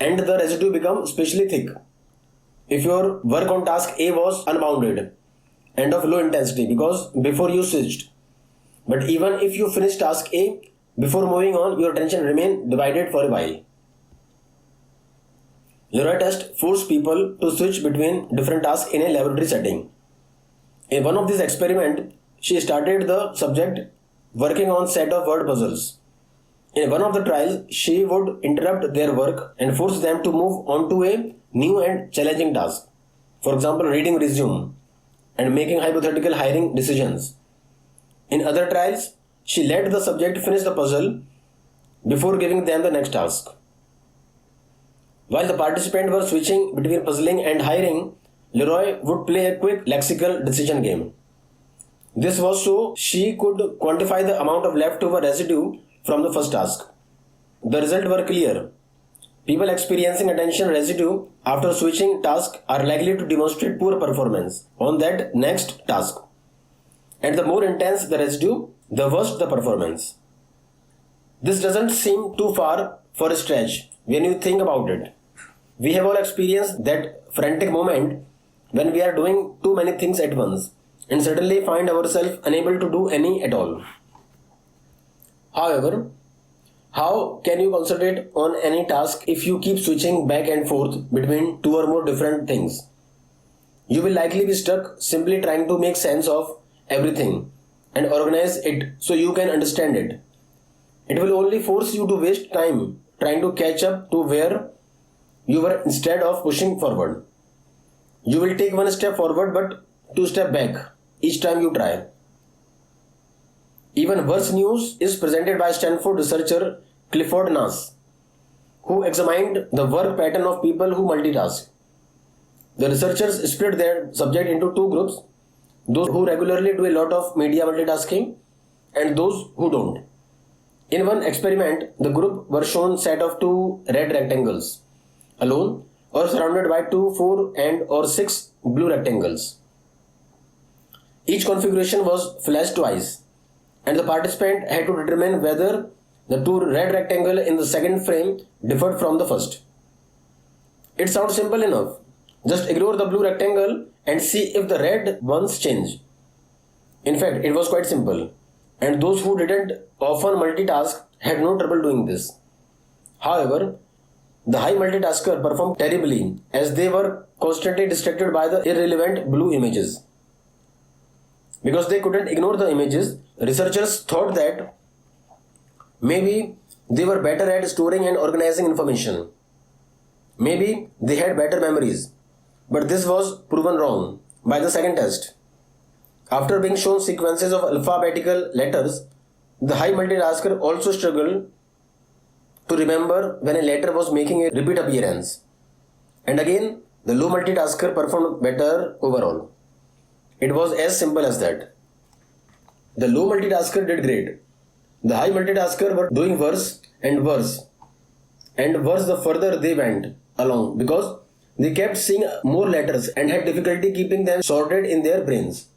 and the residue becomes especially thick if your work on task A was unbounded and of low intensity because before you switched. But even if you finish task A, before moving on, your attention remains divided for a while. Leroy test forced people to switch between different tasks in a laboratory setting. In one of these experiments, she started the subject working on set of word puzzles. In one of the trials, she would interrupt their work and force them to move on to a new and challenging task. For example, reading resume and making hypothetical hiring decisions. In other trials, she let the subject finish the puzzle before giving them the next task. While the participants were switching between puzzling and hiring, Leroy would play a quick lexical decision game. This was so she could quantify the amount of leftover residue from the first task. The results were clear. People experiencing attention residue after switching tasks are likely to demonstrate poor performance on that next task. And the more intense the residue, the worse the performance. This doesn't seem too far for a stretch when you think about it. We have all experienced that frantic moment when we are doing too many things at once and suddenly find ourselves unable to do any at all. However, How can you concentrate on any task if you keep switching back and forth between two or more different things? You will likely be stuck simply trying to make sense of everything and organize it so you can understand it. It will only force you to waste time trying to catch up to where you were instead of pushing forward. You will take one step forward but two steps back each time you try. Even worse news is presented by Stanford researcher Clifford Nass, who examined the work pattern of people who multitask. The researchers split their subject into two groups: those who regularly do a lot of media multitasking and those who don't. In one experiment, the group were shown set of two red rectangles, alone or surrounded by two 4 and or 6 blue rectangles. Each configuration was flashed twice, and the participant had to determine whether the two red rectangles in the second frame differed from the first. It sounds simple enough. Just ignore the blue rectangle and see if the red ones change. In fact, it was quite simple, and those who didn't often multitask had no trouble doing this. However, the high multitasker performed terribly as they were constantly distracted by the irrelevant blue images. Because they couldn't ignore the images, researchers thought that maybe they were better at storing and organizing information. Maybe they had better memories. But this was proven wrong by the second test. After being shown sequences of alphabetical letters, the high multitasker also struggled to remember when a letter was making a repeat appearance. And again, the low multitasker performed better overall. It was as simple as that. The low multitasker did great. The high multitasker were doing worse and worse and worse the further they went along because they kept seeing more letters and had difficulty keeping them sorted in their brains.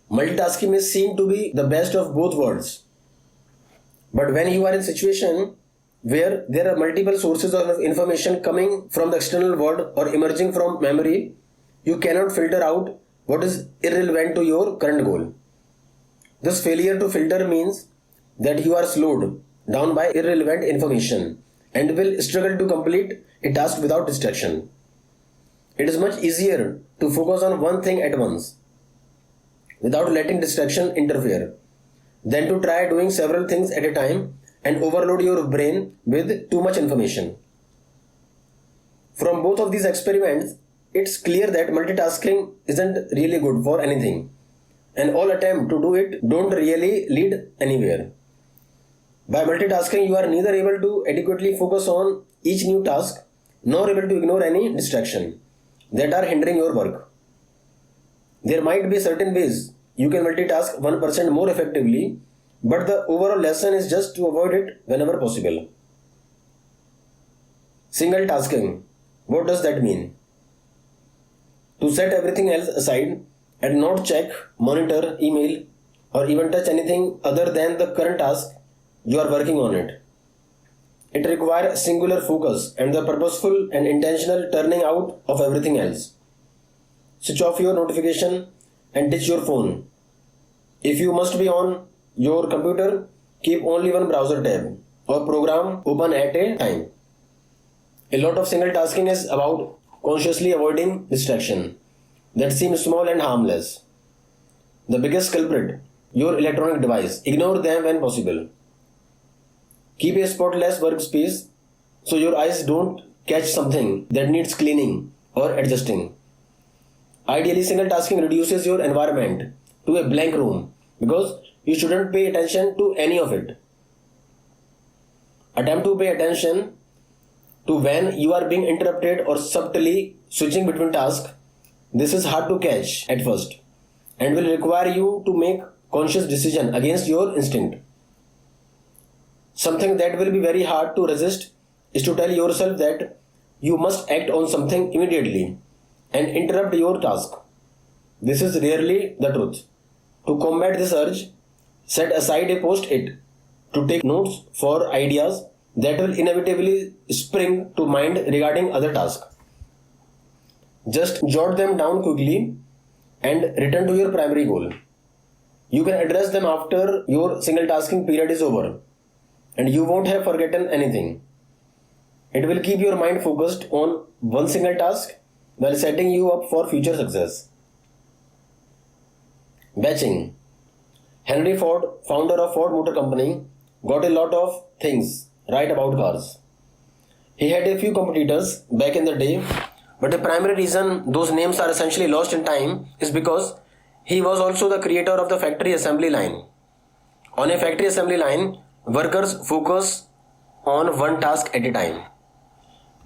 Multitasking may seem to be the best of both worlds. But when you are in a situation where there are multiple sources of information coming from the external world or emerging from memory, you cannot filter out what is irrelevant to your current goal. This failure to filter means that you are slowed down by irrelevant information and will struggle to complete a task without distraction. It is much easier to focus on one thing at once without letting distraction interfere than to try doing several things at a time and overload your brain with too much information. From both of these experiments, it's clear that multitasking isn't really good for anything, and all attempts to do it don't really lead anywhere. By multitasking, you are neither able to adequately focus on each new task nor able to ignore any distraction that are hindering your work. There might be certain ways you can multitask 1% more effectively, but the overall lesson is just to avoid it whenever possible. Single tasking. What does that mean? To set everything else aside and not check, monitor, email, or even touch anything other than the current task you are working on it. It requires singular focus and the purposeful and intentional turning out of everything else. Switch off your notification and ditch your phone. If you must be on your computer, keep only one browser tab or program open at a time. A lot of single tasking is about consciously avoiding distraction that seems small and harmless. The biggest culprit, your electronic device. Ignore them when possible. Keep a spotless workspace so your eyes don't catch something that needs cleaning or adjusting. Ideally, single tasking reduces your environment to a blank room because you shouldn't pay attention to any of it. Attempt to pay attention to when you are being interrupted or subtly switching between tasks. This is hard to catch at first and will require you to make conscious decision against your instinct. Something that will be very hard to resist is to tell yourself that you must act on something immediately and interrupt your task. This is rarely the truth. To combat this urge, set aside a post-it to take notes for ideas that will inevitably spring to mind regarding other tasks. Just jot them down quickly and return to your primary goal. You can address them after your single tasking period is over. and you won't have forgotten anything. It will keep your mind focused on one single task while setting you up for future success. Batching. Henry Ford, founder of Ford Motor Company, got a lot of things right about cars. He had a few competitors back in the day, but the primary reason those names are essentially lost in time is because he was also the creator of the factory assembly line. On a factory assembly line, workers focus on one task at a time.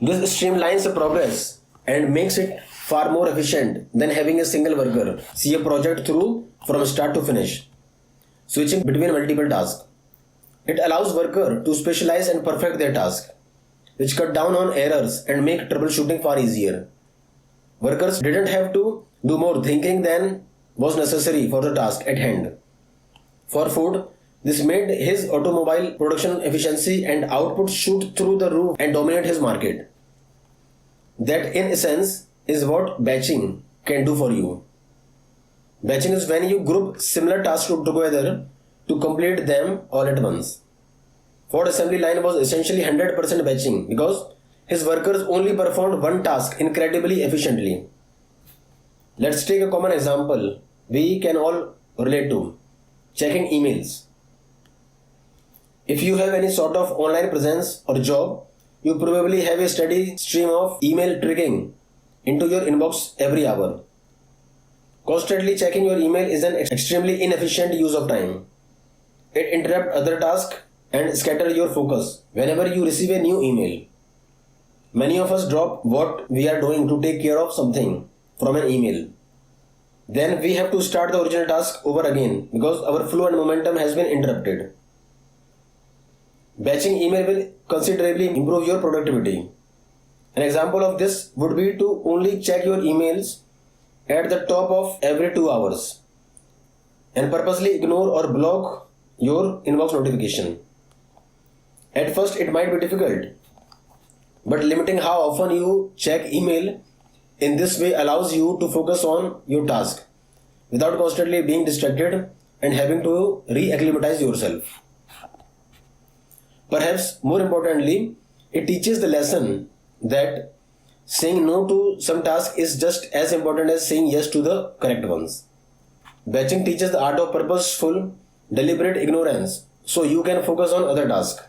This streamlines the progress and makes it far more efficient than having a single worker see a project through from start to finish, switching between multiple tasks. It allows workers to specialize and perfect their task, which cut down on errors and make troubleshooting far easier. Workers didn't have to do more thinking than was necessary for the task at hand. For Ford, this made his automobile production efficiency and output shoot through the roof and dominate his market. That, in essence, is what batching can do for you. Batching is when you group similar tasks together to complete them all at once. Ford assembly line was essentially 100% batching because his workers only performed one task incredibly efficiently. Let's take a common example we can all relate to: checking emails. If you have any sort of online presence or job, you probably have a steady stream of email trickling into your inbox every hour. Constantly checking your email is an extremely inefficient use of time. It interrupts other tasks and scatters your focus whenever you receive a new email. Many of us drop what we are doing to take care of something from an email. Then we have to start the original task over again because our flow and momentum has been interrupted. Batching email will considerably improve your productivity. An example of this would be to only check your emails at the top of every 2 hours and purposely ignore or block your inbox notification. At first it might be difficult, but limiting how often you check email in this way allows you to focus on your task without constantly being distracted and having to re-acclimatize yourself. Perhaps more importantly, it teaches the lesson that saying no to some tasks is just as important as saying yes to the correct ones. Batching teaches the art of purposeful, deliberate ignorance so you can focus on other tasks.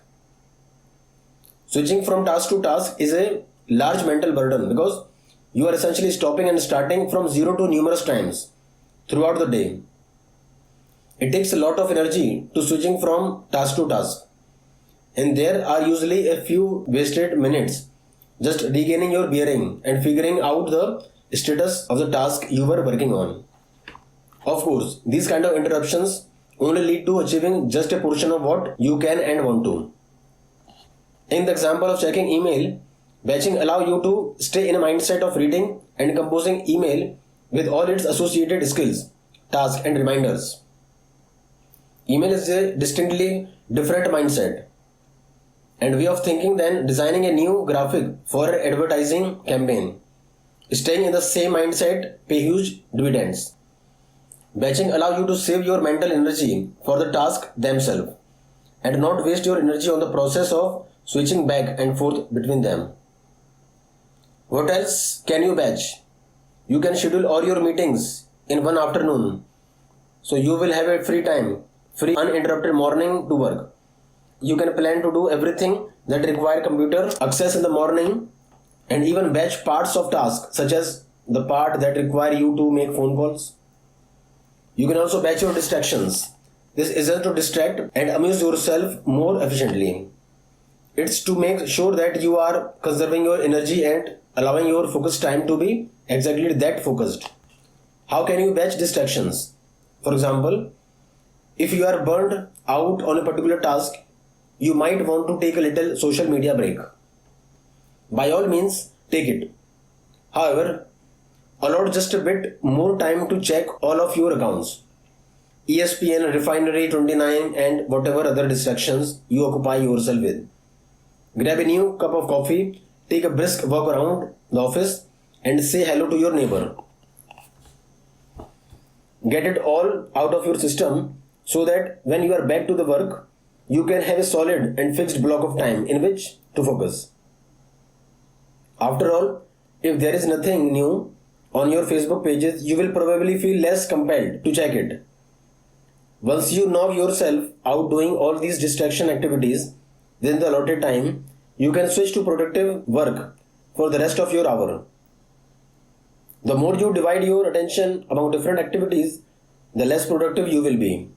Switching from task to task is a large mental burden because you are essentially stopping and starting from zero to numerous times throughout the day. It takes a lot of energy to switching from task to task, and there are usually a few wasted minutes just regaining your bearing and figuring out the status of the task you were working on. Of course, these kind of interruptions only lead to achieving just a portion of what you can and want to. In the example of checking email, batching allows you to stay in a mindset of reading and composing email with all its associated skills, tasks and reminders. Email is a distinctly different mindset and way of thinking than designing a new graphic for an advertising campaign. Staying in the same mindset pay huge dividends. Batching allows you to save your mental energy for the task themselves and not waste your energy on the process of switching back and forth between them. What else can you batch? You can schedule all your meetings in one afternoon, so you will have a free uninterrupted morning to work. You can plan to do everything that require computer access in the morning and even batch parts of tasks such as the part that require you to make phone calls. You can also batch your distractions. This isn't to distract and amuse yourself more efficiently. It's to make sure that you are conserving your energy and allowing your focus time to be exactly that focused. How can you batch distractions? For example, if you are burned out on a particular task, you might want to take a little social media break. By all means, take it. However, allot just a bit more time to check all of your accounts. ESPN, Refinery 29 and whatever other distractions you occupy yourself with. Grab a new cup of coffee, take a brisk walk around the office and say hello to your neighbor. Get it all out of your system so that when you are back to the work, you can have a solid and fixed block of time in which to focus. After all, if there is nothing new on your Facebook pages, you will probably feel less compelled to check it. Once you knock yourself out doing all these distraction activities within the allotted time, you can switch to productive work for the rest of your hour. The more you divide your attention among different activities, the less productive you will be.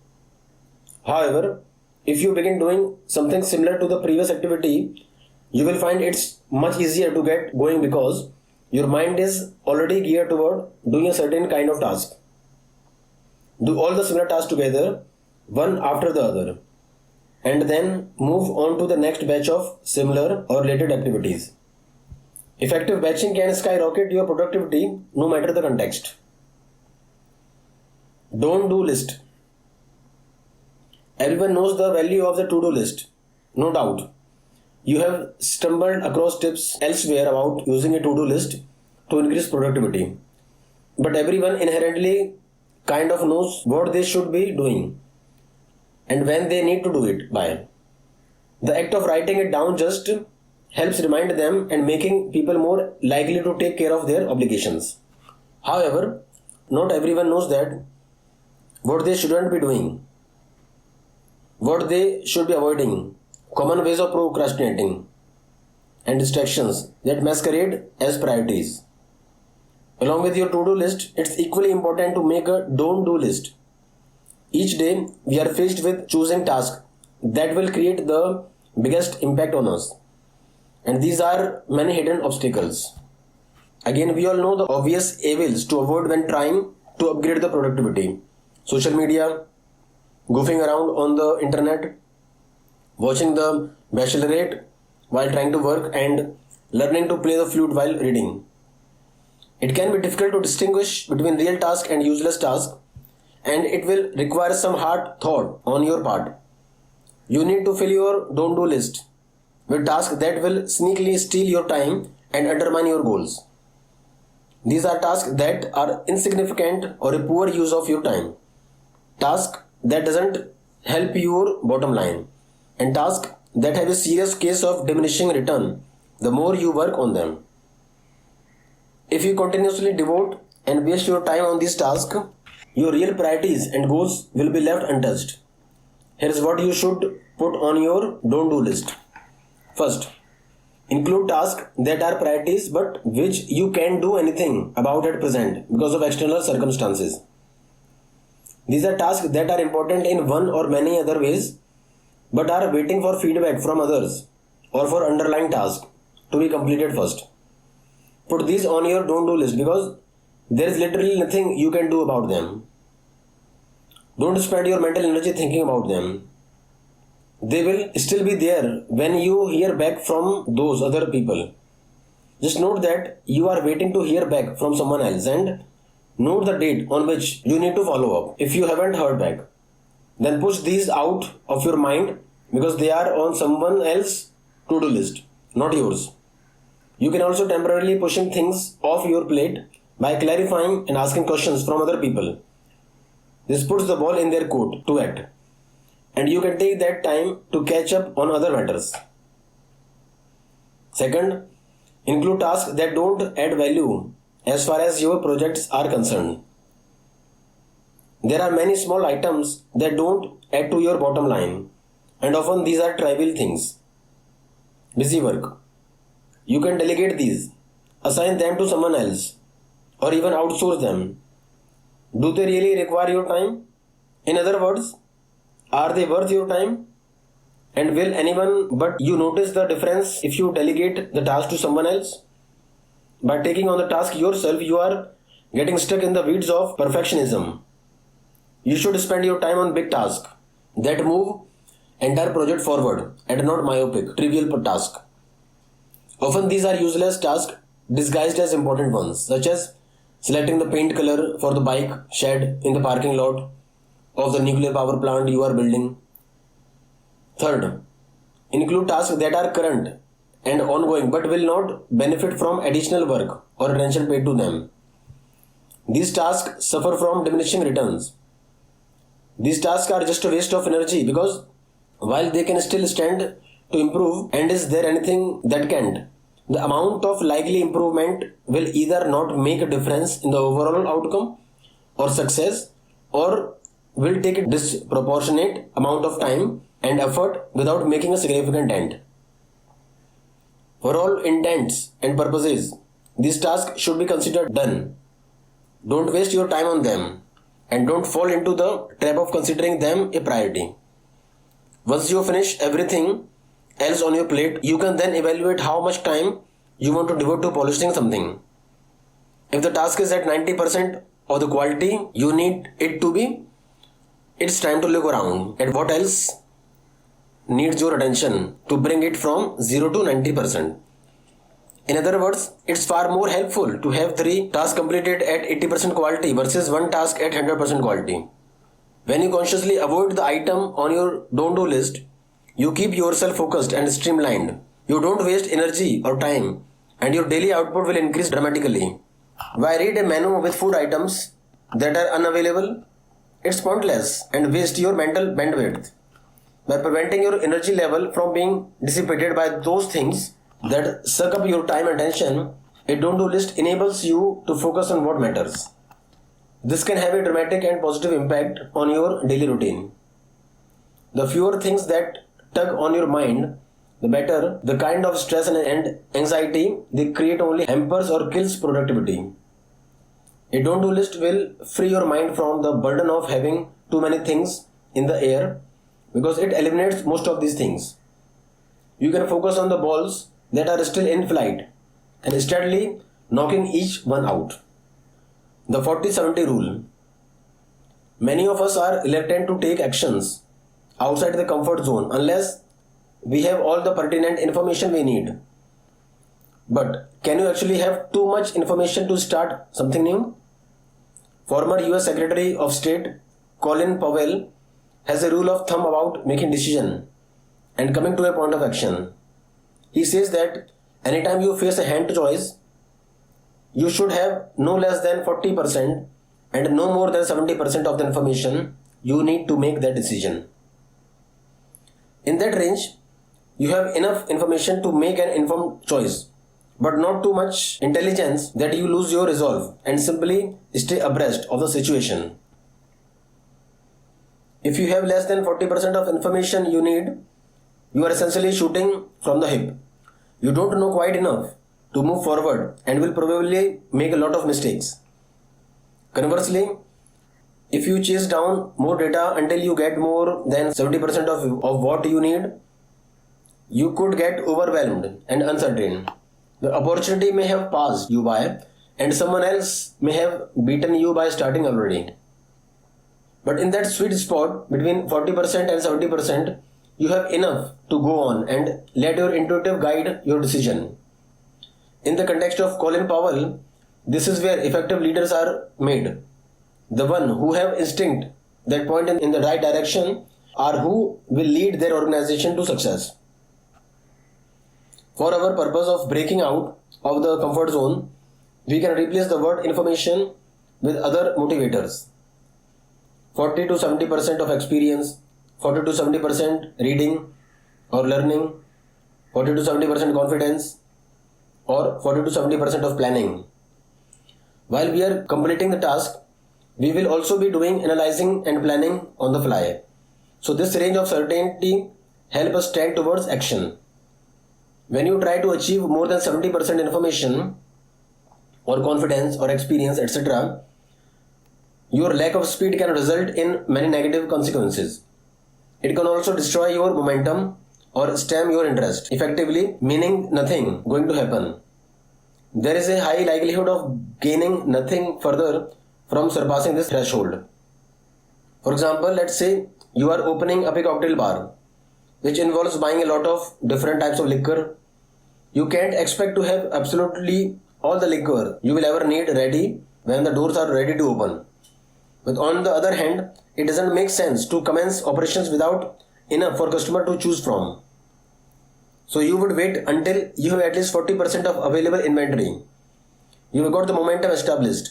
However, if you begin doing something similar to the previous activity, you will find it's much easier to get going because your mind is already geared toward doing a certain kind of task. Do all the similar tasks together, one after the other, and then move on to the next batch of similar or related activities. Effective batching can skyrocket your productivity no matter the context. Don't do list. Everyone knows the value of the to-do list, no doubt. You have stumbled across tips elsewhere about using a to-do list to increase productivity. But everyone inherently kind of knows what they should be doing and when they need to do it by. The act of writing it down just helps remind them and making people more likely to take care of their obligations. However, not everyone knows that what they shouldn't be doing, what they should be avoiding, common ways of procrastinating, and distractions that masquerade as priorities. Along with your to-do list, it's equally important to make a don't-do list. Each day, we are faced with choosing tasks that will create the biggest impact on us. And these are many hidden obstacles. Again, we all know the obvious evils to avoid when trying to upgrade the productivity. Social media, goofing around on the internet, watching the Bachelorette while trying to work, and learning to play the flute while reading. It can be difficult to distinguish between real task and useless task, and it will require some hard thought on your part. You need to fill your don't-do list with tasks that will sneakily steal your time and undermine your goals. These are tasks that are insignificant or a poor use of your time. Tasks that doesn't help your bottom line, and tasks that have a serious case of diminishing return the more you work on them. If you continuously devote and waste your time on these tasks, your real priorities and goals will be left untouched. Here's what you should put on your don't-do list. First, include tasks that are priorities but which you can't do anything about at present because of external circumstances. These are tasks that are important in one or many other ways but are waiting for feedback from others or for underlying tasks to be completed first. Put these on your don't-do list because there is literally nothing you can do about them. Don't spend your mental energy thinking about them. They will still be there when you hear back from those other people. Just note that you are waiting to hear back from someone else and note the date on which you need to follow up if you haven't heard back. Then push these out of your mind because they are on someone else's to-do list, not yours. You can also temporarily pushing things off your plate by clarifying and asking questions from other people. This puts the ball in their court to act, and you can take that time to catch up on other matters. Second, include tasks that don't add value as far as your projects are concerned. There are many small items that don't add to your bottom line, and often these are trivial things. Busy work. You can delegate these, assign them to someone else, or even outsource them. Do they really require your time? In other words, are they worth your time? And will anyone but you notice the difference if you delegate the task to someone else? By taking on the task yourself, you are getting stuck in the weeds of perfectionism. You should spend your time on big tasks that move entire project forward and not myopic, trivial tasks. Often these are useless tasks disguised as important ones, such as selecting the paint color for the bike shed in the parking lot of the nuclear power plant you are building. Third, include tasks that are current and ongoing but will not benefit from additional work or attention paid to them. These tasks suffer from diminishing returns. These tasks are just a waste of energy because while they can still stand to improve, and is there anything that can't? The amount of likely improvement will either not make a difference in the overall outcome or success, or will take a disproportionate amount of time and effort without making a significant dent. For all intents and purposes, these tasks should be considered done. Don't waste your time on them, and don't fall into the trap of considering them a priority. Once you finish everything else on your plate, you can then evaluate how much time you want to devote to polishing something. If the task is at 90% of the quality you need it to be, it's time to look around at what else needs your attention to bring it from 0 to 90%. In other words, it's far more helpful to have 3 tasks completed at 80% quality versus 1 task at 100% quality. When you consciously avoid the item on your don't-do list, you keep yourself focused and streamlined. You don't waste energy or time, and your daily output will increase dramatically. Why read a menu with food items that are unavailable? It's pointless and waste your mental bandwidth. By preventing your energy level from being dissipated by those things that suck up your time and attention, a don't-do list enables you to focus on what matters. This can have a dramatic and positive impact on your daily routine. The fewer things that tug on your mind, the better. The kind of stress and anxiety they create only hampers or kills productivity. A don't-do list will free your mind from the burden of having too many things in the air, because it eliminates most of these things. You can focus on the balls that are still in flight and steadily knocking each one out. The 40-70 rule. Many of us are reluctant to take actions outside the comfort zone unless we have all the pertinent information we need. But can you actually have too much information to start something new? Former US Secretary of State Colin Powell has a rule of thumb about making decision and coming to a point of action. He says that anytime you face a hand choice, you should have no less than 40% and no more than 70% of the information you need to make that decision. In that range, you have enough information to make an informed choice, but not too much intelligence that you lose your resolve and simply stay abreast of the situation. If you have less than 40% of information you need, you are essentially shooting from the hip. You don't know quite enough to move forward and will probably make a lot of mistakes. Conversely, if you chase down more data until you get more than 70% of what you need, you could get overwhelmed and uncertain. The opportunity may have passed you by and someone else may have beaten you by starting already. But in that sweet spot between 40% and 70%, you have enough to go on and let your intuitive guide your decision. In the context of Colin Powell, this is where effective leaders are made. The one who have instinct that point in the right direction are who will lead their organization to success. For our purpose of breaking out of the comfort zone, we can replace the word information with other motivators. 40 to 70% of experience, 40 to 70% reading or learning, 40 to 70% confidence, or 40 to 70% of planning. While we are completing the task, we will also be doing analyzing and planning on the fly. So this range of certainty helps us tend towards action. When you try to achieve more than 70% information or confidence or experience, etc., your lack of speed can result in many negative consequences. It can also destroy your momentum or stem your interest, effectively meaning nothing going to happen. There is a high likelihood of gaining nothing further from surpassing this threshold. For example, let's say you are opening up a cocktail bar, which involves buying a lot of different types of liquor. You can't expect to have absolutely all the liquor you will ever need ready when the doors are ready to open. But on the other hand, it doesn't make sense to commence operations without enough for customer to choose from. So you would wait until you have at least 40% of available inventory. You have got the momentum established.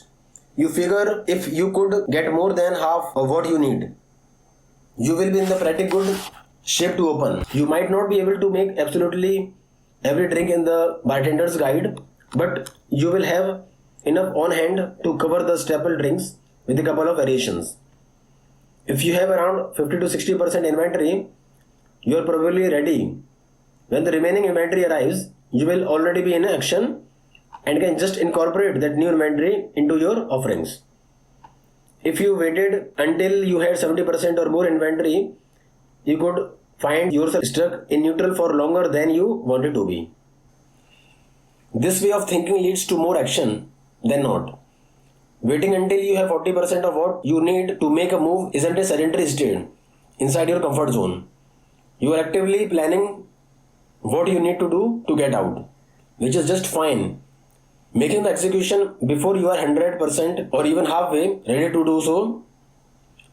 You figure if you could get more than half of what you need, you will be in the pretty good shape to open. You might not be able to make absolutely every drink in the bartender's guide, but you will have enough on hand to cover the staple drinks with a couple of variations. If you have around 50 to 60% inventory, you are probably ready. When the remaining inventory arrives, you will already be in action and can just incorporate that new inventory into your offerings. If you waited until you had 70% or more inventory, you could find yourself stuck in neutral for longer than you wanted to be. This way of thinking leads to more action than not. Waiting until you have 40% of what you need to make a move isn't a sedentary state inside your comfort zone. You are actively planning what you need to do to get out, which is just fine. Making the execution before you are 100% or even halfway ready to do so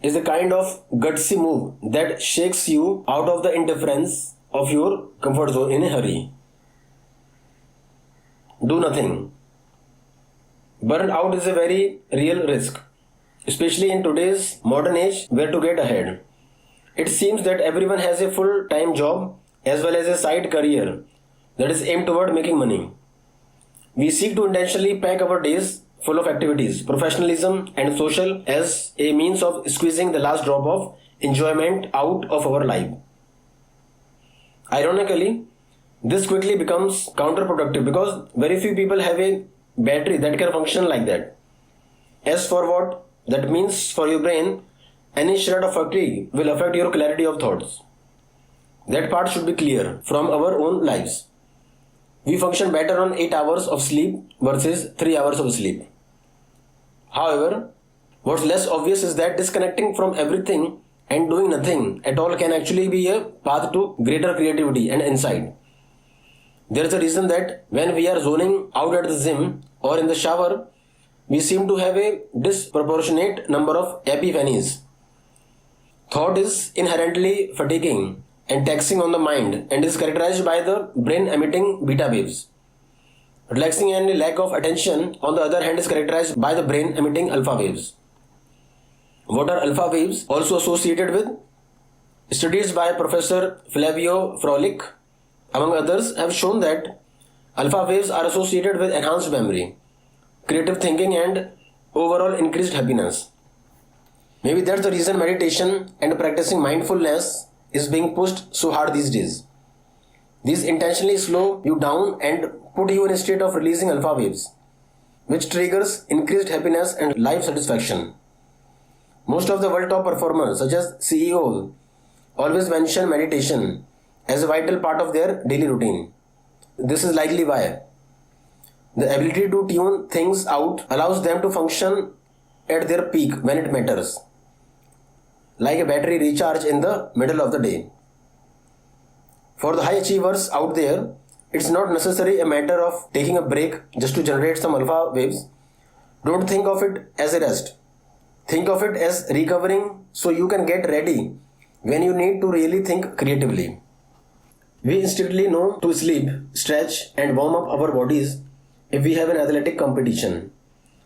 is the kind of gutsy move that shakes you out of the indifference of your comfort zone in a hurry. Do nothing. Burnout is a very real risk, especially in today's modern age where to get ahead. It seems that everyone has a full-time job as well as a side career that is aimed toward making money. We seek to intentionally pack our days full of activities, professionalism, and social as a means of squeezing the last drop of enjoyment out of our life. Ironically, this quickly becomes counterproductive because very few people have a battery that can function like that. As for what that means for your brain, any shred of fatigue will affect your clarity of thoughts. That part should be clear from our own lives. We function better on 8 hours of sleep versus 3 hours of sleep. However, what's less obvious is that disconnecting from everything and doing nothing at all can actually be a path to greater creativity and insight. There's a reason that when we are zoning out at the gym or in the shower, we seem to have a disproportionate number of epiphanies. Thought is inherently fatiguing and taxing on the mind and is characterized by the brain emitting beta waves. Relaxing and lack of attention, on the other hand, is characterized by the brain emitting alpha waves. What are alpha waves also associated with? Studies by Professor Flavio Froelich, among others, have shown that alpha waves are associated with enhanced memory, creative thinking, and overall increased happiness. Maybe that's the reason meditation and practicing mindfulness is being pushed so hard these days. These intentionally slow you down and put you in a state of releasing alpha waves, which triggers increased happiness and life satisfaction. Most of the world top performers, such as CEOs, always mention meditation as a vital part of their daily routine. This is likely why. The ability to tune things out allows them to function at their peak when it matters, like a battery recharge in the middle of the day. For the high achievers out there, it's not necessarily a matter of taking a break just to generate some alpha waves. Don't think of it as a rest. Think of it as recovering so you can get ready when you need to really think creatively. We instinctively know to sleep, stretch, and warm up our bodies if we have an athletic competition,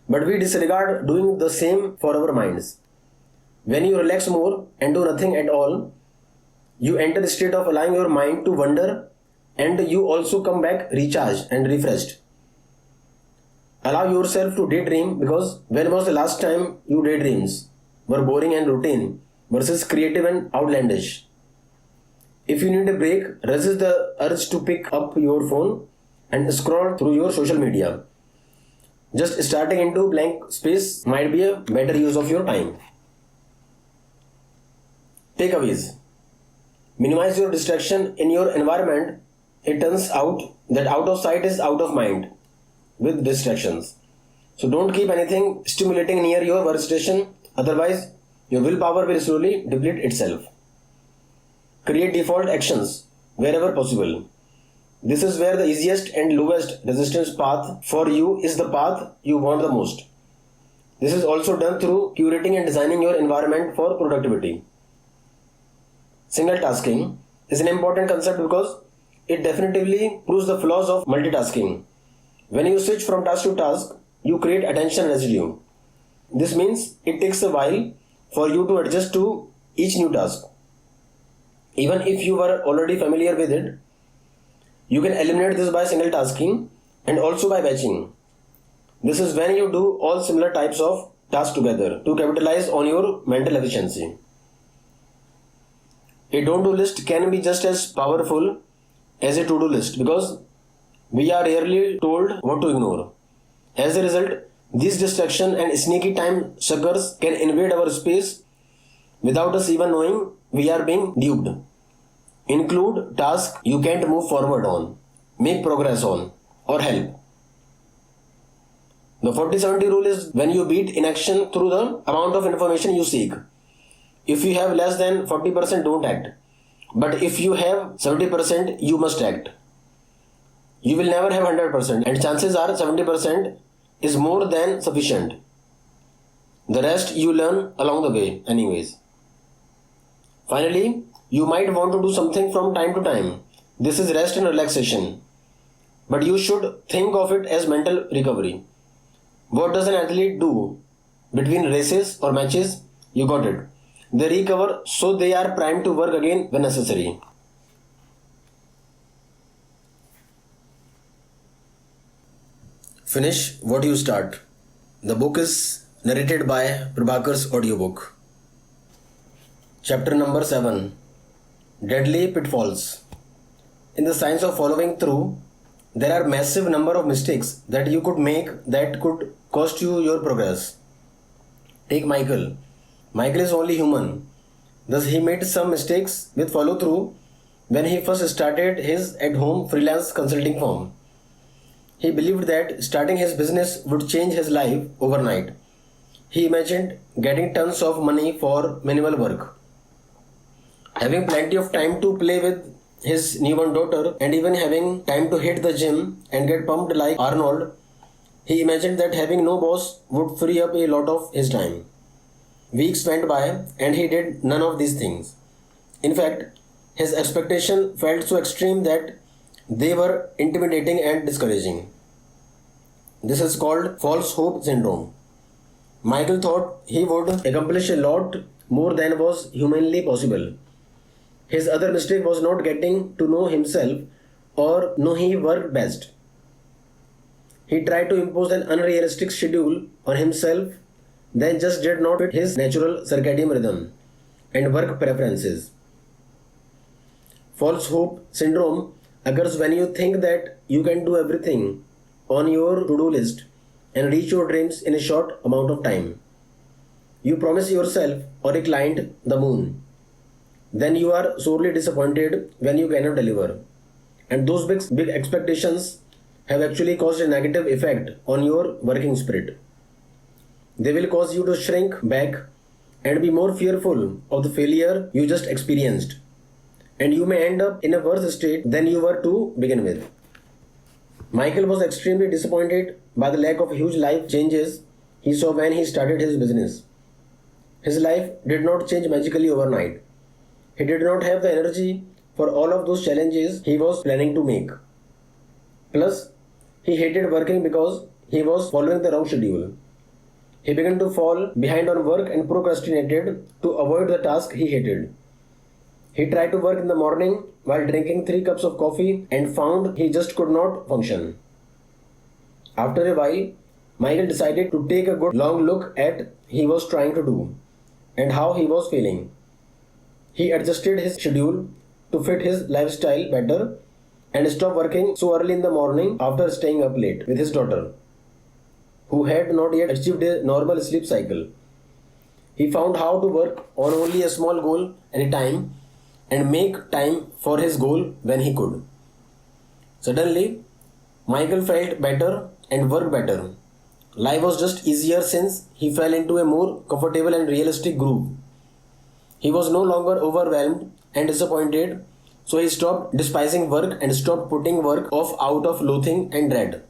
but we disregard doing the same for our minds. When you relax more and do nothing at all, you enter the state of allowing your mind to wander, and you also come back recharged and refreshed. Allow yourself to daydream, because when was the last time you daydreams were boring and routine versus creative and outlandish? If you need a break, resist the urge to pick up your phone and scroll through your social media. Just starting into blank space might be a better use of your time. Takeaways. Minimize your distraction in your environment. It turns out that out of sight is out of mind with distractions. So don't keep anything stimulating near your workstation, otherwise your willpower will slowly deplete itself. Create default actions wherever possible. This is where the easiest and lowest resistance path for you is the path you want the most. This is also done through curating and designing your environment for productivity. Single tasking is an important concept because it definitively proves the flaws of multitasking. When you switch from task to task, you create attention residue. This means it takes a while for you to adjust to each new task. Even if you were already familiar with it, you can eliminate this by single tasking and also by batching. This is when you do all similar types of tasks together to capitalize on your mental efficiency. A don't-do list can be just as powerful as a to-do list because we are rarely told what to ignore. As a result, these distractions and sneaky time suckers can invade our space without us even knowing we are being duped. Include tasks you can't move forward on, make progress on, or help. The 40-70 rule is when you beat inaction through the amount of information you seek. If you have less than 40%, don't act. But if you have 70%, you must act. You will never have 100%, and chances are 70% is more than sufficient. The rest you learn along the way, anyways. Finally, you might want to do something from time to time. This is rest and relaxation. But you should think of it as mental recovery. What does an athlete do between races or matches? You got it. They recover so they are primed to work again when necessary. Finish what you start. The book is narrated by Prabhakar's audiobook. Chapter number 7. Deadly Pitfalls. In the science of following through, there are massive number of mistakes that you could make that could cost you your progress. Take Michael. Michael is only human. Thus he made some mistakes with follow through when he first started his at-home freelance consulting firm. He believed that starting his business would change his life overnight. He imagined getting tons of money for minimal work, having plenty of time to play with his newborn daughter, and even having time to hit the gym and get pumped like Arnold. He imagined that having no boss would free up a lot of his time. Weeks went by and he did none of these things. In fact, his expectation felt so extreme that they were intimidating and discouraging. This is called false hope syndrome. Michael thought he would accomplish a lot more than was humanly possible. His other mistake was not getting to know himself or know he worked best. He tried to impose an unrealistic schedule on himself that just did not fit his natural circadian rhythm and work preferences. False hope syndrome occurs when you think that you can do everything on your to-do list and reach your dreams in a short amount of time. You promise yourself or a client the moon. Then you are sorely disappointed when you cannot deliver. And those big expectations have actually caused a negative effect on your working spirit. They will cause you to shrink back and be more fearful of the failure you just experienced. And you may end up in a worse state than you were to begin with. Michael was extremely disappointed by the lack of huge life changes he saw when he started his business. His life did not change magically overnight. He did not have the energy for all of those challenges he was planning to make. Plus, he hated working because he was following the wrong schedule. He began to fall behind on work and procrastinated to avoid the task he hated. He tried to work in the morning while drinking 3 cups of coffee and found he just could not function. After a while, Michael decided to take a good long look at he was trying to do and how he was feeling. He adjusted his schedule to fit his lifestyle better and stopped working so early in the morning after staying up late with his daughter, who had not yet achieved a normal sleep cycle. He found how to work on only a small goal at a time and make time for his goal when he could. Suddenly, Michael felt better and worked better. Life was just easier since he fell into a more comfortable and realistic groove. He was no longer overwhelmed and disappointed, so he stopped despising work and stopped putting work off out of loathing and dread.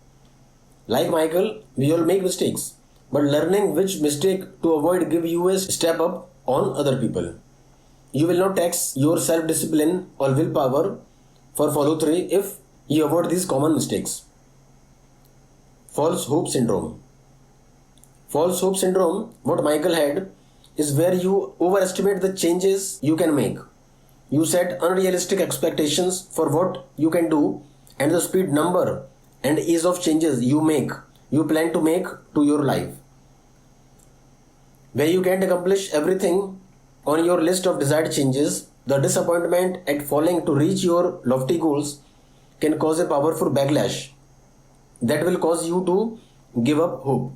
Like Michael, we all make mistakes, but learning which mistake to avoid give you a step up on other people. You will not tax your self-discipline or willpower for follow-through if you avoid these common mistakes. False hope syndrome. False hope syndrome, what Michael had, is where you overestimate the changes you can make. You set unrealistic expectations for what you can do and the speed, number, and ease of changes you plan to make to your life. When you can't accomplish everything on your list of desired changes, the disappointment at failing to reach your lofty goals can cause a powerful backlash that will cause you to give up hope.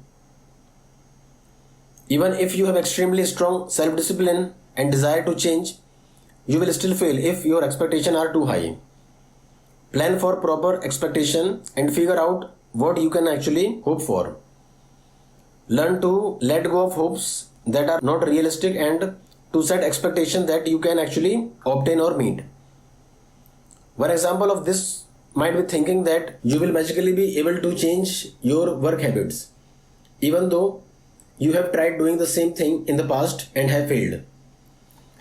Even if you have extremely strong self discipline and desire to change, you will still fail if your expectations are too high. Plan for proper expectation and figure out what you can actually hope for. Learn to let go of hopes that are not realistic and to set expectations that you can actually obtain or meet. One example of this might be thinking that you will magically be able to change your work habits, even though you have tried doing the same thing in the past and have failed.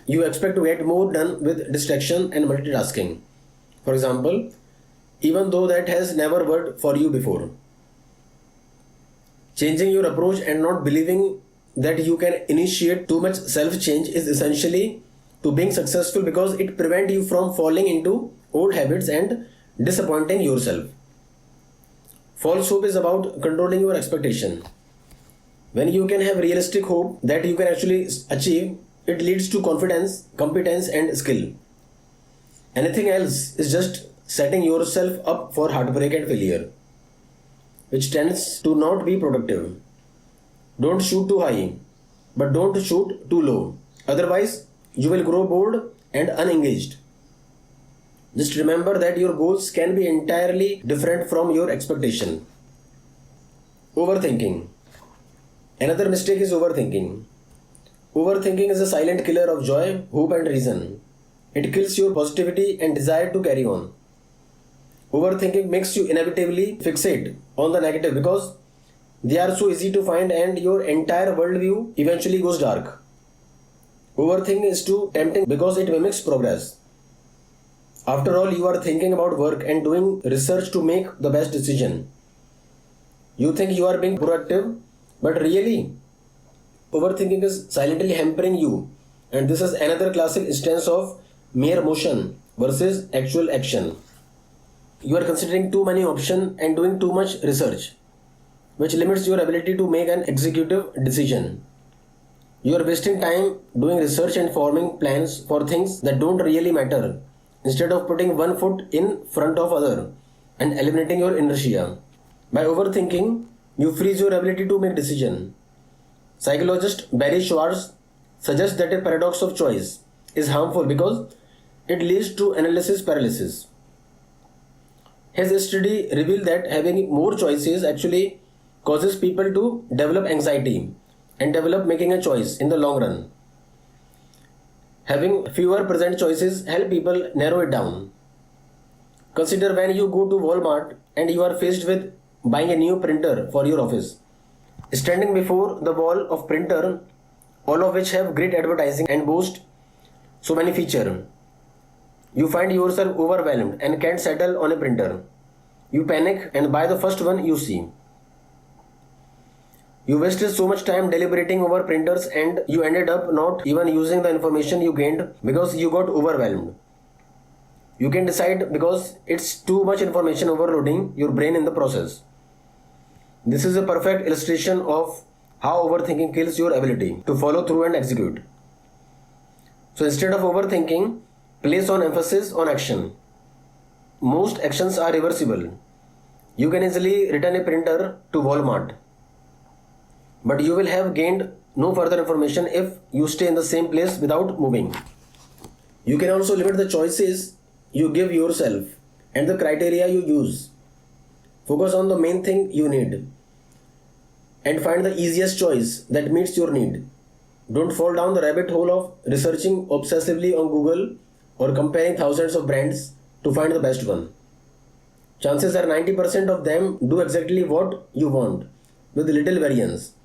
You expect to get more done with distraction and multitasking, for example, even though that has never worked for you before. Changing your approach and not believing that you can initiate too much self change is essentially to being successful because it prevents you from falling into old habits and disappointing yourself. False hope is about controlling your expectation. When you can have realistic hope that you can actually achieve, it leads to confidence, competence, and skill. Anything else is just setting yourself up for heartbreak and failure, which tends to not be productive. Don't shoot too high, but don't shoot too low. Otherwise, you will grow bored and unengaged. Just remember that your goals can be entirely different from your expectation. Overthinking. Another mistake is overthinking. Overthinking is a silent killer of joy, hope, and reason. It kills your positivity and desire to carry on. Overthinking makes you inevitably fixate on the negative because they are so easy to find and your entire worldview eventually goes dark. Overthinking is too tempting because it mimics progress. After all, you are thinking about work and doing research to make the best decision. You think you are being proactive, but really, overthinking is silently hampering you, and this is another classic instance of mere motion versus actual action. You are considering too many options and doing too much research, which limits your ability to make an executive decision. You are wasting time doing research and forming plans for things that don't really matter, instead of putting one foot in front of other and eliminating your inertia. By overthinking, you freeze your ability to make decisions. Psychologist Barry Schwartz suggests that a paradox of choice is harmful because it leads to analysis paralysis. His study revealed that having more choices actually causes people to develop anxiety and develop making a choice in the long run. Having fewer present choices help people narrow it down. Consider when you go to Walmart and you are faced with buying a new printer for your office. Standing before the wall of printer, all of which have great advertising and boast so many features, you find yourself overwhelmed and can't settle on a printer. You panic and buy the first one you see. You wasted so much time deliberating over printers and you ended up not even using the information you gained because you got overwhelmed. You can decide because it's too much information overloading your brain in the process. This is a perfect illustration of how overthinking kills your ability to follow through and execute. So instead of overthinking, place on emphasis on action. Most actions are reversible. You can easily return a printer to Walmart, but you will have gained no further information if you stay in the same place without moving. You can also limit the choices you give yourself and the criteria you use. Focus on the main thing you need and find the easiest choice that meets your need. Don't fall down the rabbit hole of researching obsessively on Google or comparing thousands of brands to find the best one. Chances are 90% of them do exactly what you want with little variance.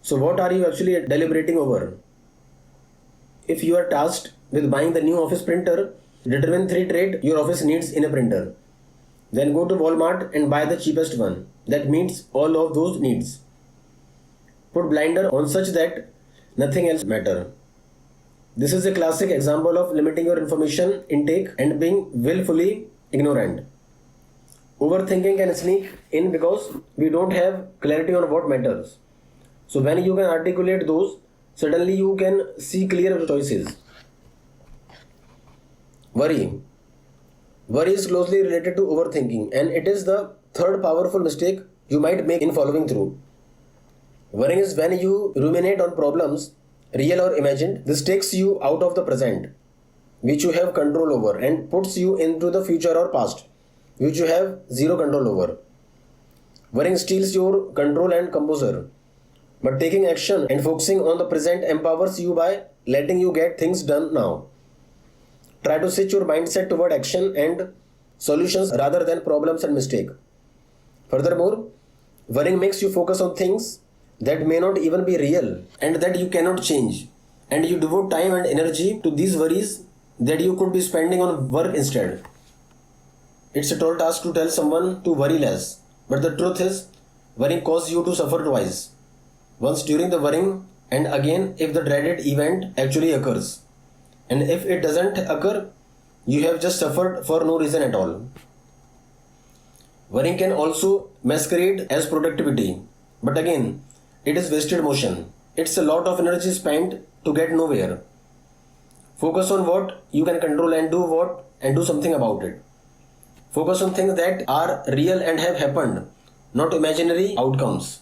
So what are you actually deliberating over? If you are tasked with buying the new office printer, determine 3 traits your office needs in a printer. Then go to Walmart and buy the cheapest one that meets all of those needs. Put blinder on such that nothing else matters. This is a classic example of limiting your information intake and being willfully ignorant. Overthinking can sneak in because we don't have clarity on what matters. So when you can articulate those, suddenly you can see clear choices. Worry. Worry is closely related to overthinking, and it is the third powerful mistake you might make in following through. Worrying is when you ruminate on problems, real or imagined. This takes you out of the present, which you have control over, and puts you into the future or past, which you have zero control over. Worrying steals your control and composure. But taking action and focusing on the present empowers you by letting you get things done now. Try to switch your mindset toward action and solutions rather than problems and mistake. Furthermore, worrying makes you focus on things that may not even be real and that you cannot change. And you devote time and energy to these worries that you could be spending on work instead. It's a tall task to tell someone to worry less. But the truth is, worrying causes you to suffer twice. Once during the worrying, and again if the dreaded event actually occurs. And if it doesn't occur, you have just suffered for no reason at all. Worrying can also masquerade as productivity. But again, it is wasted motion. It's a lot of energy spent to get nowhere. Focus on what you can control and do something about it. Focus on things that are real and have happened, not imaginary outcomes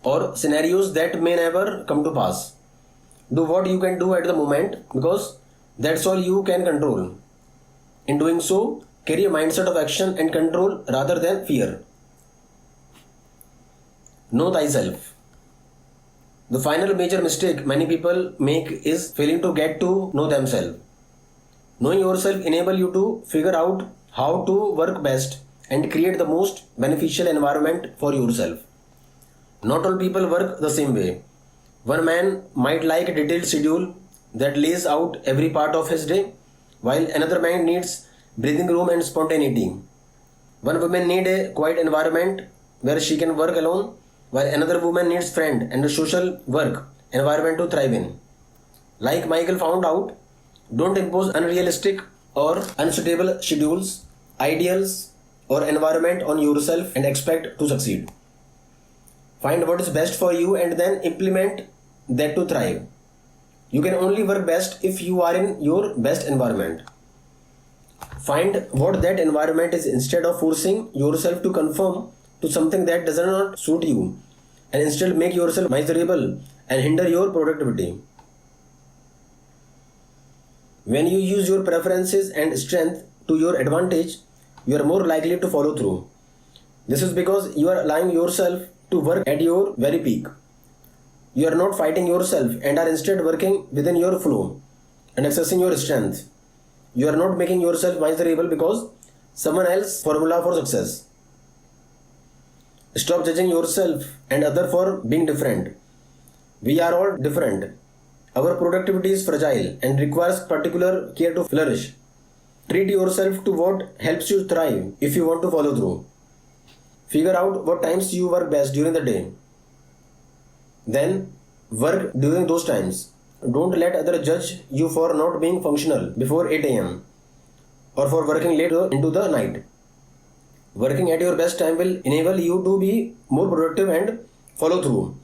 or scenarios that may never come to pass. Do what you can do at the moment because that's all you can control. In doing so, carry a mindset of action and control rather than fear. Know thyself. The final major mistake many people make is failing to get to know themselves. Knowing yourself enables you to figure out how to work best and create the most beneficial environment for yourself. Not all people work the same way. One man might like a detailed schedule that lays out every part of his day, while another man needs breathing room and spontaneity. One woman needs a quiet environment where she can work alone, while another woman needs friend and a social work environment to thrive in. Like Michael found out, don't impose unrealistic or unsuitable schedules, ideals, or environment on yourself and expect to succeed. Find what is best for you and then implement that to thrive. You can only work best if you are in your best environment. Find what that environment is instead of forcing yourself to conform to something that does not suit you, and instead make yourself miserable and hinder your productivity. When you use your preferences and strength to your advantage, you are more likely to follow through. This is because you are allowing yourself to work at your very peak. You are not fighting yourself and are instead working within your flow and accessing your strength. You are not making yourself miserable because someone else's formula for success. Stop judging yourself and others for being different. We are all different. Our productivity is fragile and requires particular care to flourish. Treat yourself to what helps you thrive if you want to follow through. Figure out what times you work best during the day. Then work during those times. Don't let others judge you for not being functional before 8 am or for working late into the night. Working at your best time will enable you to be more productive and follow through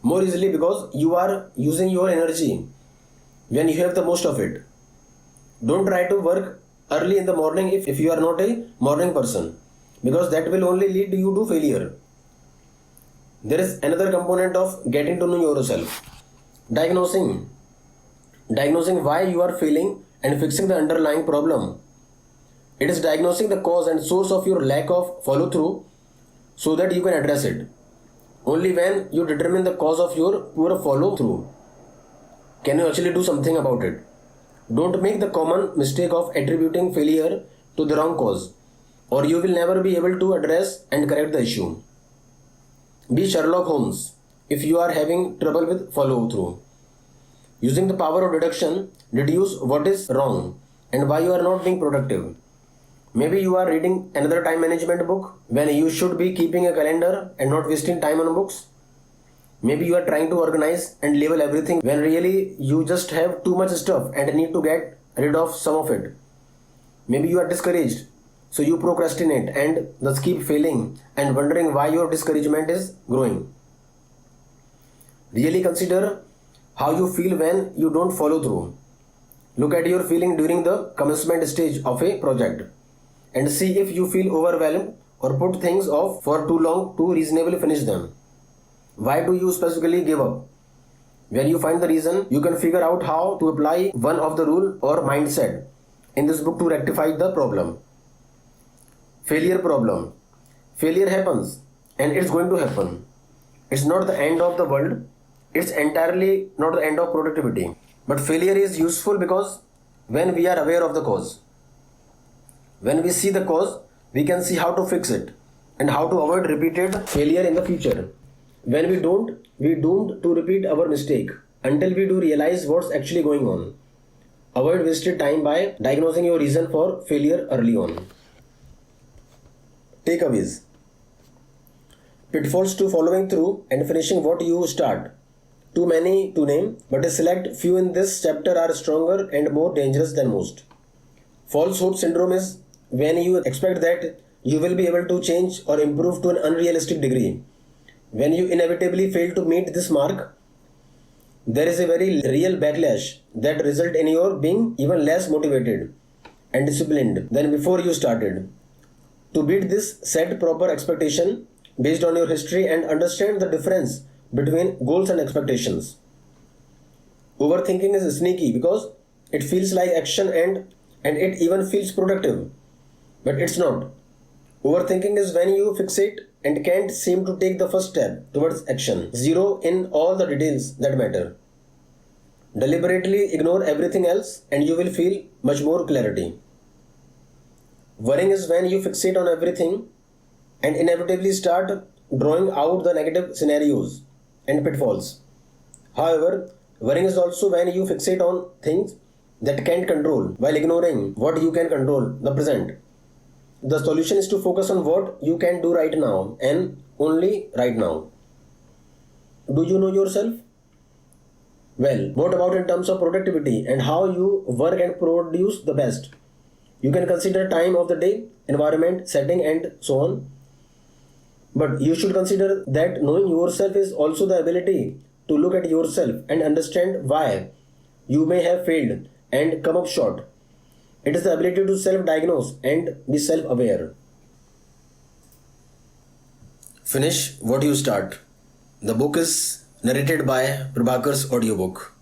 more easily because you are using your energy when you have the most of it. Don't try to work early in the morning if you are not a morning person, because that will only lead you to failure. There is another component of getting to know yourself. Diagnosing why you are failing and fixing the underlying problem. It is diagnosing the cause and source of your lack of follow through so that you can address it. Only when you determine the cause of your poor follow through can you actually do something about it. Don't make the common mistake of attributing failure to the wrong cause, or you will never be able to address and correct the issue. Be Sherlock Holmes if you are having trouble with follow through. Using the power of deduction, deduce what is wrong and why you are not being productive. Maybe you are reading another time management book when you should be keeping a calendar and not wasting time on books. Maybe you are trying to organize and label everything when really you just have too much stuff and need to get rid of some of it. Maybe you are discouraged, so you procrastinate and thus keep failing and wondering why your discouragement is growing. Really consider how you feel when you don't follow through. Look at your feeling during the commencement stage of a project and see if you feel overwhelmed or put things off for too long to reasonably finish them. Why do you specifically give up? When you find the reason, you can figure out how to apply one of the rule or mindset in this book to rectify the problem. Failure problem. Failure happens and it's going to happen. It's not the end of the world. It's entirely not the end of productivity. But failure is useful because when we are aware of the cause, when we see the cause, we can see how to fix it and how to avoid repeated failure in the future. When we don't, we doomed to repeat our mistake until we do realize what's actually going on. Avoid wasted time by diagnosing your reason for failure early on. Takeaways. Pitfalls to following through and finishing what you start. Too many to name, but a select few in this chapter are stronger and more dangerous than most. False hope syndrome is when you expect that you will be able to change or improve to an unrealistic degree. When you inevitably fail to meet this mark, there is a very real backlash that results in your being even less motivated and disciplined than before you started. To beat this, set proper expectation based on your history and understand the difference between goals and expectations. Overthinking is sneaky because it feels like action and it even feels productive, but it's not. Overthinking is when you fixate and can't seem to take the first step towards action. Zero in all the details that matter. Deliberately ignore everything else and you will feel much more clarity. Worrying is when you fixate on everything and inevitably start drawing out the negative scenarios and pitfalls. However, worrying is also when you fixate on things that can't control while ignoring what you can control, the present. The solution is to focus on what you can do right now and only right now. Do you know yourself? Well, what about in terms of productivity and how you work and produce the best? You can consider time of the day, environment, setting, and so on. But you should consider that knowing yourself is also the ability to look at yourself and understand why you may have failed and come up short. It is the ability to self-diagnose and be self-aware. Finish what you start. The book is narrated by Prabhakar's audiobook.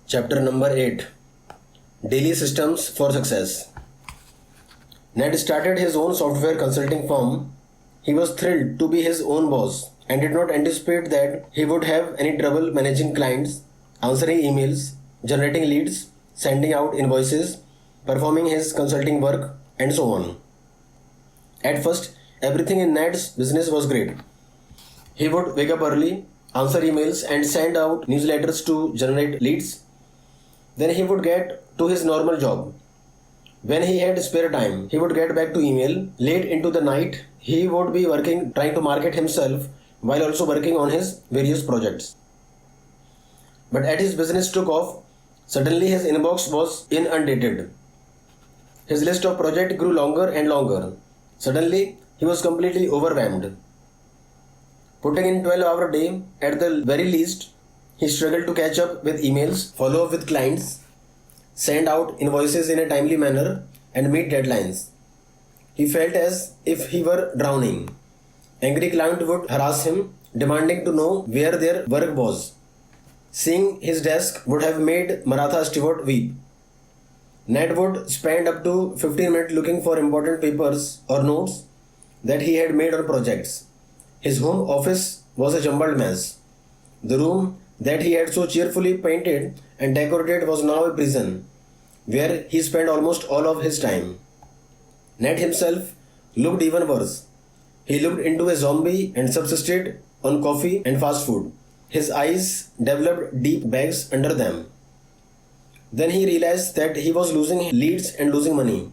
Chapter number 8. Daily Systems for Success. Ned started his own software consulting firm. He was thrilled to be his own boss and did not anticipate that he would have any trouble managing clients, answering emails, generating leads, sending out invoices, performing his consulting work, and so on. At first, everything in Ned's business was great. He would wake up early, answer emails, and send out newsletters to generate leads. Then he would get to his normal job. When he had spare time, he would get back to email. Late into the night, he would be working, trying to market himself while also working on his various projects. But as his business took off, suddenly his inbox was inundated. His list of projects grew longer and longer. Suddenly, he was completely overwhelmed. Putting in 12-hour day, at the very least, he struggled to catch up with emails, follow up with clients, send out invoices in a timely manner, and meet deadlines. He felt as if he were drowning. Angry client would harass him, demanding to know where their work was. Seeing his desk would have made Maratha Stewart weep. Ned would spend up to 15 minutes looking for important papers or notes that he had made on projects. His home office was a jumbled mess. The room that he had so cheerfully painted and decorated was now a prison, where he spent almost all of his time. Ned himself looked even worse. He looked into a zombie and subsisted on coffee and fast food. His eyes developed deep bags under them. Then he realized that he was losing leads and losing money.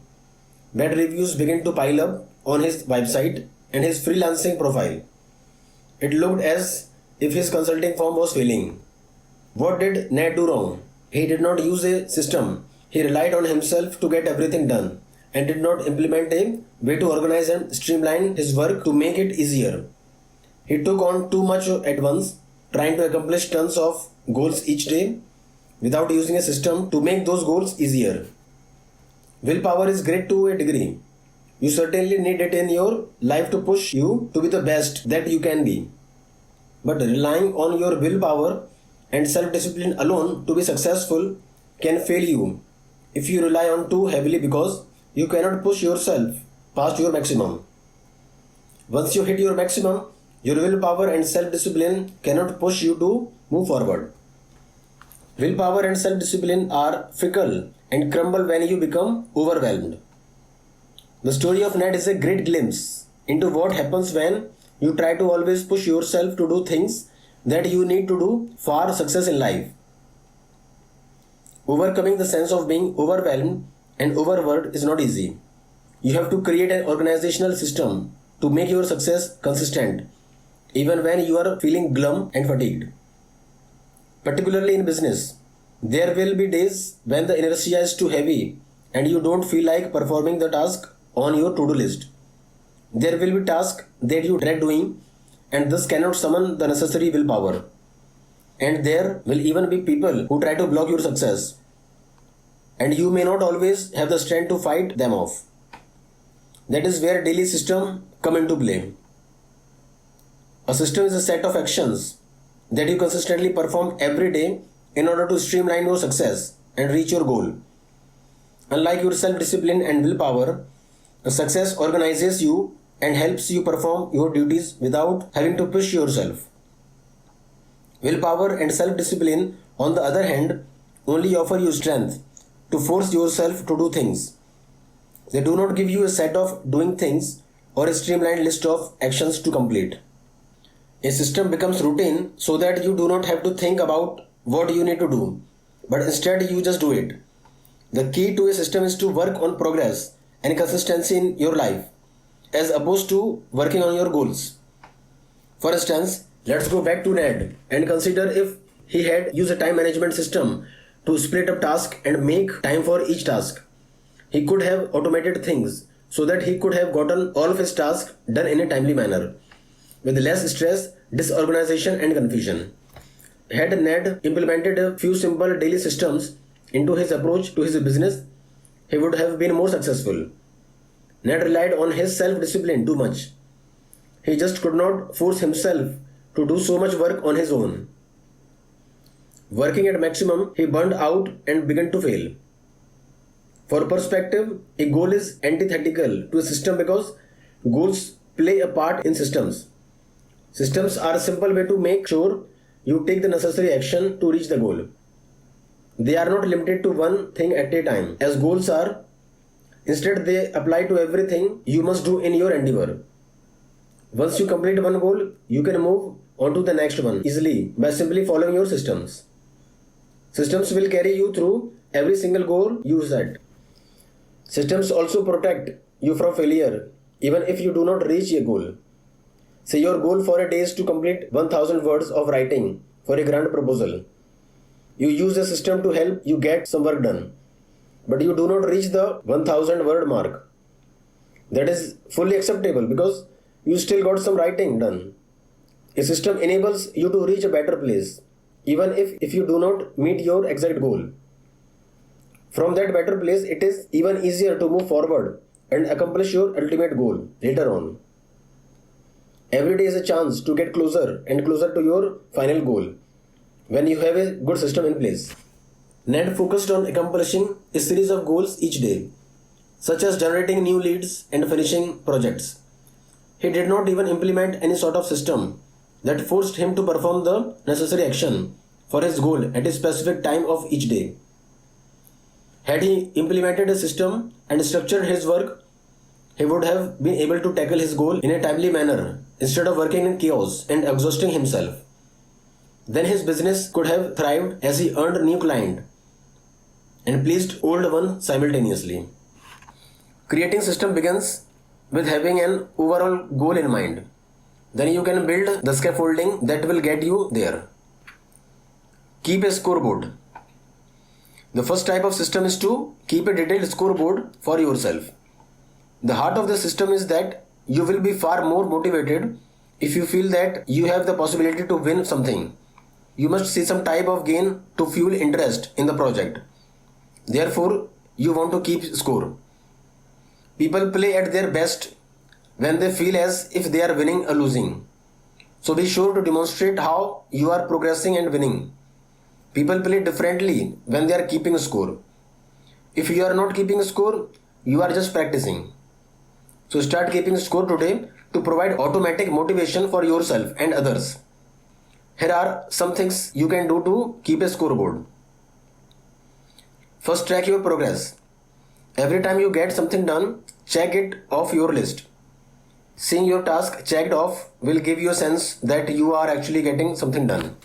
Bad reviews began to pile up on his website and his freelancing profile. It looked as if his consulting firm was failing. What did Ned do wrong? He did not use a system. He relied on himself to get everything done and did not implement a way to organize and streamline his work to make it easier. He took on too much at once, trying to accomplish tons of goals each day without using a system to make those goals easier. Willpower is great to a degree. You certainly need it in your life to push you to be the best that you can be. But relying on your willpower and self-discipline alone to be successful can fail you if you rely on too heavily because you cannot push yourself past your maximum. Once you hit your maximum, your willpower and self-discipline cannot push you to move forward. Willpower and self-discipline are fickle and crumble when you become overwhelmed. The story of Ned is a great glimpse into what happens when you try to always push yourself to do things that you need to do for success in life. Overcoming the sense of being overwhelmed and overworked is not easy. You have to create an organizational system to make your success consistent, even when you are feeling glum and fatigued. Particularly in business, there will be days when the inertia is too heavy and you don't feel like performing the task on your to-do list. There will be tasks that you dread doing and thus cannot summon the necessary willpower. And there will even be people who try to block your success. And you may not always have the strength to fight them off. That is where daily system come into play. A system is a set of actions that you consistently perform every day in order to streamline your success and reach your goal. Unlike your self-discipline and willpower, a success organizes you and helps you perform your duties without having to push yourself. Willpower and self-discipline, on the other hand, only offer you strength to force yourself to do things. They do not give you a set of doing things or a streamlined list of actions to complete. A system becomes routine so that you do not have to think about what you need to do, but instead you just do it. The key to a system is to work on progress and consistency in your life, as opposed to working on your goals. For instance, let's go back to Ned and consider if he had used a time management system to split up tasks and make time for each task. He could have automated things so that he could have gotten all of his tasks done in a timely manner, with less stress, disorganization and confusion. Had Ned implemented a few simple daily systems into his approach to his business, he would have been more successful. Ned relied on his self-discipline too much. He just could not force himself to do so much work on his own. Working at maximum, he burned out and began to fail. For perspective, a goal is antithetical to a system because goals play a part in systems. Systems are a simple way to make sure you take the necessary action to reach the goal. They are not limited to one thing at a time, as goals are. Instead, they apply to everything you must do in your endeavor. Once you complete one goal, you can move on to the next one easily by simply following your systems. Systems will carry you through every single goal you set. Systems also protect you from failure, even if you do not reach a goal. Say your goal for a day is to complete 1000 words of writing for a grant proposal. You use a system to help you get some work done, but you do not reach the 1000 word mark. That is fully acceptable because you still got some writing done. A system enables you to reach a better place, even if you do not meet your exact goal. From that better place, it is even easier to move forward and accomplish your ultimate goal later on. Every day is a chance to get closer and closer to your final goal when you have a good system in place. Ned focused on accomplishing a series of goals each day, such as generating new leads and finishing projects. He did not even implement any sort of system that forced him to perform the necessary action for his goal at a specific time of each day. Had he implemented a system and structured his work, he would have been able to tackle his goal in a timely manner instead of working in chaos and exhausting himself. Then his business could have thrived as he earned new clients and pleased old ones simultaneously. Creating system begins with having an overall goal in mind. then you can build the scaffolding that will get you there. Keep a scoreboard. The first type of system is to keep a detailed scoreboard for yourself. The heart of the system is that you will be far more motivated if you feel that you have the possibility to win something. You must see some type of gain to fuel interest in the project. Therefore, you want to keep score. People play at their best when they feel as if they are winning or losing. So be sure to demonstrate how you are progressing and winning. People play differently when they are keeping score. If you are not keeping score, you are just practicing. So start keeping score today to provide automatic motivation for yourself and others. Here are some things you can do to keep a scoreboard. First, track your progress. Every time you get something done, check it off your list. Seeing your task checked off will give you a sense that you are actually getting something done.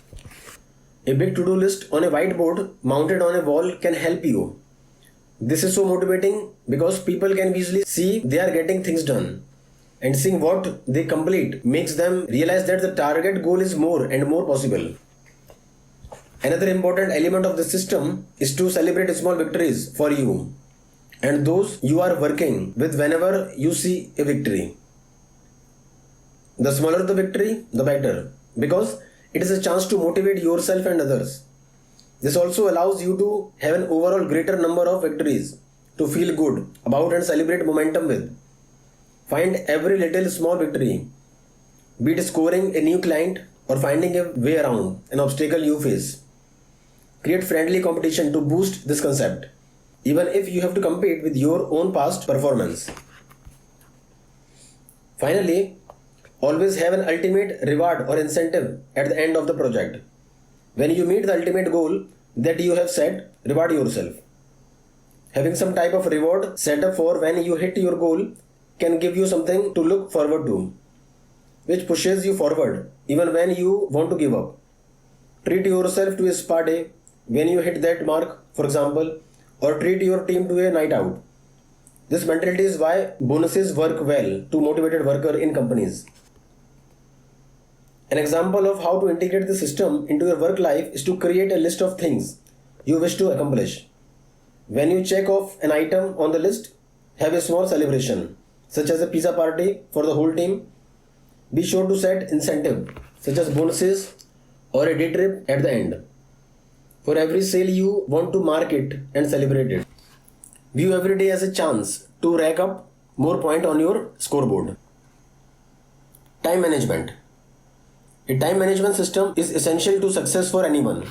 A big to-do list on a whiteboard mounted on a wall can help you. This is so motivating because people can visually see they are getting things done. And seeing what they complete makes them realize that the target goal is more and more possible. Another important element of the system is to celebrate small victories for you and those you are working with whenever you see a victory. The smaller the victory, the better, because it is a chance to motivate yourself and others. This also allows you to have an overall greater number of victories to feel good about and celebrate momentum with. Find every little small victory, be it scoring a new client or finding a way around an obstacle you face. Create friendly competition to boost this concept, even if you have to compete with your own past performance. Finally, always have an ultimate reward or incentive at the end of the project. When you meet the ultimate goal that you have set, reward yourself. Having some type of reward set up for when you hit your goal can give you something to look forward to, which pushes you forward even when you want to give up. Treat yourself to a spa day when you hit that mark, for example, or treat your team to a night out. This mentality is why bonuses work well to motivated workers in companies. An example of how to integrate the system into your work life is to create a list of things you wish to accomplish. When you check off an item on the list, have a small celebration, such as a pizza party for the whole team. Be sure to set incentive, such as bonuses or a day trip at the end. For every sale you want to mark it and celebrate it. View every day as a chance to rack up more points on your scoreboard. Time management. A time management system is essential to success for anyone.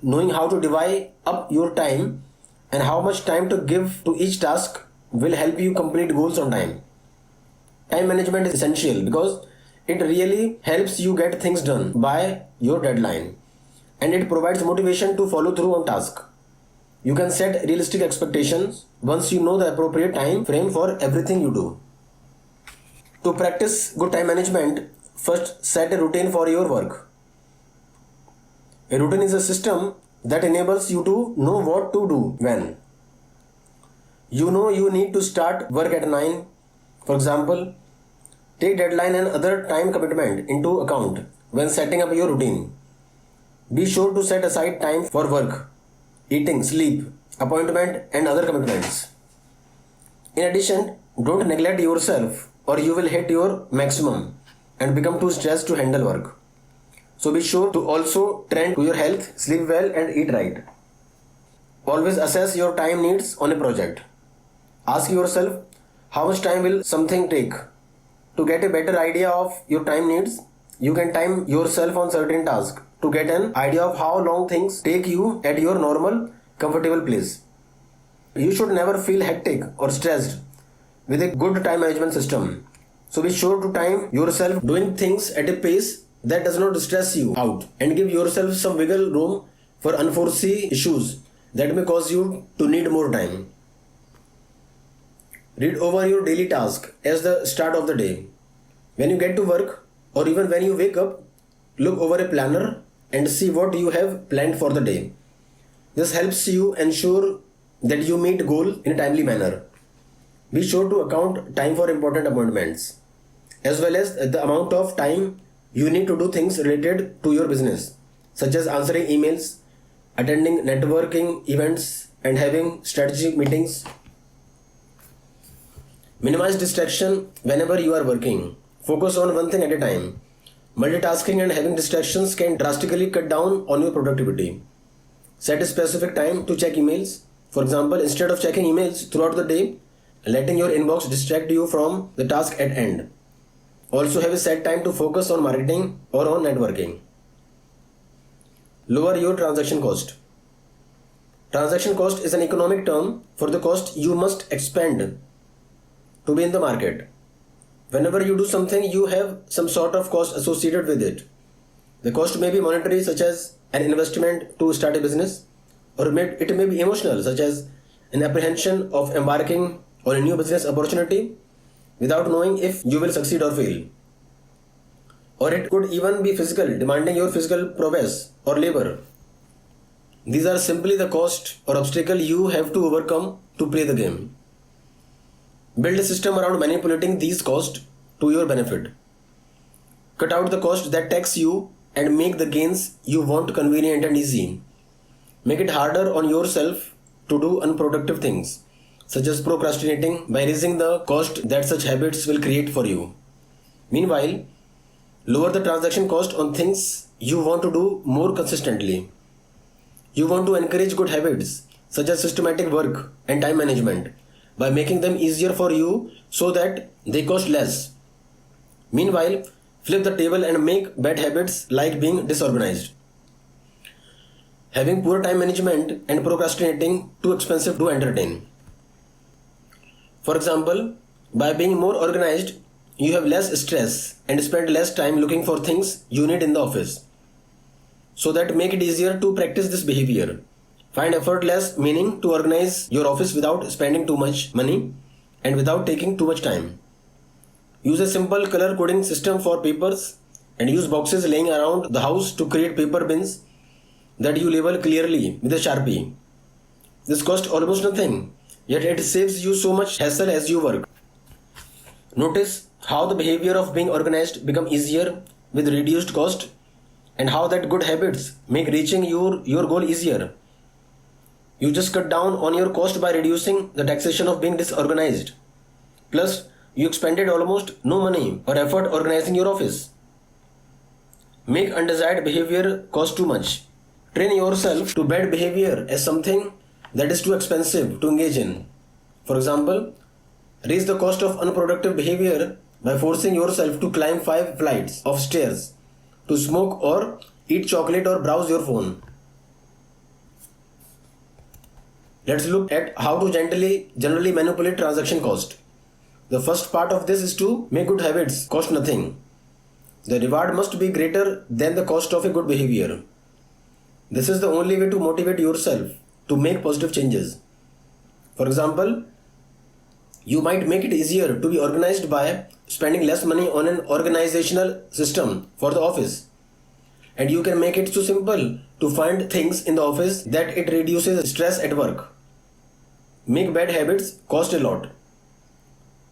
Knowing how to divide up your time and how much time to give to each task will help you complete goals on time. Time management is essential because it really helps you get things done by your deadline, and it provides motivation to follow through on task. You can set realistic expectations once you know the appropriate time frame for everything you do. To practice good time management, first set a routine for your work. A routine is a system that enables you to know what to do when. You know you need to start work at 9, for example. Take deadline and other time commitment into account when setting up your routine. Be sure to set aside time for work, eating, sleep, appointment and other commitments. In addition, don't neglect yourself or you will hit your maximum and become too stressed to handle work. So be sure to also tend to your health, sleep well and eat right. Always assess your time needs on a project. Ask yourself how much time will something take. To get a better idea of your time needs, you can time yourself on certain tasks to get an idea of how long things take you at your normal, comfortable place. You should never feel hectic or stressed with a good time management system. So be sure to time yourself doing things at a pace that does not stress you out and give yourself some wiggle room for unforeseen issues that may cause you to need more time. Read over your daily task as the start of the day. When you get to work or even when you wake up, look over a planner and see what you have planned for the day. This helps you ensure that you meet goal in a timely manner. Be sure to account time for important appointments. as well as the amount of time you need to do things related to your business, such as answering emails, attending networking events, and having strategic meetings. Minimize distraction whenever you are working. Focus on one thing at a time. Multitasking and having distractions can drastically cut down on your productivity. Set a specific time to check emails. For example, instead of checking emails throughout the day, letting your inbox distract you from the task at hand. Also have a set time to focus on marketing or on networking. Lower your transaction cost. Transaction cost is an economic term for the cost you must expend to be in the market. Whenever you do something, you have some sort of cost associated with it. The cost may be monetary, such as an investment to start a business, or it may be emotional, such as an apprehension of embarking on a new business opportunity without knowing if you will succeed or fail. Or it could even be physical, demanding your physical prowess or labor. These are simply the cost or obstacle you have to overcome to play the game. Build a system around manipulating these costs to your benefit. Cut out the cost that tax you and make the gains you want convenient and easy. Make it harder on yourself to do unproductive things, such as procrastinating, by raising the cost that such habits will create for you. Meanwhile, lower the transaction cost on things you want to do more consistently. You want to encourage good habits, such as systematic work and time management, by making them easier for you so that they cost less. Meanwhile, flip the table and make bad habits like being disorganized, having poor time management, and procrastinating too expensive to entertain. For example, by being more organized, you have less stress and spend less time looking for things you need in the office. So that make it easier to practice this behavior. Find effortless meaning to organize your office without spending too much money and without taking too much time. Use a simple color coding system for papers and use boxes laying around the house to create paper bins that you label clearly with a Sharpie. This costs almost nothing, yet it saves you so much hassle as you work. Notice how the behavior of being organized become easier with reduced cost, and how that good habits make reaching your goal easier. You just cut down on your cost by reducing the taxation of being disorganized. Plus, you expended almost no money or effort organizing your office. Make undesired behavior cost too much. Train yourself to bad behavior as something that is too expensive to engage in. For example, raise the cost of unproductive behavior by forcing yourself to climb 5 flights of stairs, to smoke or eat chocolate or browse your phone. Let's look at how to generally manipulate transaction cost. The first part of this is to make good habits cost nothing. The reward must be greater than the cost of a good behavior. This is the only way to motivate yourself to make positive changes. For example, you might make it easier to be organized by spending less money on an organizational system for the office. And you can make it so simple to find things in the office that it reduces stress at work. Make bad habits cost a lot.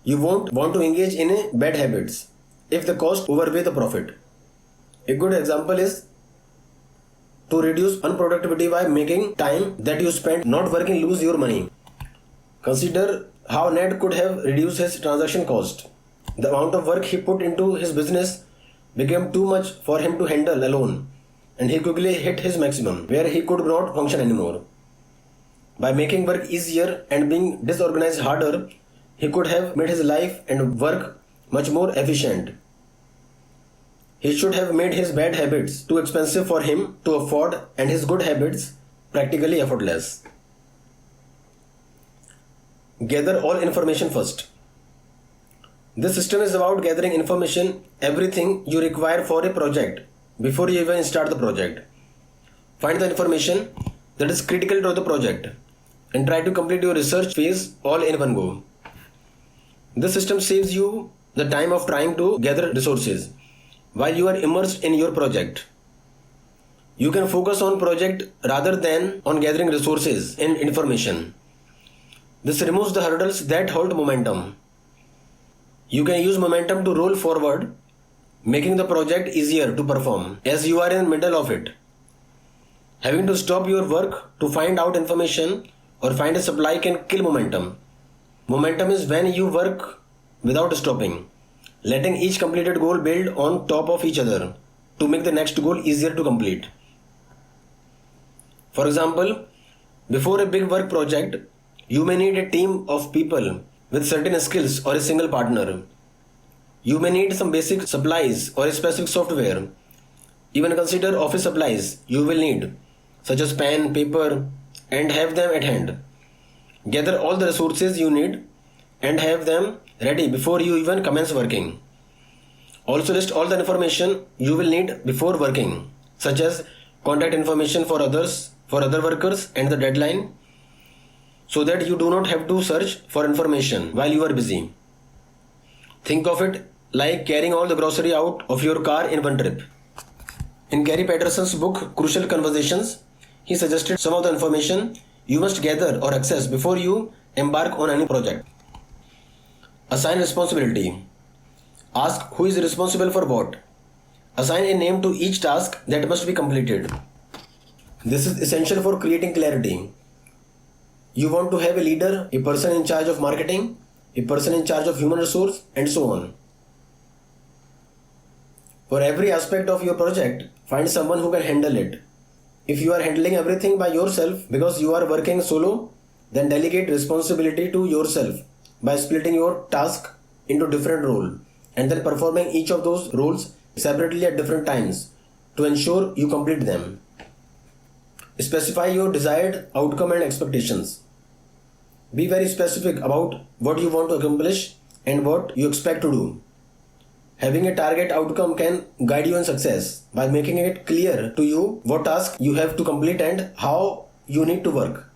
You won't want to engage in bad habits if the cost outweigh the profit. A good example is to reduce unproductivity by making time that you spend not working lose your money. Consider how Ned could have reduced his transaction cost. The amount of work he put into his business became too much for him to handle alone, and he quickly hit his maximum, where he could not function anymore. By making work easier and being disorganized harder, he could have made his life and work much more efficient. He should have made his bad habits too expensive for him to afford and his good habits practically effortless. Gather all information first. This system is about gathering information, everything you require for a project before you even start the project. Find the information that is critical to the project and try to complete your research phase all in one go. This system saves you the time of trying to gather resources while you are immersed in your project. You can focus on project rather than on gathering resources and information. This removes the hurdles that halt momentum. You can use momentum to roll forward, making the project easier to perform as you are in the middle of it. Having to stop your work to find out information or find a supply can kill momentum. Momentum is when you work without stopping, letting each completed goal build on top of each other to make the next goal easier to complete. For example, before a big work project, you may need a team of people with certain skills or a single partner. You may need some basic supplies or a specific software. Even consider office supplies you will need, such as pen, paper, and have them at hand. Gather all the resources you need and have them ready before you even commence working. Also list all the information you will need before working, such as contact information for other workers and the deadline, so that you do not have to search for information while you are busy. Think of it like carrying all the grocery out of your car in one trip. In Gary Patterson's book Crucial Conversations, he suggested some of the information you must gather or access before you embark on any project. Assign responsibility. Ask who is responsible for what. Assign a name to each task that must be completed. This is essential for creating clarity. You want to have a leader, a person in charge of marketing, a person in charge of human resource, and so on. For every aspect of your project, find someone who can handle it. If you are handling everything by yourself because you are working solo, then delegate responsibility to yourself by splitting your task into different roles and then performing each of those roles separately at different times to ensure you complete them. Specify your desired outcome and expectations. Be very specific about what you want to accomplish and what you expect to do. Having a target outcome can guide you in success by making it clear to you what task you have to complete and how you need to work.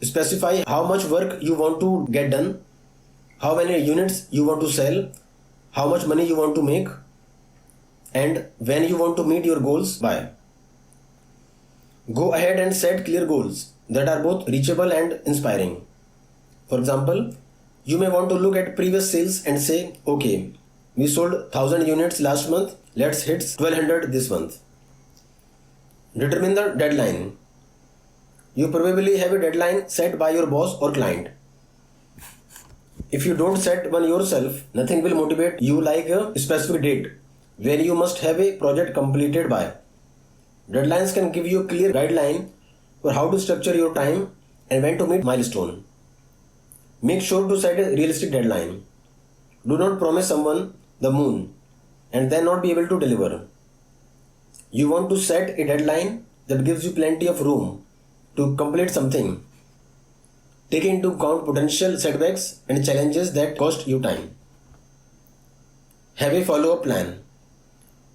Specify how much work you want to get done, how many units you want to sell, how much money you want to make, and when you want to meet your goals by. Go ahead and set clear goals that are both reachable and inspiring. For example, you may want to look at previous sales and say, okay, we sold 1000 units last month, let's hit 1200 this month. Determine the deadline. You probably have a deadline set by your boss or client. If you don't set one yourself, nothing will motivate you like a specific date where you must have a project completed by. Deadlines can give you a clear guideline for how to structure your time and when to meet milestone. Make sure to set a realistic deadline. Do not promise someone the moon and then not be able to deliver. You want to set a deadline that gives you plenty of room to complete something. Take into account potential setbacks and challenges that cost you time. Have a follow-up plan.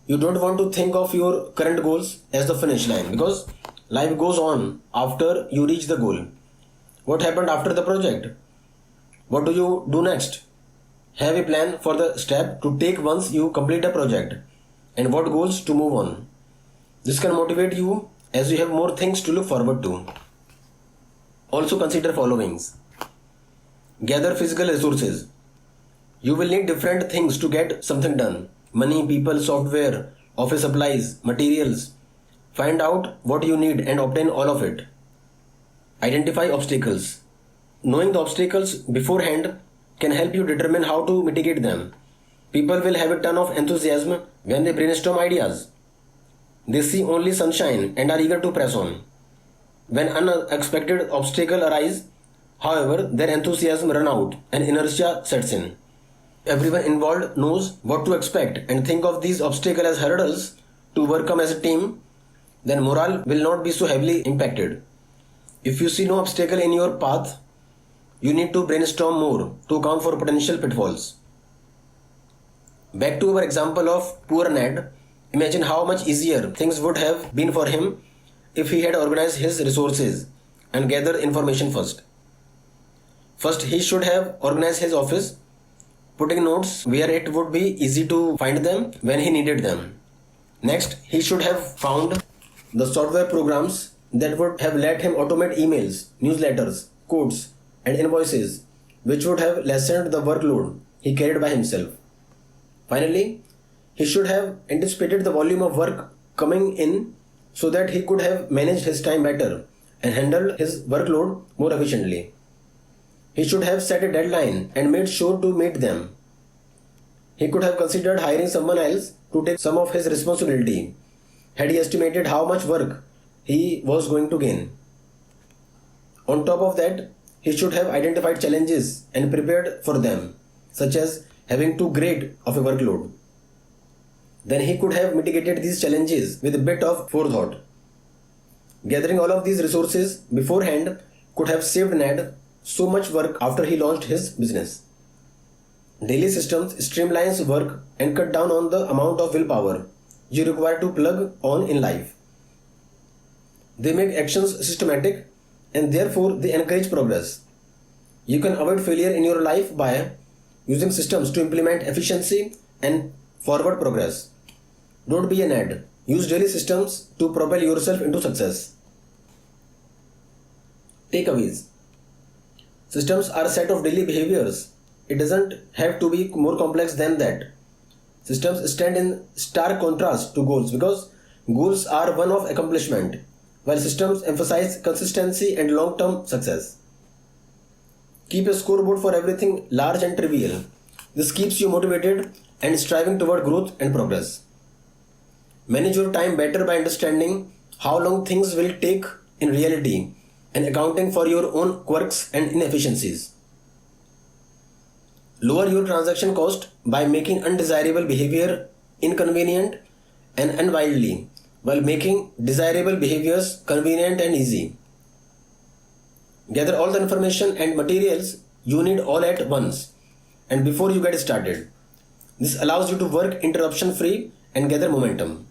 You don't want to think of your current goals as the finish line because life goes on after you reach the goal. What happened after the project? What do you do next? Have a plan for the step to take once you complete a project and what goals to move on. This can motivate you as you have more things to look forward to. Also consider followings. Gather physical resources. You will need different things to get something done. Money, people, software, office supplies, materials. Find out what you need and obtain all of it. Identify obstacles. Knowing the obstacles beforehand can help you determine how to mitigate them. People will have a ton of enthusiasm when they brainstorm ideas. They see only sunshine and are eager to press on. When unexpected obstacles arise, however, their enthusiasm runs out and inertia sets in. Everyone involved knows what to expect and think of these obstacles as hurdles to overcome as a team, then morale will not be so heavily impacted. If you see no obstacle in your path, you need to brainstorm more to account for potential pitfalls. Back to our example of poor Ned, imagine how much easier things would have been for him if he had organized his resources and gathered information first. First, he should have organized his office, putting notes where it would be easy to find them when he needed them. Next, he should have found the software programs that would have let him automate emails, newsletters, codes, and invoices, which would have lessened the workload he carried by himself. Finally, he should have anticipated the volume of work coming in so that he could have managed his time better and handled his workload more efficiently. He should have set a deadline and made sure to meet them. He could have considered hiring someone else to take some of his responsibility had he estimated how much work he was going to gain. On top of that, he should have identified challenges and prepared for them, such as having too great of a workload. Then he could have mitigated these challenges with a bit of forethought. Gathering all of these resources beforehand could have saved Ned so much work after he launched his business. Daily systems streamlines work and cut down on the amount of willpower you require to plug on in life. They make actions systematic and therefore they encourage progress. You can avoid failure in your life by using systems to implement efficiency and forward progress. Don't be an ad. Use daily systems to propel yourself into success. Takeaways. Systems are a set of daily behaviors. It doesn't have to be more complex than that. Systems stand in stark contrast to goals because goals are one of accomplishment, while systems emphasize consistency and long-term success. Keep a scoreboard for everything large and trivial. This keeps you motivated and striving toward growth and progress. Manage your time better by understanding how long things will take in reality and accounting for your own quirks and inefficiencies. Lower your transaction cost by making undesirable behavior inconvenient and unwieldy, while making desirable behaviors convenient and easy. Gather all the information and materials you need all at once and before you get started. This allows you to work interruption free and gather momentum.